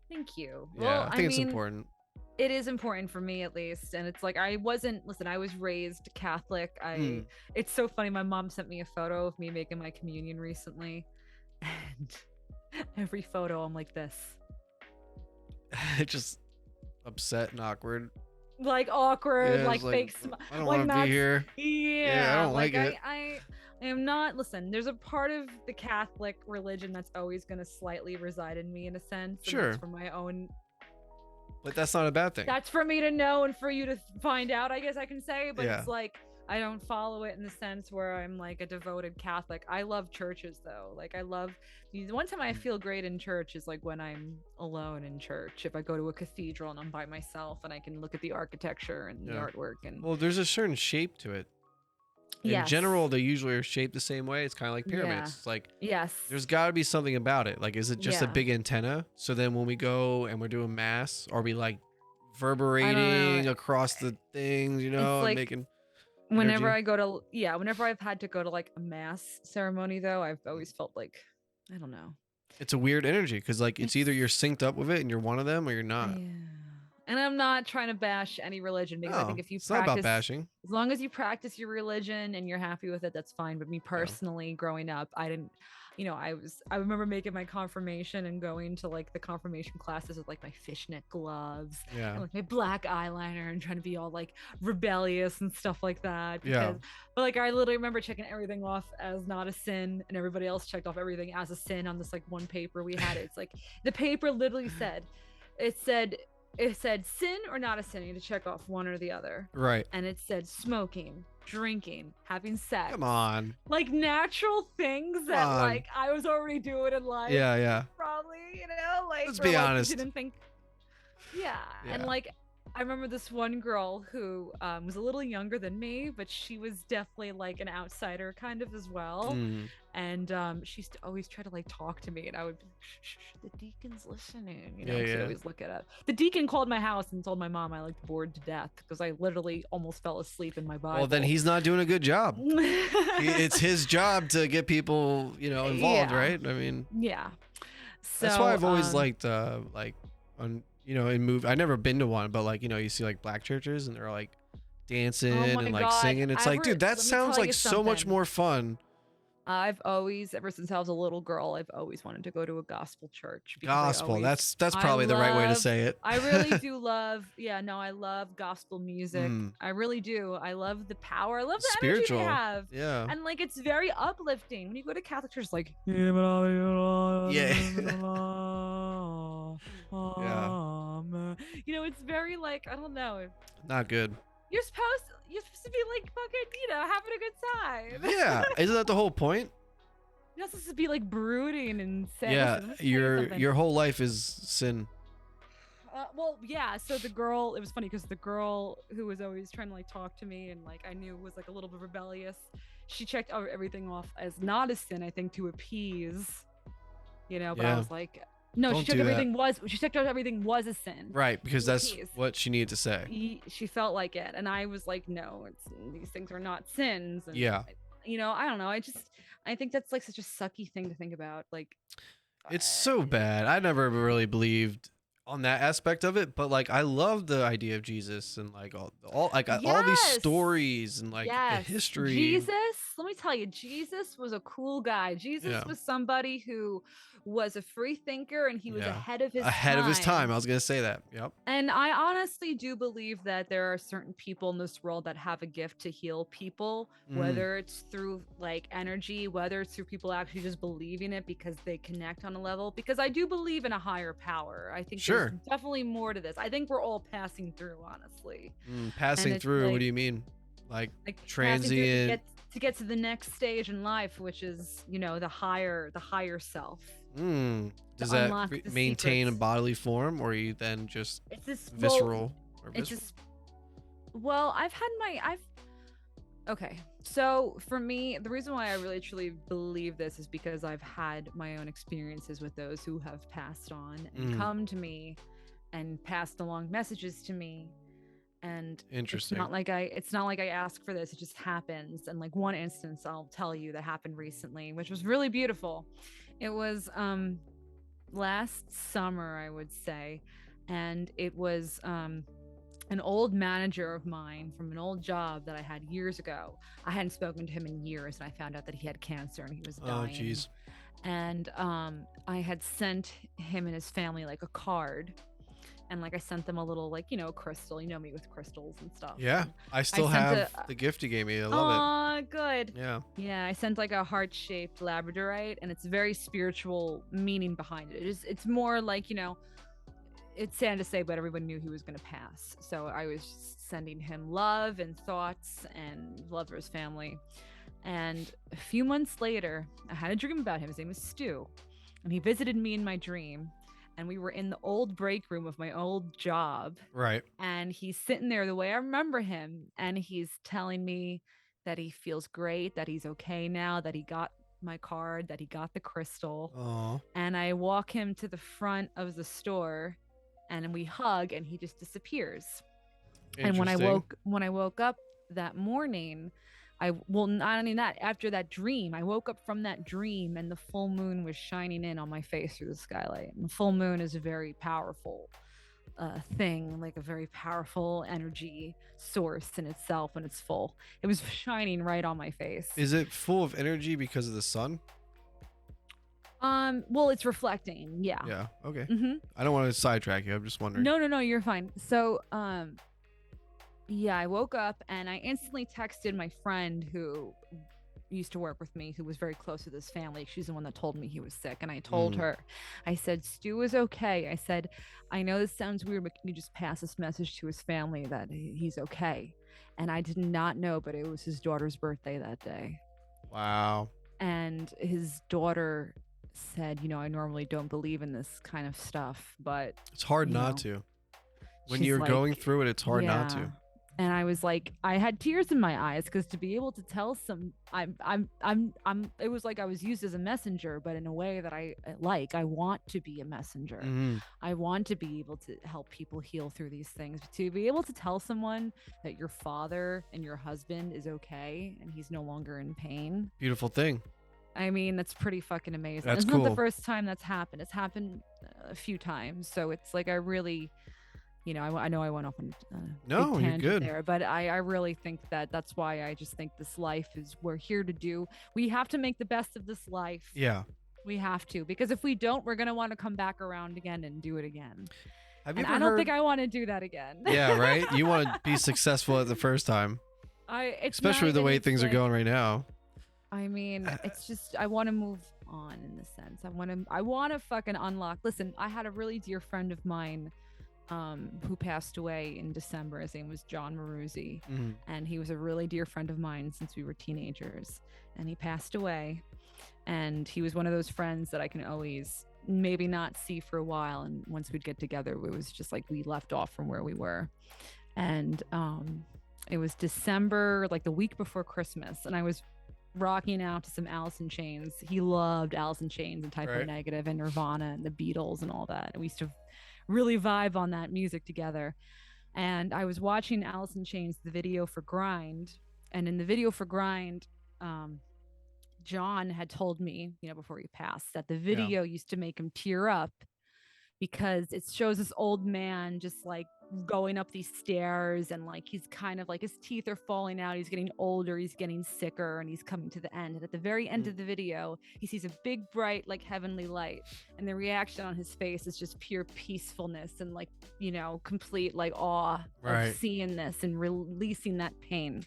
Thank you. Yeah, well, I think it's important. It is important for me, at least. And it's like, I was raised Catholic. It's so funny. My mom sent me a photo of me making my communion recently. And every photo I'm like this. Just upset and awkward. Like awkward, like fake smile. I don't want to be here. Yeah, I don't like it. I am not, listen, there's a part of the Catholic religion that's always going to slightly reside in me in a sense. Sure. That's for my own. But that's not a bad thing. That's for me to know and for you to find out, I guess I can say. But it's like, I don't follow it in the sense where I'm like a devoted Catholic. I love churches though. Like I love, the one time I feel great in church is like when I'm alone in church. If I go to a cathedral and I'm by myself and I can look at the architecture and the artwork and. Well, there's a certain shape to it. In general, they usually are shaped the same way. It's kind of like pyramids. It's like, there's got to be something about it. Like, is it just a big antenna? So then when we go and we're doing mass, are we like reverberating across the things, you know, like, making whenever I go to, whenever I've had to go to like a mass ceremony though, I've always felt like, I don't know. It's a weird energy because like it's either you're synced up with it and you're one of them or you're not. Yeah. And I'm not trying to bash any religion because I think if you it's not about bashing. As long as you practice your religion and you're happy with it, that's fine. But me personally, growing up, I didn't, you know, I remember making my confirmation and going to like the confirmation classes with like my fishnet gloves and like my black eyeliner and trying to be all like rebellious and stuff like that. But like I literally remember checking everything off as not a sin and everybody else checked off everything as a sin on this like one paper we had. It's like the paper literally said, it said sin or not a sin. You had to check off one or the other. Right. And it said smoking, drinking, having sex. Come on. Like natural things that like I was already doing in life. Yeah, yeah. Probably, you know, like let's be honest. Didn't think. Yeah. And like I remember this one girl who was a little younger than me, but she was definitely like an outsider kind of as well. And she used to always try to like talk to me, and I would be like, shh, the deacon's listening, you know. She'd always look it up. The deacon called my house and told my mom I looked bored to death because I literally almost fell asleep in my Bible. Well, then he's not doing a good job. It's his job to get people, you know, involved, right? I mean, so that's why I've always liked you know, in movie, I've never been to one, but like, you know, you see like black churches and they're like dancing and like singing. It's like, dude, that sounds like so much more fun. I've always, ever since I was a little girl, I've always wanted to go to a gospel church. Gospel, that's probably the right way to say it. I really do love, I love gospel music. I really do. I love the power. I love the energy they have. Yeah. And like, it's very uplifting. When you go to Catholic church, like, you know, it's very like, I don't know. Not good. You're supposed to be like fucking, you know, having a good time. Yeah, isn't that the whole point? You're not supposed to be like brooding and sad. Yeah, your whole life is sin. Well, yeah. So the girl, it was funny because the girl who was always trying to like talk to me and like I knew was like a little bit rebellious. She checked everything off as not a sin, I think, to appease. You know, but I was like. No, she checked out everything was a sin. Right, because that's what she needed to say. She felt like it, and I was like, no, these things are not sins. And you know, I don't know. I think that's like such a sucky thing to think about. Like, it's so bad. I never really believed on that aspect of it, but like I love the idea of Jesus and like all these stories and like the history. Jesus, let me tell you, Jesus was a cool guy. Jesus was somebody who was a free thinker, and he was ahead of his time. I was gonna say that. Yep. And I honestly do believe that there are certain people in this world that have a gift to heal people, whether it's through like energy, whether it's through people actually just believing it because they connect on a level. Because I do believe in a higher power. I think there's definitely more to this. I think we're all passing through, honestly. Passing through? Like, what do you mean? Like transient? To get to the next stage in life, which is, you know, the higher self. Does that maintain a bodily form, or are you then just visceral? Okay. So for me, the reason why I really truly believe this is because I've had my own experiences with those who have passed on and come to me and passed along messages to me. And interesting. It's not like I ask for this. It just happens. And like one instance I'll tell you that happened recently, which was really beautiful. It was last summer, I would say. And it was an old manager of mine from an old job that I had years ago. I hadn't spoken to him in years, and I found out that he had cancer and he was dying. Oh, jeez. And I had sent him and his family like a card. And like I sent them a little, like, you know, crystal. You know me with crystals and stuff. Yeah, I still have the gift you gave me. I love it. Oh, good. Yeah. Yeah, I sent like a heart-shaped labradorite, and it's very spiritual meaning behind it. It's more like, you know, it's sad to say, but everyone knew he was going to pass. So I was just sending him love and thoughts and love for his family. And a few months later, I had a dream about him. His name was Stu, and he visited me in my dream. And we were in the old break room of my old job. Right. And he's sitting there the way I remember him. And he's telling me that he feels great, that he's okay now, that he got my card, that he got the crystal. Aww. And I walk him to the front of the store and we hug, and he just disappears. And when I woke up that morning, not only that, after that dream, I woke up from that dream and the full moon was shining in on my face through the skylight. And the full moon is a very powerful thing, like a very powerful energy source in itself when it's full. It was shining right on my face. Is it full of energy because of the sun? Well, it's reflecting. Yeah. Yeah. Okay. I don't want to sidetrack you. I'm just wondering. No, you're fine. So, yeah, I woke up and I instantly texted my friend who used to work with me who was very close with his family. She's the one that told me he was sick. And I told her, I said, Stu is okay. I said, I know this sounds weird, but can you just pass this message to his family that he's okay? And I did not know, but it was his daughter's birthday that day. Wow. And his daughter said, you know, I normally don't believe in this kind of stuff, but it's hard not to. When you're like, going through it, it's hard not to. And I was like, I had tears in my eyes because to be able to tell it was like I was used as a messenger, but in a way that I want to be a messenger. I want to be able to help people heal through these things. To be able to tell someone that your father and your husband is okay and he's no longer in pain. Beautiful thing. I mean, that's pretty fucking amazing. That's it's cool. Not the first time that's happened. It's happened a few times. So it's like I really... You know, I know I went off on no, big you're tangent good there, but I really think that's why I just think this life is we're here to do. We have to make the best of this life. Yeah, we have to, because if we don't, we're gonna want to come back around again and do it again. I don't think I want to do that again. Yeah, right. You want to be successful at the first time. Especially the way things are going right now. I mean, it's just I want to move on in the sense. I want to fucking unlock. Listen, I had a really dear friend of mine. Who passed away in December. His name was John Maruzzi, and he was a really dear friend of mine since we were teenagers, and he passed away. And he was one of those friends that I can always maybe not see for a while, and once we'd get together, it was just like we left off from where we were. And it was December, like the week before Christmas, and I was rocking out to some Alice in Chains. He loved Alice in Chains and Type O Negative and Nirvana and the Beatles and all that, and we used to really vibe on that music together. And I was watching Alice in Chains, the video for Grind, and in the video for Grind, John had told me, you know, before he passed, that the video used to make him tear up because it shows this old man just like going up these stairs, and like he's kind of like his teeth are falling out, he's getting older, he's getting sicker, and he's coming to the end. And at the very end of the video, he sees a big bright like heavenly light, and the reaction on his face is just pure peacefulness and like, you know, complete like awe of seeing this and releasing that pain.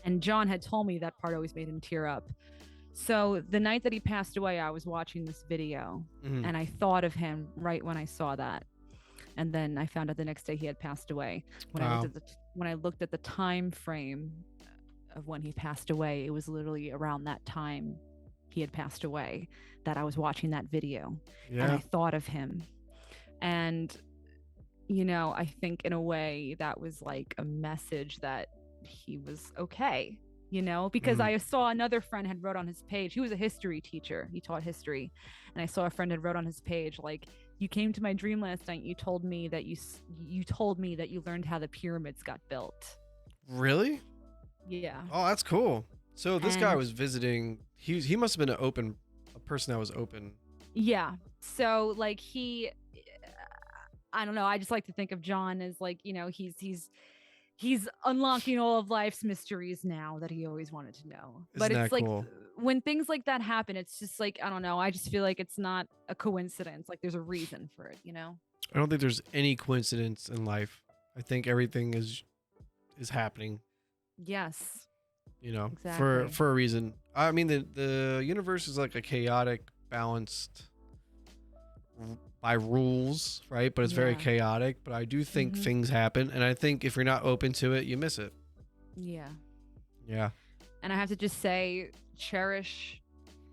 And John had told me that part always made him tear up. So the night that he passed away, I was watching this video and I thought of him right when I saw that. And then I found out the next day he had passed away. When I looked at the time frame of when he passed away, it was literally around that time he had passed away that I was watching that video. And I thought of him. And, you know, I think in a way that was like a message that he was okay, you know, because I saw another friend had wrote on his page. He was a history teacher. He taught history. And I saw a friend had wrote on his page, like, you came to my dream last night. You told me that you told me that you learned how the pyramids got built. Really? Yeah. Oh, that's cool. So this guy was visiting. He must have been a person that was open. Yeah. So like I don't know. I just like to think of John as like, you know, he's unlocking all of life's mysteries now that he always wanted to know. But it's like cool? When things like that happen, it's just like, I don't know. I just feel like it's not a coincidence. Like there's a reason for it, you know? I don't think there's any coincidence in life. I think everything is happening. Yes. You know, exactly. for a reason. I mean, the universe is like a chaotic, balanced by rules, right? But it's very chaotic. But I do think things happen, and I think if you're not open to it, you miss it. Yeah. Yeah. And I have to just say, cherish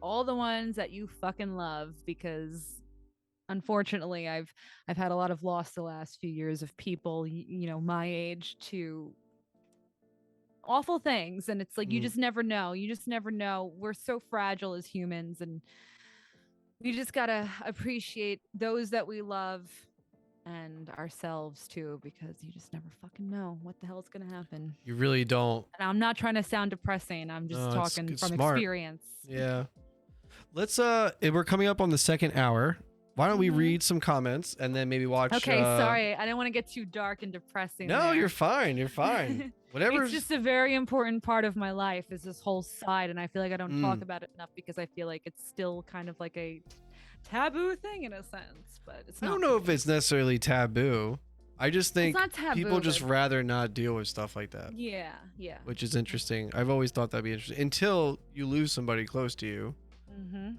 all the ones that you fucking love, because unfortunately I've had a lot of loss the last few years of people, you know, my age, to awful things. And it's like, you just never know. We're so fragile as humans, and we just gotta appreciate those that we love and ourselves too, because you just never fucking know what the hell is gonna happen. You really don't. And I'm not trying to sound depressing. I'm just talking from experience. Yeah. Let's we're coming up on the second hour. Why don't we read some comments and then maybe watch? Okay, sorry, I didn't want to get too dark and depressing. No, you're fine. You're fine. Whatever. It's just a very important part of my life, is this whole side, and I feel like I don't talk about it enough because I feel like it's still kind of like a taboo thing in a sense, but it's not. I don't know if it's necessarily taboo. I just think not taboo, people just but- rather not deal with stuff like that. Yeah, yeah. Which is interesting. I've always thought that'd be interesting until you lose somebody close to you.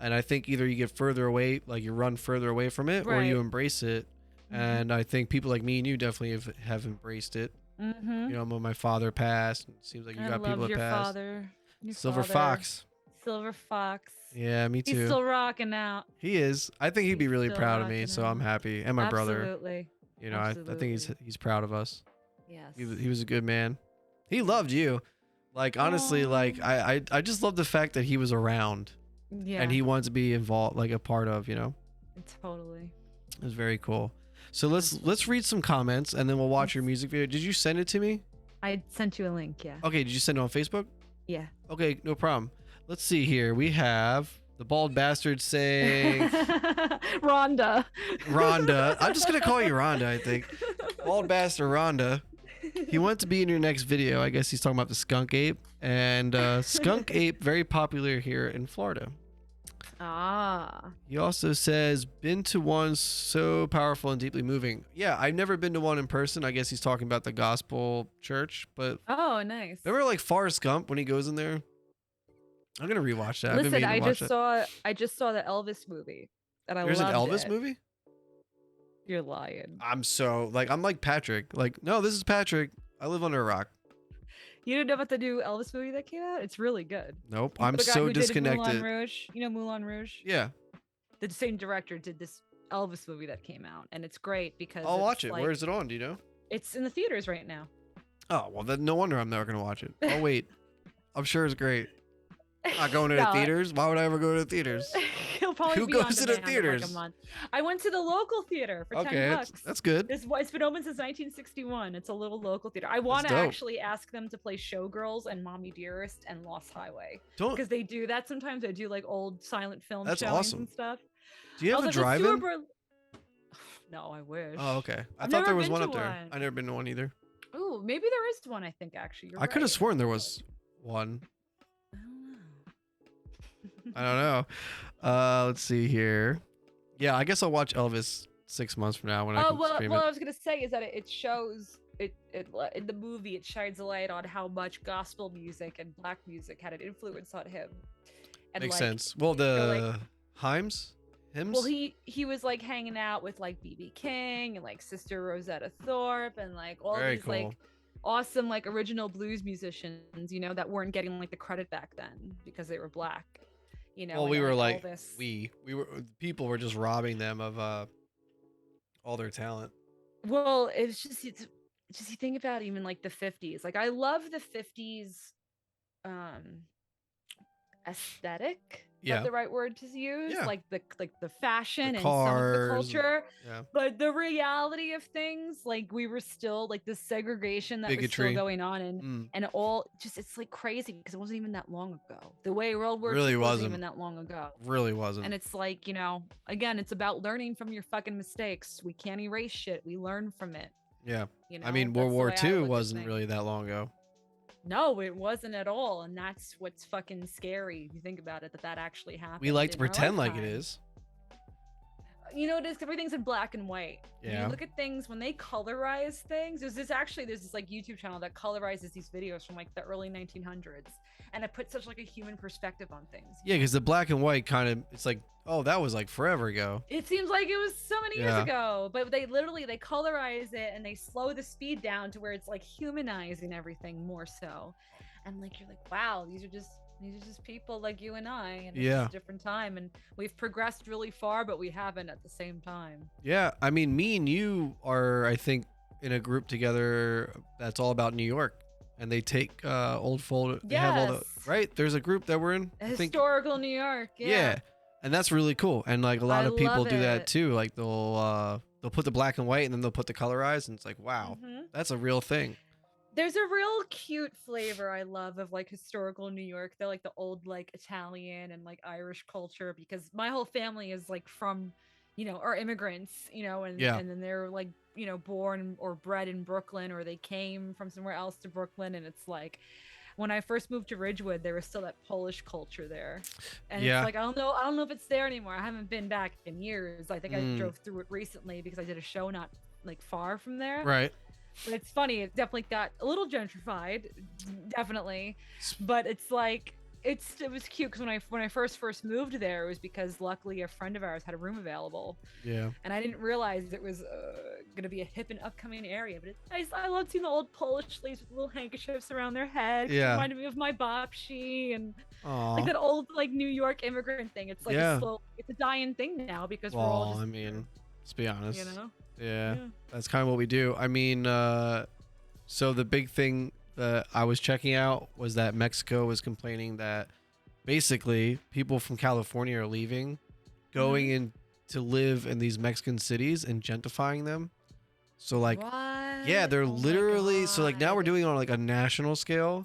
And I think either you get further away, like you run further away from it, or you embrace it. And I think people like me and you definitely have embraced it. You know, when my father passed, it seems like you got people that passed. Father. Silver Fox. Silver Fox. Yeah, me too. He's still rocking out. He is. I think he'd be really still proud of me, rocking so out. I'm happy. And my brother. Absolutely. You know, I think he's proud of us. Yes. He was a good man. He loved you. Like, honestly, like I just love the fact that he was around. Yeah. And he wanted to be involved, like a part of, you know. Totally. It was very cool. So let's read some comments and then we'll watch your music video. Did you send it to me? I sent you a link, yeah. Okay, did you send it on Facebook? Yeah. Okay, no problem. Let's see here. We have the bald bastard saying Rhonda. I'm just gonna call you Rhonda, I think. Bald bastard Rhonda. He wants to be in your next video. I guess he's talking about the skunk ape. And skunk ape, very popular here in Florida. Ah. He also says, been to one so powerful and deeply moving. Yeah, I've never been to one in person. I guess he's talking about the gospel church. But oh, nice. remember like Forrest Gump when he goes in there? I'm gonna rewatch that. Listen, I just saw the Elvis movie, and There's an Elvis movie? You're lying. I'm like Patrick. Like, no, this is Patrick. I live under a rock. You didn't know about the new Elvis movie that came out? It's really good. Nope. I'm so disconnected. Moulin Rouge. You know Moulin Rouge? Yeah. The same director did this Elvis movie that came out, and it's great because I'll watch it. Where is it on? Do you know? It's in the theaters right now. Oh, well, then no wonder I'm never going to watch it. Oh, wait. I'm sure it's great. I'm not going to the theaters. Why would I ever go to the theaters? He'll probably Who be goes on to the demand in, theaters? like, a month. I went to the local theater for $10. That's good. It's been open since 1961. It's a little local theater. I want to actually ask them to play Showgirls and Mommy Dearest and Lost Highway. Because they do that sometimes. They do like old silent film showings and stuff. Do you have a drive-in? No, I wish. Oh, okay. I thought there was one up there. I've never been to one either. Oh, maybe there is one. I think actually. I could have sworn there was one. I don't know. Let's see here. Yeah, I guess I'll watch Elvis 6 months from now when I can stream it. What I was gonna say is that it shows it in the movie. It shines a light on how much gospel music and black music had an influence on him. And makes sense. Well, the hymns. Well, he was like hanging out with like B.B. King and like Sister Rosetta Thorpe and like all these like awesome like original blues musicians, you know, that weren't getting like the credit back then because they were black. You know, well, we were like people were just robbing them of all their talent. Well, it's just you think about even like the 50s. Like I love the 50s aesthetic. Is that the right word to use? Yeah. Like the fashion and cars, some of the culture. Yeah. But the reality of things, like we were still like the segregation that was still going on and all just it's like crazy because it wasn't even that long ago. The way World War II wasn't even that long ago. Really wasn't. And it's like, you know, again, it's about learning from your fucking mistakes. We can't erase shit. We learn from it. Yeah. You know, I mean, World War II wasn't really that long ago. No, it wasn't at all. And that's what's fucking scary if you think about it, that actually happened. We like to pretend like it is. You know, everything's in black and white. Yeah. When you look at things, when they colorize things, there's this like YouTube channel that colorizes these videos from like the early 1900s. And it puts such like a human perspective on things. Yeah, because the black and white kind of, it's like, oh, that was like forever ago. It seems like it was so many years ago, but they colorize it and they slow the speed down to where it's like humanizing everything more so. And like, you're like, wow, these are just people like you and I, and it's just a different time. And we've progressed really far, but we haven't at the same time. Yeah. I mean, me and you are, I think, in a group together that's all about New York. And they take old folder. They have all the right. There's a group that we're in. Historical New York. Yeah. And that's really cool. And like a lot of people do that too. Like they'll put the black and white and then they'll put the colorized, and it's like, wow, that's a real thing. There's a real cute flavor I love of like historical New York. They're like the old like Italian and like Irish culture, because my whole family is like from, you know, are immigrants, you know, and then they're like, you know, born or bred in Brooklyn, or they came from somewhere else to Brooklyn. And it's like, when I first moved to Ridgewood, there was still that Polish culture there. And it's like, I don't know if it's there anymore. I haven't been back in years. I think I drove through it recently because I did a show not like far from there. Right. But it's funny. It definitely got a little gentrified, definitely. But it's like it was cute because when I first moved there, it was because luckily a friend of ours had a room available. Yeah. And I didn't realize it was gonna be a hip and upcoming area. But I love seeing the old Polish ladies with little handkerchiefs around their head. Yeah. It reminded me of my babci and Aww. like that old like New York immigrant thing. It's like it's a dying thing now because we're all just, I mean, let's be honest. you know. Yeah, that's kind of what we do. I mean, so the big thing that I was checking out was that Mexico was complaining that basically people from California are leaving, going in to live in these Mexican cities and gentrifying them. So like, yeah, they're literally, so like now we're doing it on like a national scale.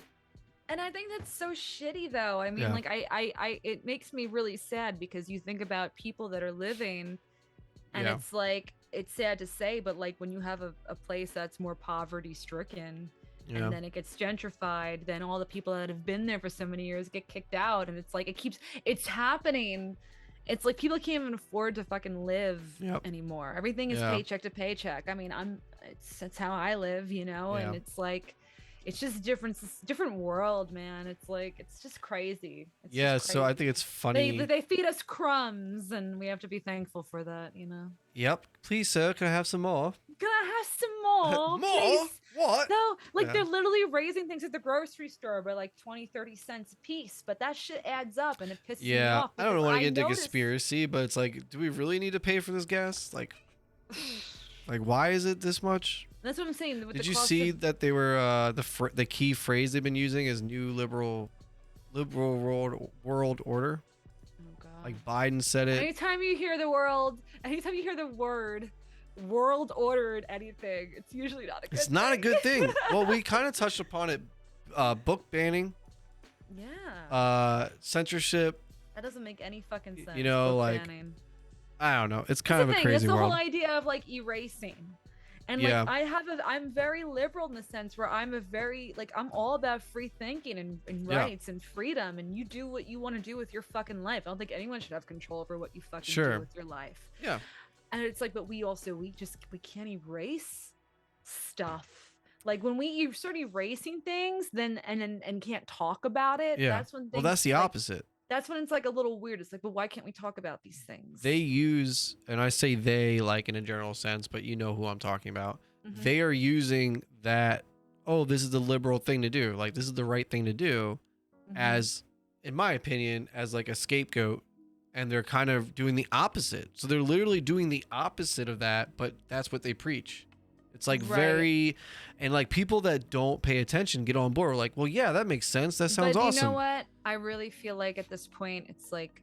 And I think that's so shitty though. I mean, like it makes me really sad because you think about people that are living and it's like, it's sad to say, but like when you have a place that's more poverty stricken and then it gets gentrified, then all the people that have been there for so many years get kicked out. And it's like, it's happening. It's like people can't even afford to fucking live anymore. Everything is paycheck to paycheck. I mean, that's how I live, you know? And it's like, it's just different world, man. It's like, it's just crazy. It's just crazy. So I think it's funny. They feed us crumbs and we have to be thankful for that, you know? Yep. Please, sir, can I have some more? Can I have some more? More? Please? What? No, like they're literally raising things at the grocery store by like 20-30 cents a piece, but that shit adds up and it pisses me off. I don't want to get into conspiracy, but it's like, do we really need to pay for this gas? Like why is it this much? That's what I'm saying. Did you see that they were the key phrase they've been using is new liberal world order? Oh God. Like Biden said it. Anytime you hear the word world ordered anything, it's usually not a good thing. It's not a good thing. Well, we kind of touched upon it. Book banning. Yeah. Censorship. That doesn't make any fucking sense. You know, like banning. I don't know. It's kind of a crazy world. It's the world. whole idea of like erasing. And like I'm very liberal in the sense where I'm I'm all about free thinking and rights and freedom, and you do what you want to do with your fucking life. I don't think anyone should have control over what you fucking do with your life. Yeah. And it's like, but we can't erase stuff. Like when we start erasing things, then can't talk about it. Yeah. That's when things, that's the opposite. That's when it's like a little weird. It's like, but why can't we talk about these things? They use, and I say they like in a general sense, but you know who I'm talking about. Mm-hmm. They are using that, oh, this is the liberal thing to do. Like, this is the right thing to do as, in my opinion, as like a scapegoat. And they're kind of doing the opposite. So they're literally doing the opposite of that, but that's what they preach. It's like very, and like people that don't pay attention get on board. We're like, well, yeah, that makes sense. That sounds awesome. You know what? I really feel like at this point, it's like,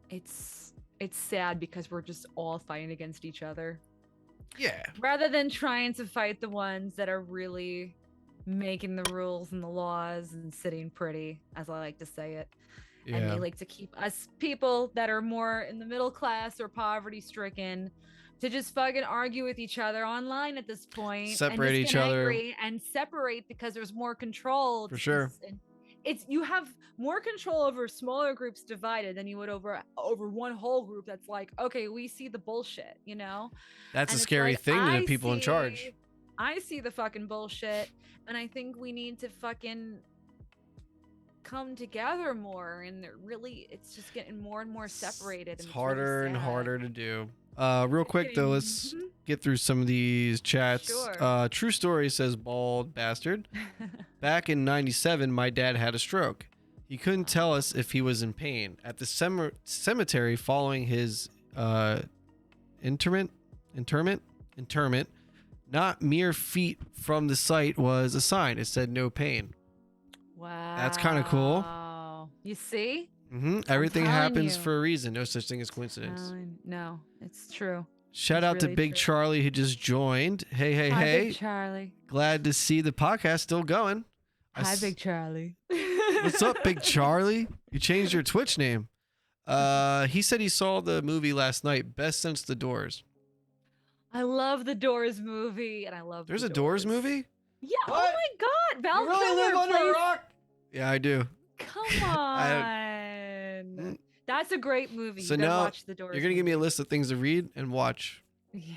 it's sad because we're just all fighting against each other. Yeah. Rather than trying to fight the ones that are really making the rules and the laws and sitting pretty, as I like to say it. Yeah. And they like to keep us people that are more in the middle class or poverty stricken to just fucking argue with each other online at this point. Separate each other. And separate because there's more control. For sure. You have more control over smaller groups divided than you would over one whole group that's like, okay, we see the bullshit, you know? That's a scary thing to the people in charge. I see the fucking bullshit, and I think we need to fucking come together more, and it's just getting more and more separated. It's harder and harder to do. Real quick though, let's get through some of these chats. Sure. True Story says, bald bastard. Back in 97, my dad had a stroke. He couldn't tell us if he was in pain. At the cemetery following his interment, not mere feet from the site was a sign. It said no pain. Wow. That's kind of cool. You see? Everything happens for a reason. No such thing as coincidence. No, it's true. Shout out to Big Charlie who just joined. Hey. Hi, Big Charlie. Glad to see the podcast still going. Hi, Big Charlie. What's up, Big Charlie? You changed your Twitch name. He said he saw the movie last night. Best since The Doors. I love the Doors movie, and I love. There's a Doors movie? Yeah. What? Oh my God, Val you really live under a rock? Yeah, I do. Come on. That's a great movie. So you gotta now watch the Doors. You're gonna give me a list of things to read and watch. Yeah.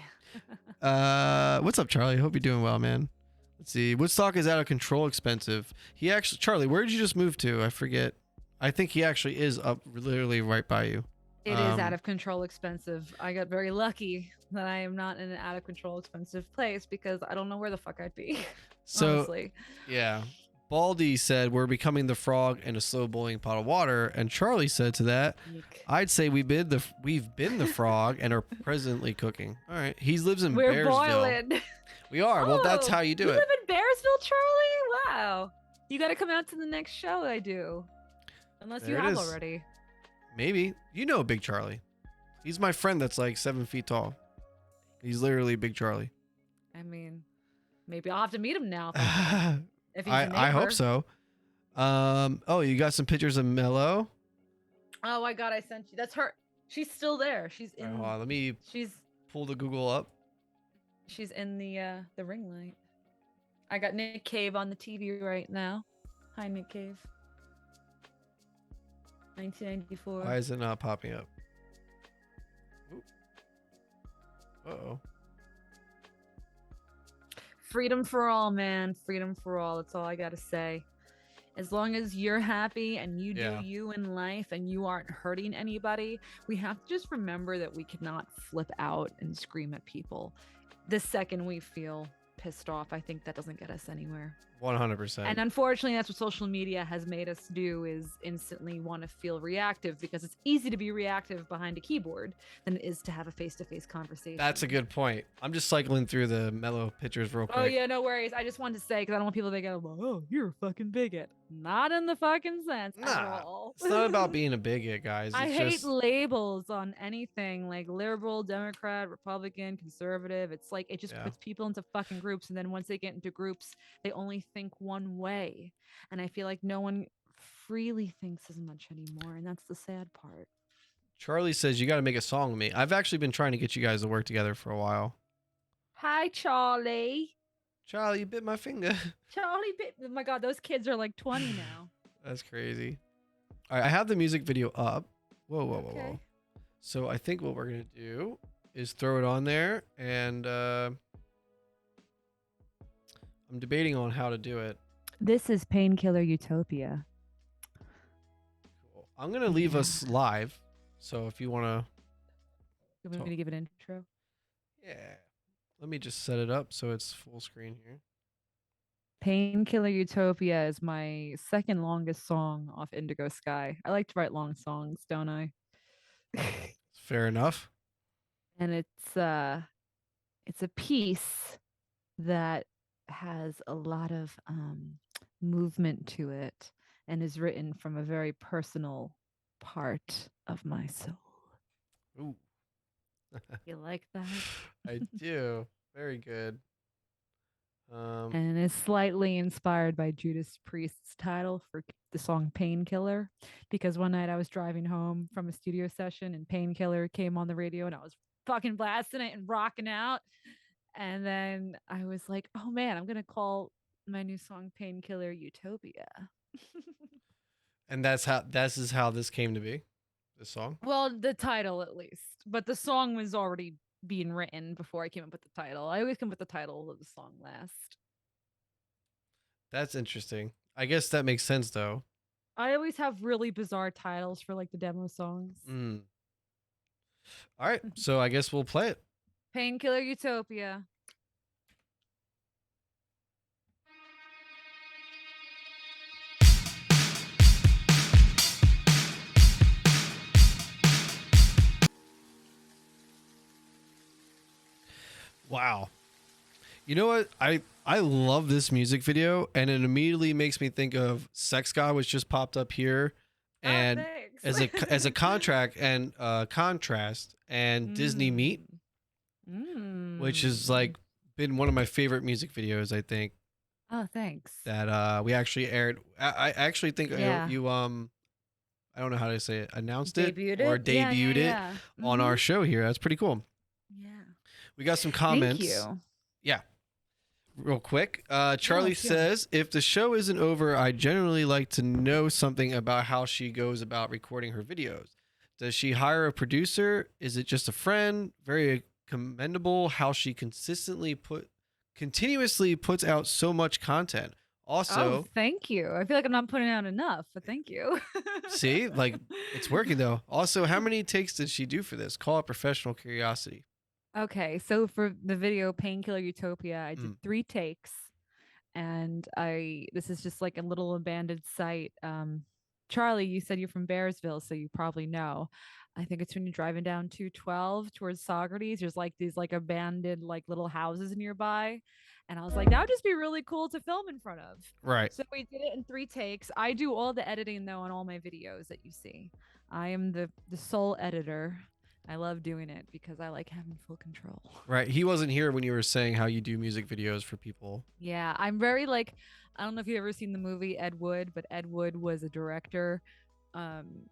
What's up, Charlie? Hope you're doing well, man. Let's see. Woodstock is out of control expensive. He actually, Charlie, where did you just move to? I forget. I think he actually is up literally right by you. It is out of control expensive. I got very lucky that I am not in an out of control expensive place because I don't know where the fuck I'd be. So, honestly. Yeah. Baldy said, we're becoming the frog in a slow boiling pot of water. And Charlie said to that, I'd say we've been the frog and are presently cooking. All right. He lives in We're Bearsville. Boiling. We are. Well, that's how you do you it. live in Bearsville, Charlie? Wow. You got to come out to the next show I do. Unless There you it have is. already. Maybe. You know Big Charlie. He's my friend that's like 7 feet tall. He's literally Big Charlie. I mean, maybe I'll have to meet him now. If he's I hope so. Oh, you got some pictures of Mello? Oh my God, I sent you. That's her. She's still there. She's in. Hold on, let me pull the Google up. She's in the ring light. I got Nick Cave on the TV right now. Hi, Nick Cave. 1994. Why is it not popping up? Uh-oh. Freedom for all, man. Freedom for all. That's all I gotta say. As long as you're happy and you do you in life and you aren't hurting anybody, we have to just remember that we cannot flip out and scream at people. The second we feel pissed off, I think that doesn't get us anywhere. 100%. And unfortunately, that's what social media has made us do, is instantly want to feel reactive, because it's easy to be reactive behind a keyboard than it is to have a face-to-face conversation. That's a good point. I'm just cycling through the Mello pictures real quick. Oh, yeah, no worries. I just wanted to say, because I don't want people to go, oh, you're a fucking bigot. Not in the fucking sense at all. It's not about being a bigot, guys. I hate labels on anything, like liberal, Democrat, Republican, conservative. It's like it just puts people into fucking groups, and then once they get into groups, they only think one way. And I feel like no one freely thinks as much anymore, and that's the sad part. Charlie says you got to make a song with me. I've actually been trying to get you guys to work together for a while. Hi, Charlie. Charlie, you bit my finger. Charlie bit. Oh my God, those kids are like 20 now. That's crazy. All right, I have the music video up. Whoa. So I think what we're gonna do is throw it on there, and I'm debating on how to do it. This is Painkiller Utopia. Cool. I'm gonna leave us live, so if you wanna. You want me to give an intro? Yeah. Let me just set it up so it's full screen here. Painkiller Utopia is my second longest song off Indigo Sky. I like to write long songs, don't I? Fair enough. And it's a piece that has a lot of movement to it and is written from a very personal part of my soul. Ooh. You like that? I do. Very good. And it's slightly inspired by Judas Priest's title for the song Painkiller, because one night I was driving home from a studio session and Painkiller came on the radio and I was fucking blasting it and rocking out. And then I was like, oh man, I'm going to call my new song Painkiller Utopia. And this is how this came to be, this song? Well, the title at least, but the song was already being written before I came up with the title. I always come up with the title of the song last. That's interesting. I guess that makes sense though. I always have really bizarre titles for like the demo songs. All right, so I guess we'll play it. Painkiller Utopia. Wow. You know what? I love this music video, and it immediately makes me think of Sex God, which just popped up here, and as a contract and contrast, and Disney Meat, which is like been one of my favorite music videos, I think. Oh, thanks. That we actually aired. I actually think you I don't know how to say it. Announced it or debuted it on our show here. That's pretty cool. Yeah. We got some comments. Thank you. Yeah. Real quick. Charlie says, if the show isn't over, I generally like to know something about how she goes about recording her videos. Does she hire a producer? Is it just a friend? Very commendable how she continuously puts out so much content. Also, oh, thank you. I feel like I'm not putting out enough, but thank you. see, like it's working though. Also, how many takes did she do for this? Call it professional curiosity. Okay, so for the video Painkiller Utopia, I did 3 takes, and this is just like a little abandoned site. Charlie, you said you're from Bearsville, so you probably know. I think it's when you're driving down 212 towards Socrates. There's like these like abandoned like little houses nearby. And I was like, that would just be really cool to film in front of. Right. So we did it in 3 takes. I do all the editing though on all my videos that you see. I am the sole editor. I love doing it because I like having full control. Right. He wasn't here when you were saying how you do music videos for people. Yeah, I'm very like, I don't know if you've ever seen the movie Ed Wood, but Ed Wood was a director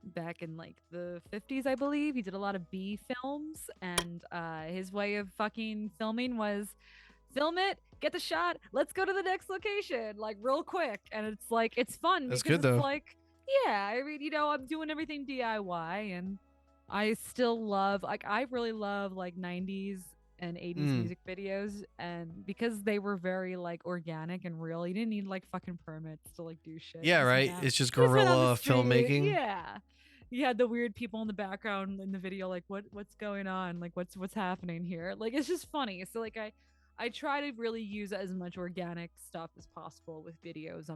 back in like the 50s, I believe. He did a lot of B films, and his way of fucking filming was film it, get the shot, let's go to the next location, like real quick. And it's like, it's fun. That's because good though. It's like, yeah, I mean, you know, I'm doing everything DIY, and I still love, like, I really love like 90s and 80s music videos, and because they were very like organic and real, you didn't need like fucking permits to like do shit. Yeah, right. It's just guerrilla filmmaking. Yeah, you had the weird people in the background in the video, like what's going on, like what's happening here. Like, it's just funny. So like I try to really use as much organic stuff as possible with videos.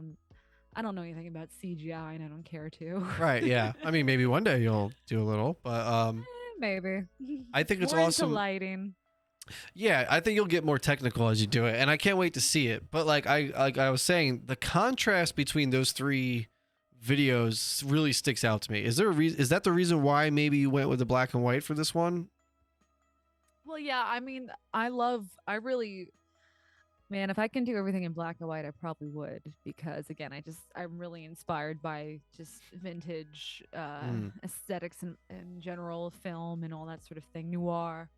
I don't know anything about CGI, and I don't care to. Right, yeah. I mean, maybe one day you'll do a little, but maybe. I think it's More awesome. into lighting. Yeah, I think you'll get more technical as you do it, and I can't wait to see it. But like I was saying, the contrast between those 3 videos really sticks out to me. Is there a reason? Is that the reason why maybe you went with the black and white for this one? Well, yeah. I mean, man, if I can do everything in black and white, I probably would, because again, I'm really inspired by just vintage aesthetics and general film and all that sort of thing, noir.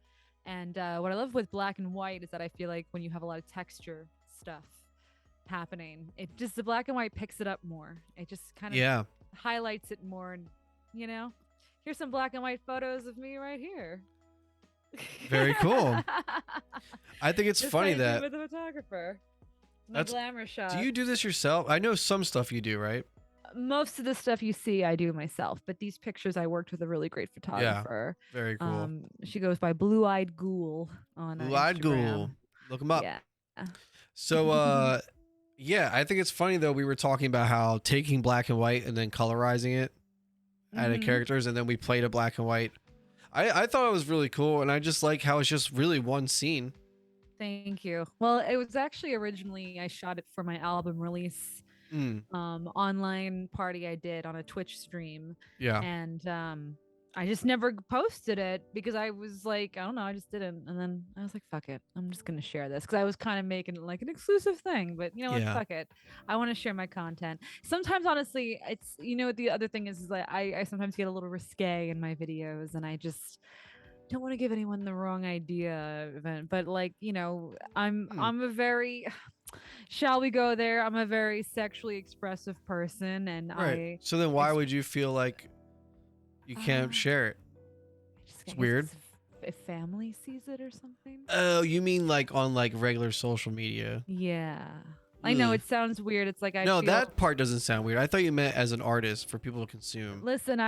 And what I love with black and white is that I feel like when you have a lot of texture stuff happening, the black and white picks it up more. It just kind of highlights it more. And, you know, here's some black and white photos of me right here. Very cool. I think it's just funny like that with a photographer. My glamour shot. Do you do this yourself? I know some stuff you do, right? Most of the stuff you see, I do myself. But these pictures, I worked with a really great photographer. Yeah, very cool. She goes by Blue-Eyed Ghoul on Blue-Eyed Ghoul. Look them up. Yeah. So, yeah, I think it's funny though. We were talking about how taking black and white and then colorizing it, added characters, and then we played a black and white. I thought it was really cool, and I just like how it's just really one scene. Thank you. Well, it was actually originally I shot it for my album release online party I did on a Twitch stream. Yeah. And I just never posted it because I was like, I don't know, I just didn't. And then I was like, fuck it, I'm just gonna share this, because I was kind of making it like an exclusive thing. But you know what, fuck it, I want to share my content. Sometimes honestly, it's, you know, the other thing is that I sometimes get a little risque in my videos, and I just don't want to give anyone the wrong idea of it. But like, you know, I'm a very, shall we go there, I'm a very sexually expressive person, and So then why would you feel like you can't share it? It's weird. If family sees it or something. Oh, you mean like on like regular social media? Yeah. I know it sounds weird. It's like No, that part doesn't sound weird. I thought you meant as an artist for people to consume. Listen,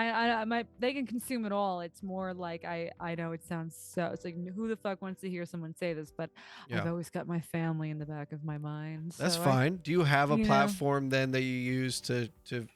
they can consume it all. It's more like I know it sounds so. It's like, who the fuck wants to hear someone say this? But I've always got my family in the back of my mind. That's fine. Do you have a platform then that you use to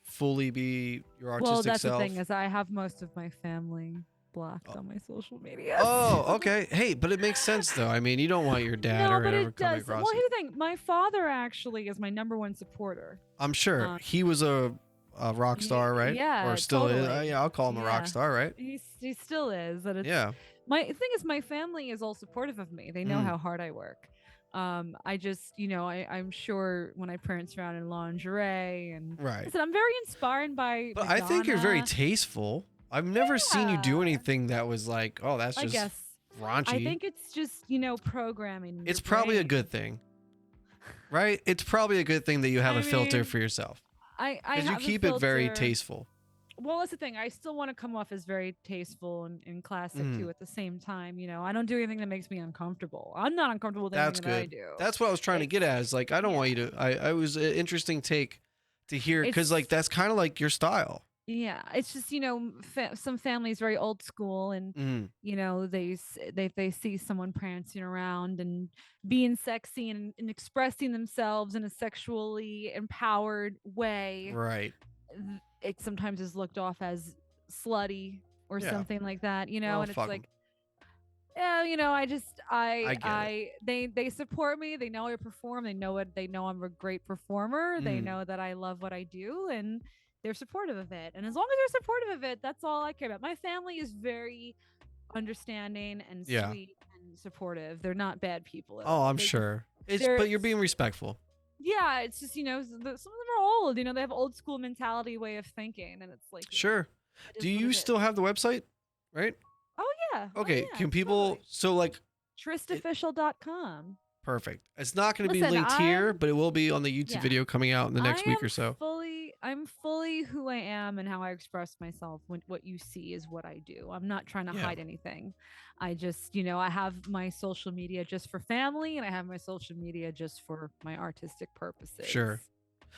fully be your artistic self? Well, that's the thing, is I have most of my family blocked on my social media. Oh, okay. Hey, but it makes sense though. I mean, you don't want your dad or whatever coming across. Well, here's the thing. My father actually is my #1 supporter. I'm sure he was a rock star, right? Yeah, or still totally. is. Yeah, I'll call him a rock star, right? He still is. And it's, my thing is, my family is all supportive of me. They know how hard I work. I just, you know, I'm sure when I prance around in lingerie and listen, I'm very inspired by But Madonna. I think you're very tasteful. I've never seen you do anything that was like, oh, that's just raunchy. I think it's just, you know, programming. It's probably a good thing, right? It's probably a good thing that you have a filter for yourself. Because you keep it very tasteful. Well, that's the thing. I still want to come off as very tasteful and classic Mhm. too at the same time. You know, I don't do anything that makes me uncomfortable. I'm not uncomfortable with That's anything that I good. do. That's what I was trying to It's get at. Is like I don't want you yeah. to. I was an interesting take to hear because It's like that's kind of like your style. yeah. It's just some families very old school, and Mm. they see someone prancing around and being sexy and expressing themselves in a sexually empowered way. Right. It sometimes is looked off as slutty or Yeah. something like that, Well, and it's fuck 'em. like, yeah, I get it. they support me. They know I perform. They know I'm a great performer. They Mm. know that I love what I do, and they're supportive of it. And as long as they're supportive of it, that's all I care about. My family is very understanding and Yeah. sweet and supportive. They're not bad people at Oh, all. I'm sure. They're But you're being respectful. yeah, it's just some of them are old. They have old school mentality way of thinking, and it's like, Sure. it Do is what you it still is. have the website? Right. Oh yeah. Oh Okay. yeah. Can people? Totally. So like, TrystOfficial.com. perfect. It's not going to be Listen, linked here, but it will be on the YouTube yeah. video coming out in the next I week am or so. I'm fully who I am and how I express myself. When what you see is what I do. I'm not trying to Yeah. hide anything. I just, I have my social media just for family, and I have my social media just for my artistic purposes. Sure.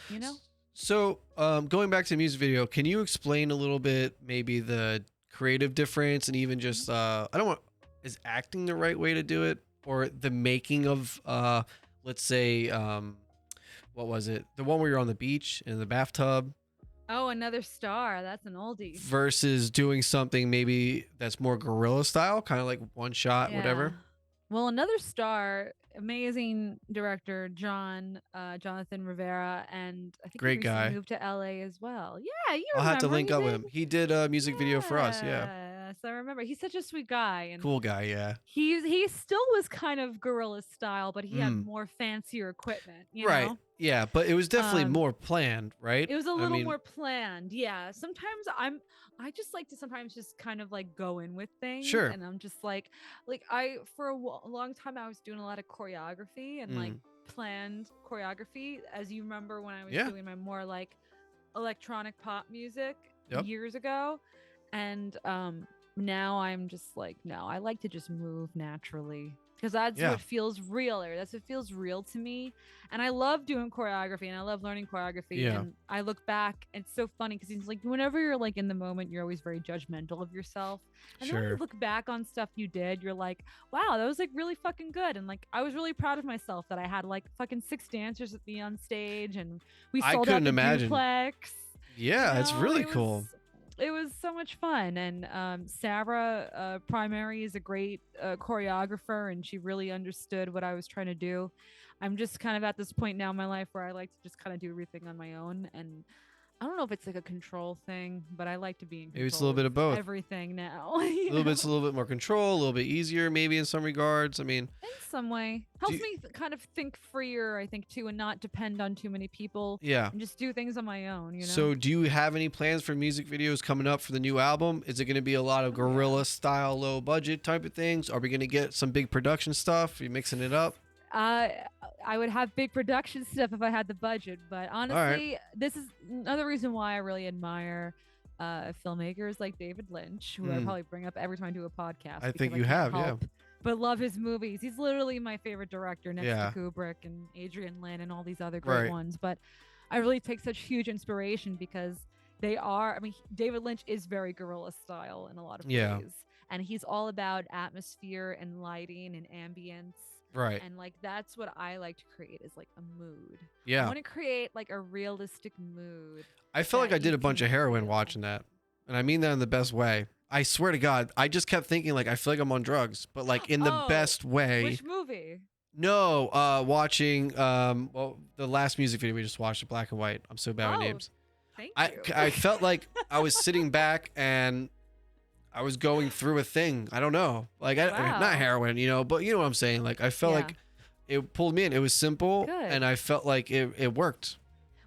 You know? So, going back to the music video, can you explain a little bit maybe the creative difference and even just I don't want is acting the right way to do it or the making of let's say what was it? The one where you're on the beach in the bathtub Oh, Another Star. That's an oldie. versus doing something maybe that's more guerrilla style, kind of like one shot, whatever. Well, Another Star, amazing director Jonathan Rivera, and I think Great he recently guy. moved to LA as well. Yeah, you I'll have to remember link he up with did. him. He did a music video for us. Yeah. Yes, I remember. He's such a sweet guy, and Cool guy. Yeah. he still was kind of guerrilla style, but he had Mm. more fancier equipment. Right. Yeah. But it was definitely Um, more planned, right? It was a I little mean, more planned. Yeah. Sometimes I just like to sometimes just kind of like go in with things, sure. and I'm just like for a long time I was doing a lot of choreography and like Mm. planned choreography, as you remember when I was Yeah. doing my more like electronic pop music Yep. years ago. And now I'm just like, no, I like to just move naturally, because that's Yeah. what feels realer. That's what feels real to me. And I love doing choreography, and I love learning choreography. Yeah. And I look back, and it's so funny because it's like whenever you're like in the moment, you're always very judgmental of yourself. And then when you Sure. look back on stuff you did, you're like, wow, that was like really fucking good. And like I was really proud of myself that I had like fucking 6 dancers with me on stage, and we I sold out couldn't the imagine. duplex. Yeah, it's really cool. It was so much fun. And Sarah Primary is a great choreographer, and she really understood what I was trying to do. I'm just kind of at this point now in my life where I like to just kind of do everything on my own, and I don't know if it's like a control thing, but I like to be in control. Maybe it's a little bit of both. Everything now. A little bit more control, a little bit easier, maybe in some regards. I mean, in some way helps me kind of think freer, I think, too, and not depend on too many people. yeah. And just do things on my own. So, do you have any plans for music videos coming up for the new album? Is it going to be a lot of guerrilla style, low budget type of things? Are we going to get some big production stuff? Are you mixing it up? I would have big production stuff if I had the budget, but honestly, this is another reason why I really admire filmmakers like David Lynch, who I probably bring up every time I do a podcast. I think you can't have, help but love his movies. He's literally my favorite director next Yeah. to Kubrick and Adrian Lin and all these other great ones. But I really take such huge inspiration because David Lynch is very guerrilla style in a lot of ways. And he's all about atmosphere and lighting and ambience. Right. And like that's what I like to create, is like a mood. Yeah. I want to create like a realistic mood. I felt like that I did you a bunch can of heroin feel. watching that. And I mean that in the best way. I swear to God, I just kept thinking like I feel like I'm on drugs, but like in the Oh, best way. Which movie? No, watching well, the last music video we just watched, the black and white. I'm so bad with names. Thank I you. I felt like I was sitting back and I was going through a thing. I don't know. Like Wow. not heroin, but you know what I'm saying? Like I felt Yeah. like it pulled me in. It was simple Good. and I felt like it worked.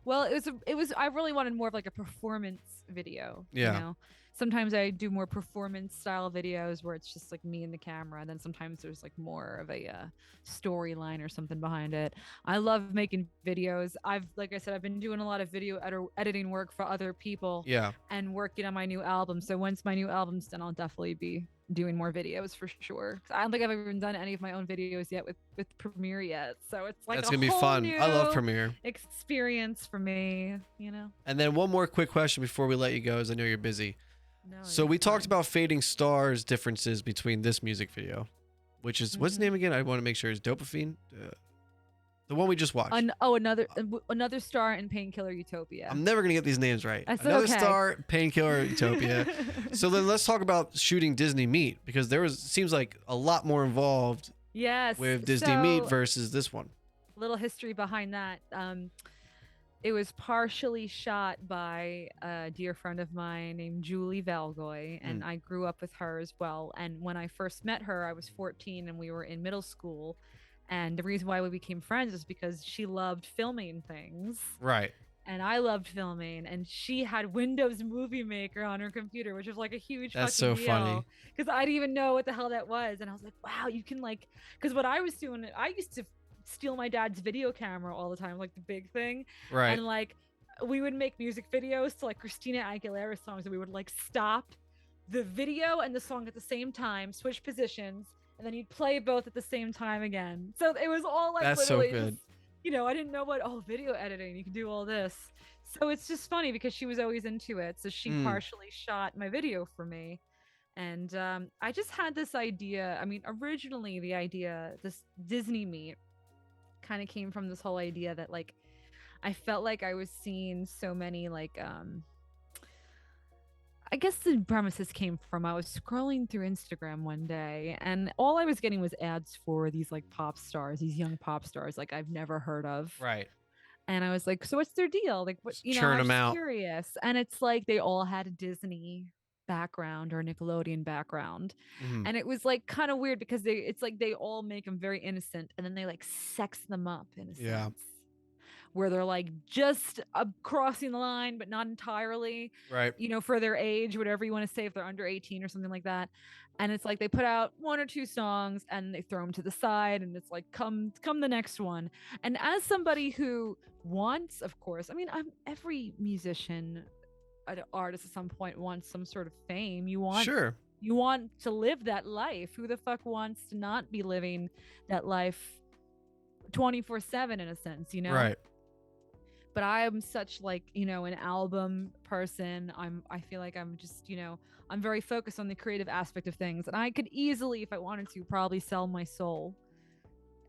Well, it was I really wanted more of like a performance video. Yeah. You know? sometimes I do more performance style videos where it's just like me and the camera. And then sometimes there's like more of a storyline or something behind it. I love making videos. Like I said, I've been doing a lot of video editing work for other people. Yeah. And working on my new album. So once my new album's done, I'll definitely be doing more videos for sure. I don't think I've even done any of my own videos yet with Premiere yet. So it's like that's a gonna be whole fun. new I love Premiere experience for me, you know. And then one more quick question before we let you go, as I know you're busy. No, So we talked about Fading Stars differences between this music video, which is what's the name again? I want to make sure it's 𝘏𝘭𝘏, the one we just watched. Another Star in Painkiller Utopia. I'm never gonna get these names right. That's Another okay. Star, Painkiller Utopia. So then let's talk about shooting Disney Meat, because seems like a lot more involved. Yes. With Disney Meat versus this one. Little history behind that. It was partially shot by a dear friend of mine named Julie Valgoy, and I grew up with her as well. And when I first met her, I was 14 and we were in middle school. And the reason why we became friends is because she loved filming things. Right. And I loved filming, and she had Windows Movie Maker on her computer, which was like a huge That's fucking so deal. funny. Because I didn't even know what the hell that was. And I was like, wow, you can like, because what I was doing, I used to steal my dad's video camera all the time, like the big thing. Right. And like, we would make music videos to like Christina Aguilera songs, and we would like stop the video and the song at the same time, switch positions, and then you'd play both at the same time again. So it was all like, that's so literally good. Just, you know, I didn't know video editing, you can do all this. So it's just funny because she was always into it. So she partially shot my video for me. And I just had this idea. I mean, originally this Disney Meat kind of came from this whole idea that like, I felt like I was seeing so many like, I guess the premises came from, I was scrolling through Instagram one day and all I was getting was ads for these like pop stars, these young pop stars, like I've never heard of. Right. And I was like, so what's their deal? Like, what, you know, Churn I'm them out. curious. And it's like, they all had a Disney background or Nickelodeon background. And it was like kind of weird because it's like they all make them very innocent and then they like sex them up in a sense. Where they're like just crossing the line, but not entirely, right? You know, for their age, whatever you want to say, if they're under 18 or something like that. And it's like they put out 1 or 2 songs and they throw them to the side, and it's like come the next one. And as somebody who wants, of course, I mean, every musician, artist at some point wants some sort of fame. You want you want to live that life. Who the fuck wants to not be living that life 24/7 in a sense, you know? Right. But I am such like, you know, an album person. I feel like I'm just, you know, I'm very focused on the creative aspect of things. And I could easily, if I wanted to, probably sell my soul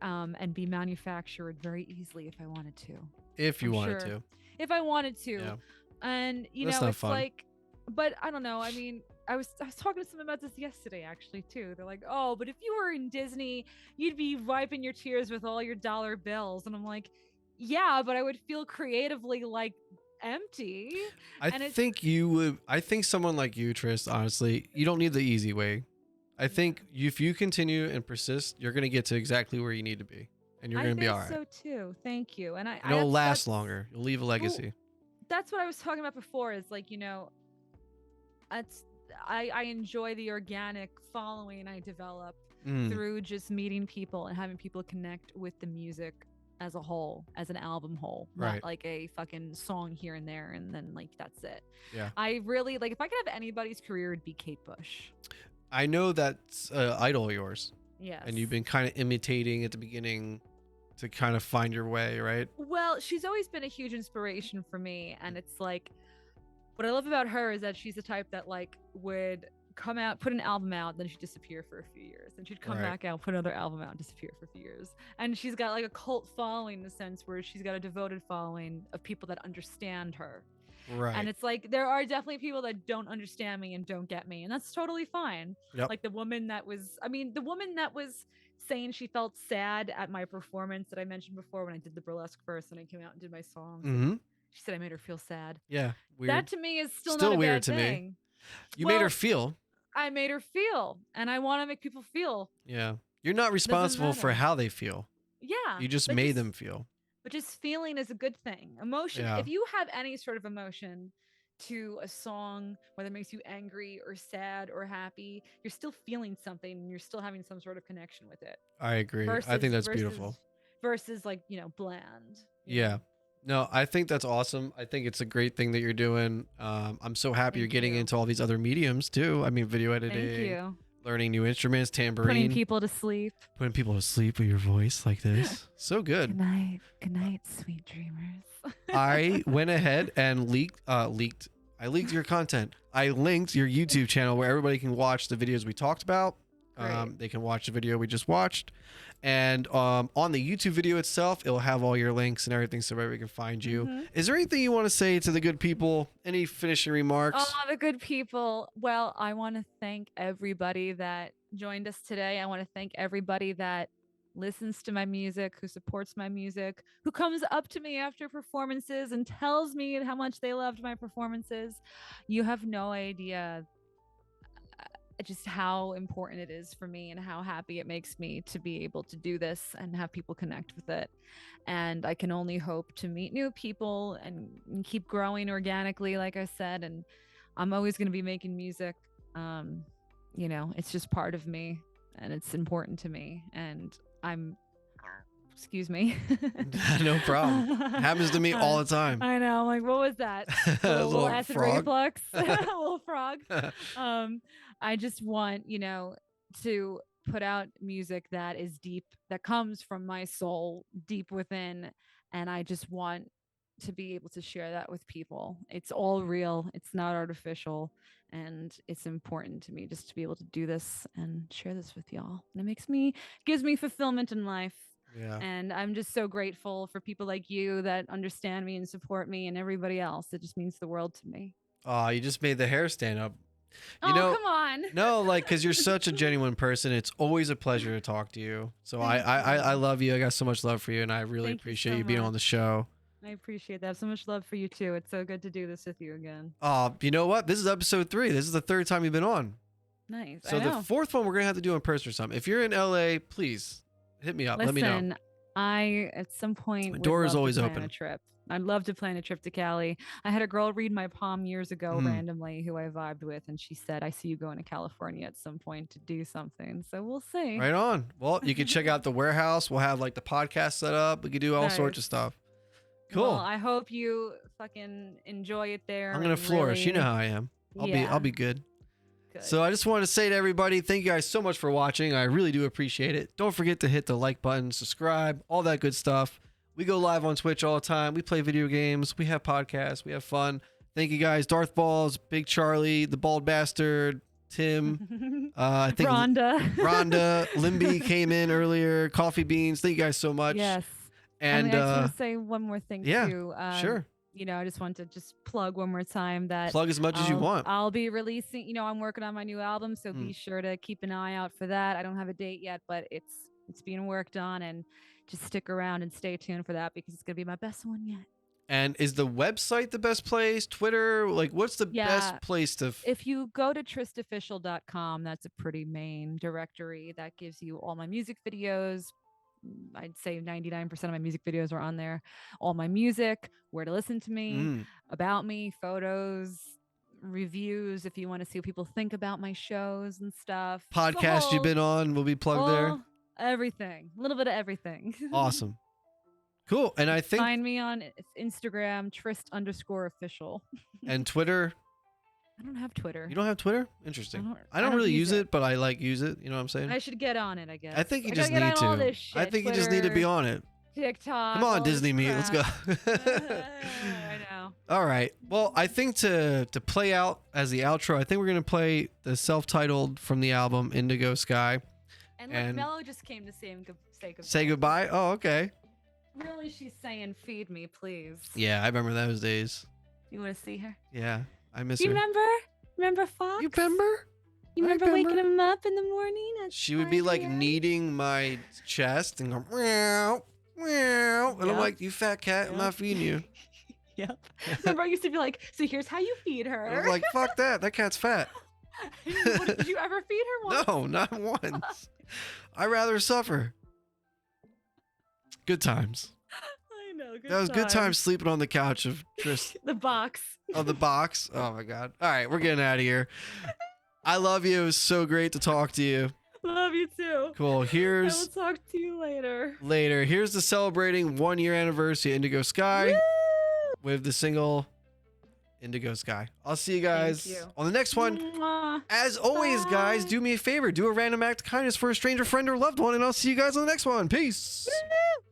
and be manufactured very easily if I wanted to. If you wanted to. If I wanted to. Yeah. And, you That's know, not it's fun. like, but I don't know. I mean, I was talking to someone about this yesterday, actually, too. They're like, oh, but if you were in Disney, you'd be wiping your tears with all your dollar bills. And I'm like, yeah, but I would feel creatively like empty. I think you would. I think someone like you, Tryst, honestly, you don't need the easy way. I think if you continue and persist, you're going to get to exactly where you need to be, and you're going to be all right. I think so too. Thank you. And it'll last longer. You'll leave a legacy. Well, that's what I was talking about before. Is like, you know, I enjoy the organic following I develop through just meeting people and having people connect with the music as a whole, as an album whole, not like a fucking song here and there and then like that's it. Yeah. I really like, if I could have anybody's career, it'd be Kate Bush. I know that's idol of yours. Yes. And you've been kind of imitating at the beginning to kind of find your way, right? Well, she's always been a huge inspiration for me, and it's like what I love about her is that she's the type that like would come out, put an album out, then she'd disappear for a few years, and she'd come back out, put another album out, and disappear for a few years. And she's got like a cult following in the sense where she's got a devoted following of people that understand her. Right. And it's like there are definitely people that don't understand me and don't get me, and that's totally fine. Yep. Like the woman that was saying she felt sad at my performance that I mentioned before when I did the burlesque first and I came out and did my songs. She said I made her feel sad. Yeah. Weird. That to me is still not a weird bad to thing. me. You made her feel. I made her feel, and I want to make people feel. Yeah. You're not responsible for how they feel. Yeah. You just made them feel. But just feeling is a good thing. Emotion, if you have any sort of emotion, to a song, whether it makes you angry or sad or happy, you're still feeling something and you're still having some sort of connection with it. I agree. I think that's beautiful. Versus like, you know, bland. Yeah. No, I think that's awesome. I think it's a great thing that you're doing. I'm so happy you're getting into all these other mediums too. I mean, video editing. Thank you. Learning new instruments, tambourine. Putting people to sleep. Putting people to sleep with your voice like this. So good. Good night. Good night, sweet dreamers. I went ahead and I leaked your content. I linked your YouTube channel where everybody can watch the videos we talked about. They can watch the video we just watched. And on the YouTube video itself, it'll have all your links and everything so everybody can find you. Is there anything you want to say to the good people? Any finishing remarks? Oh, the good people. Well, I want to thank everybody that joined us today. I want to thank everybody that listens to my music, who supports my music, who comes up to me after performances and tells me how much they loved my performances. You have no idea just how important it is for me and how happy it makes me to be able to do this and have people connect with it. And I can only hope to meet new people and keep growing organically, like I said. And I'm always going to be making music. You know, it's just part of me and it's important to me. And excuse me. No problem. Happens to me all the time. I know. I'm like, what was that? A little acid reflux. A little frog. I just want, you know, to put out music that is deep, that comes from my soul deep within. And I just want to be able to share that with people. It's all real. It's not artificial. And it's important to me just to be able to do this and share this with y'all. And it gives me fulfillment in life. Yeah. And I'm just so grateful for people like you that understand me and support me, and everybody else. It just means the world to me. Oh, you just made the hair stand up. You know, come on. No, like, because you're such a genuine person. It's always a pleasure to talk to you. So I love you. I got so much love for you, and I really appreciate you being on the show. I appreciate that. I have so much love for you too. It's so good to do this with you again. You know what? This is episode 3. This is the 3rd time you've been on. Nice. So the 4th one we're gonna have to do in person or something. If you're in LA, please hit me up. Listen, let me know. I at some point My door is always open. A trip. I'd love to plan a trip to Cali. I had a girl read my palm years ago randomly who I vibed with, and she said, I see you going to California at some point to do something. So we'll see. Right on. Well, you can check out the warehouse. We'll have like the podcast set up. We could do all sorts of stuff. Cool. Well, I hope you fucking enjoy it there. I'm gonna flourish. You know how I am. I'll be good. Good. So I just want to say to everybody, thank you guys so much for watching. I really do appreciate it. Don't forget to hit the like button, subscribe, all that good stuff. We go live on Twitch all the time. We play video games. We have podcasts. We have fun. Thank you guys. Darth Balls, Big Charlie, the Bald Bastard, Tim. I think Rhonda, Limby came in earlier. Coffee Beans. Thank you guys so much. Yes. And I just want to say one more thing too. Sure. You know, I just want to plug one more time that plug as much as you want. I'll be releasing, you know, I'm working on my new album, so be sure to keep an eye out for that. I don't have a date yet, but it's being worked on, and just stick around and stay tuned for that because it's going to be my best one yet. And is the website the best place? Twitter? Like, what's the best place to... If you go to trystofficial.com, that's a pretty main directory that gives you all my music videos. I'd say 99% of my music videos are on there. All my music, where to listen to me, about me, photos, reviews, if you want to see what people think about my shows and stuff. Podcast you've been on will be plugged there. Everything. A little bit of everything. Awesome. Cool. And I think... Find me on Instagram, Tryst_official. And Twitter? I don't have Twitter. You don't have Twitter? Interesting. I don't really use it, but I use it. You know what I'm saying? I should get on it, I guess. I think you just need to. I think you just need to be on it. TikTok. Come on, Disney Meat. Let's go. I know. All right. Well, I think to play out as the outro, I think we're going to play the self-titled from the album Indigo Sky. And Mello just came to say goodbye. Say goodbye? Oh, okay. Really, she's saying, feed me, please. Yeah, I remember those days. You want to see her? Yeah, I miss her. You remember Fox? You remember? You remember waking him up in the morning? She would be like kneading my chest and go, meow, meow. And I'm like, you fat cat, I'm not feeding you. Yep. Remember, I used to be like, so here's how you feed her. I was like, fuck that. That cat's fat. Did you ever feed her once? No, not once. I'd rather suffer. Good times. I know. Good That was good time sleeping on the couch of Tryst. The box. Oh, the box. Oh my God. All right, we're getting out of here. I love you. It was so great to talk to you. Love you too. Cool. I will talk to you later. Here's the celebrating 1-year anniversary of Indigo Sky. Woo! With the single Indigo Sky. I'll see you guys on the next one. Mwah. As always, guys, do me a favor. Do a random act of kindness for a stranger, friend, or loved one, and I'll see you guys on the next one. Peace. Woo!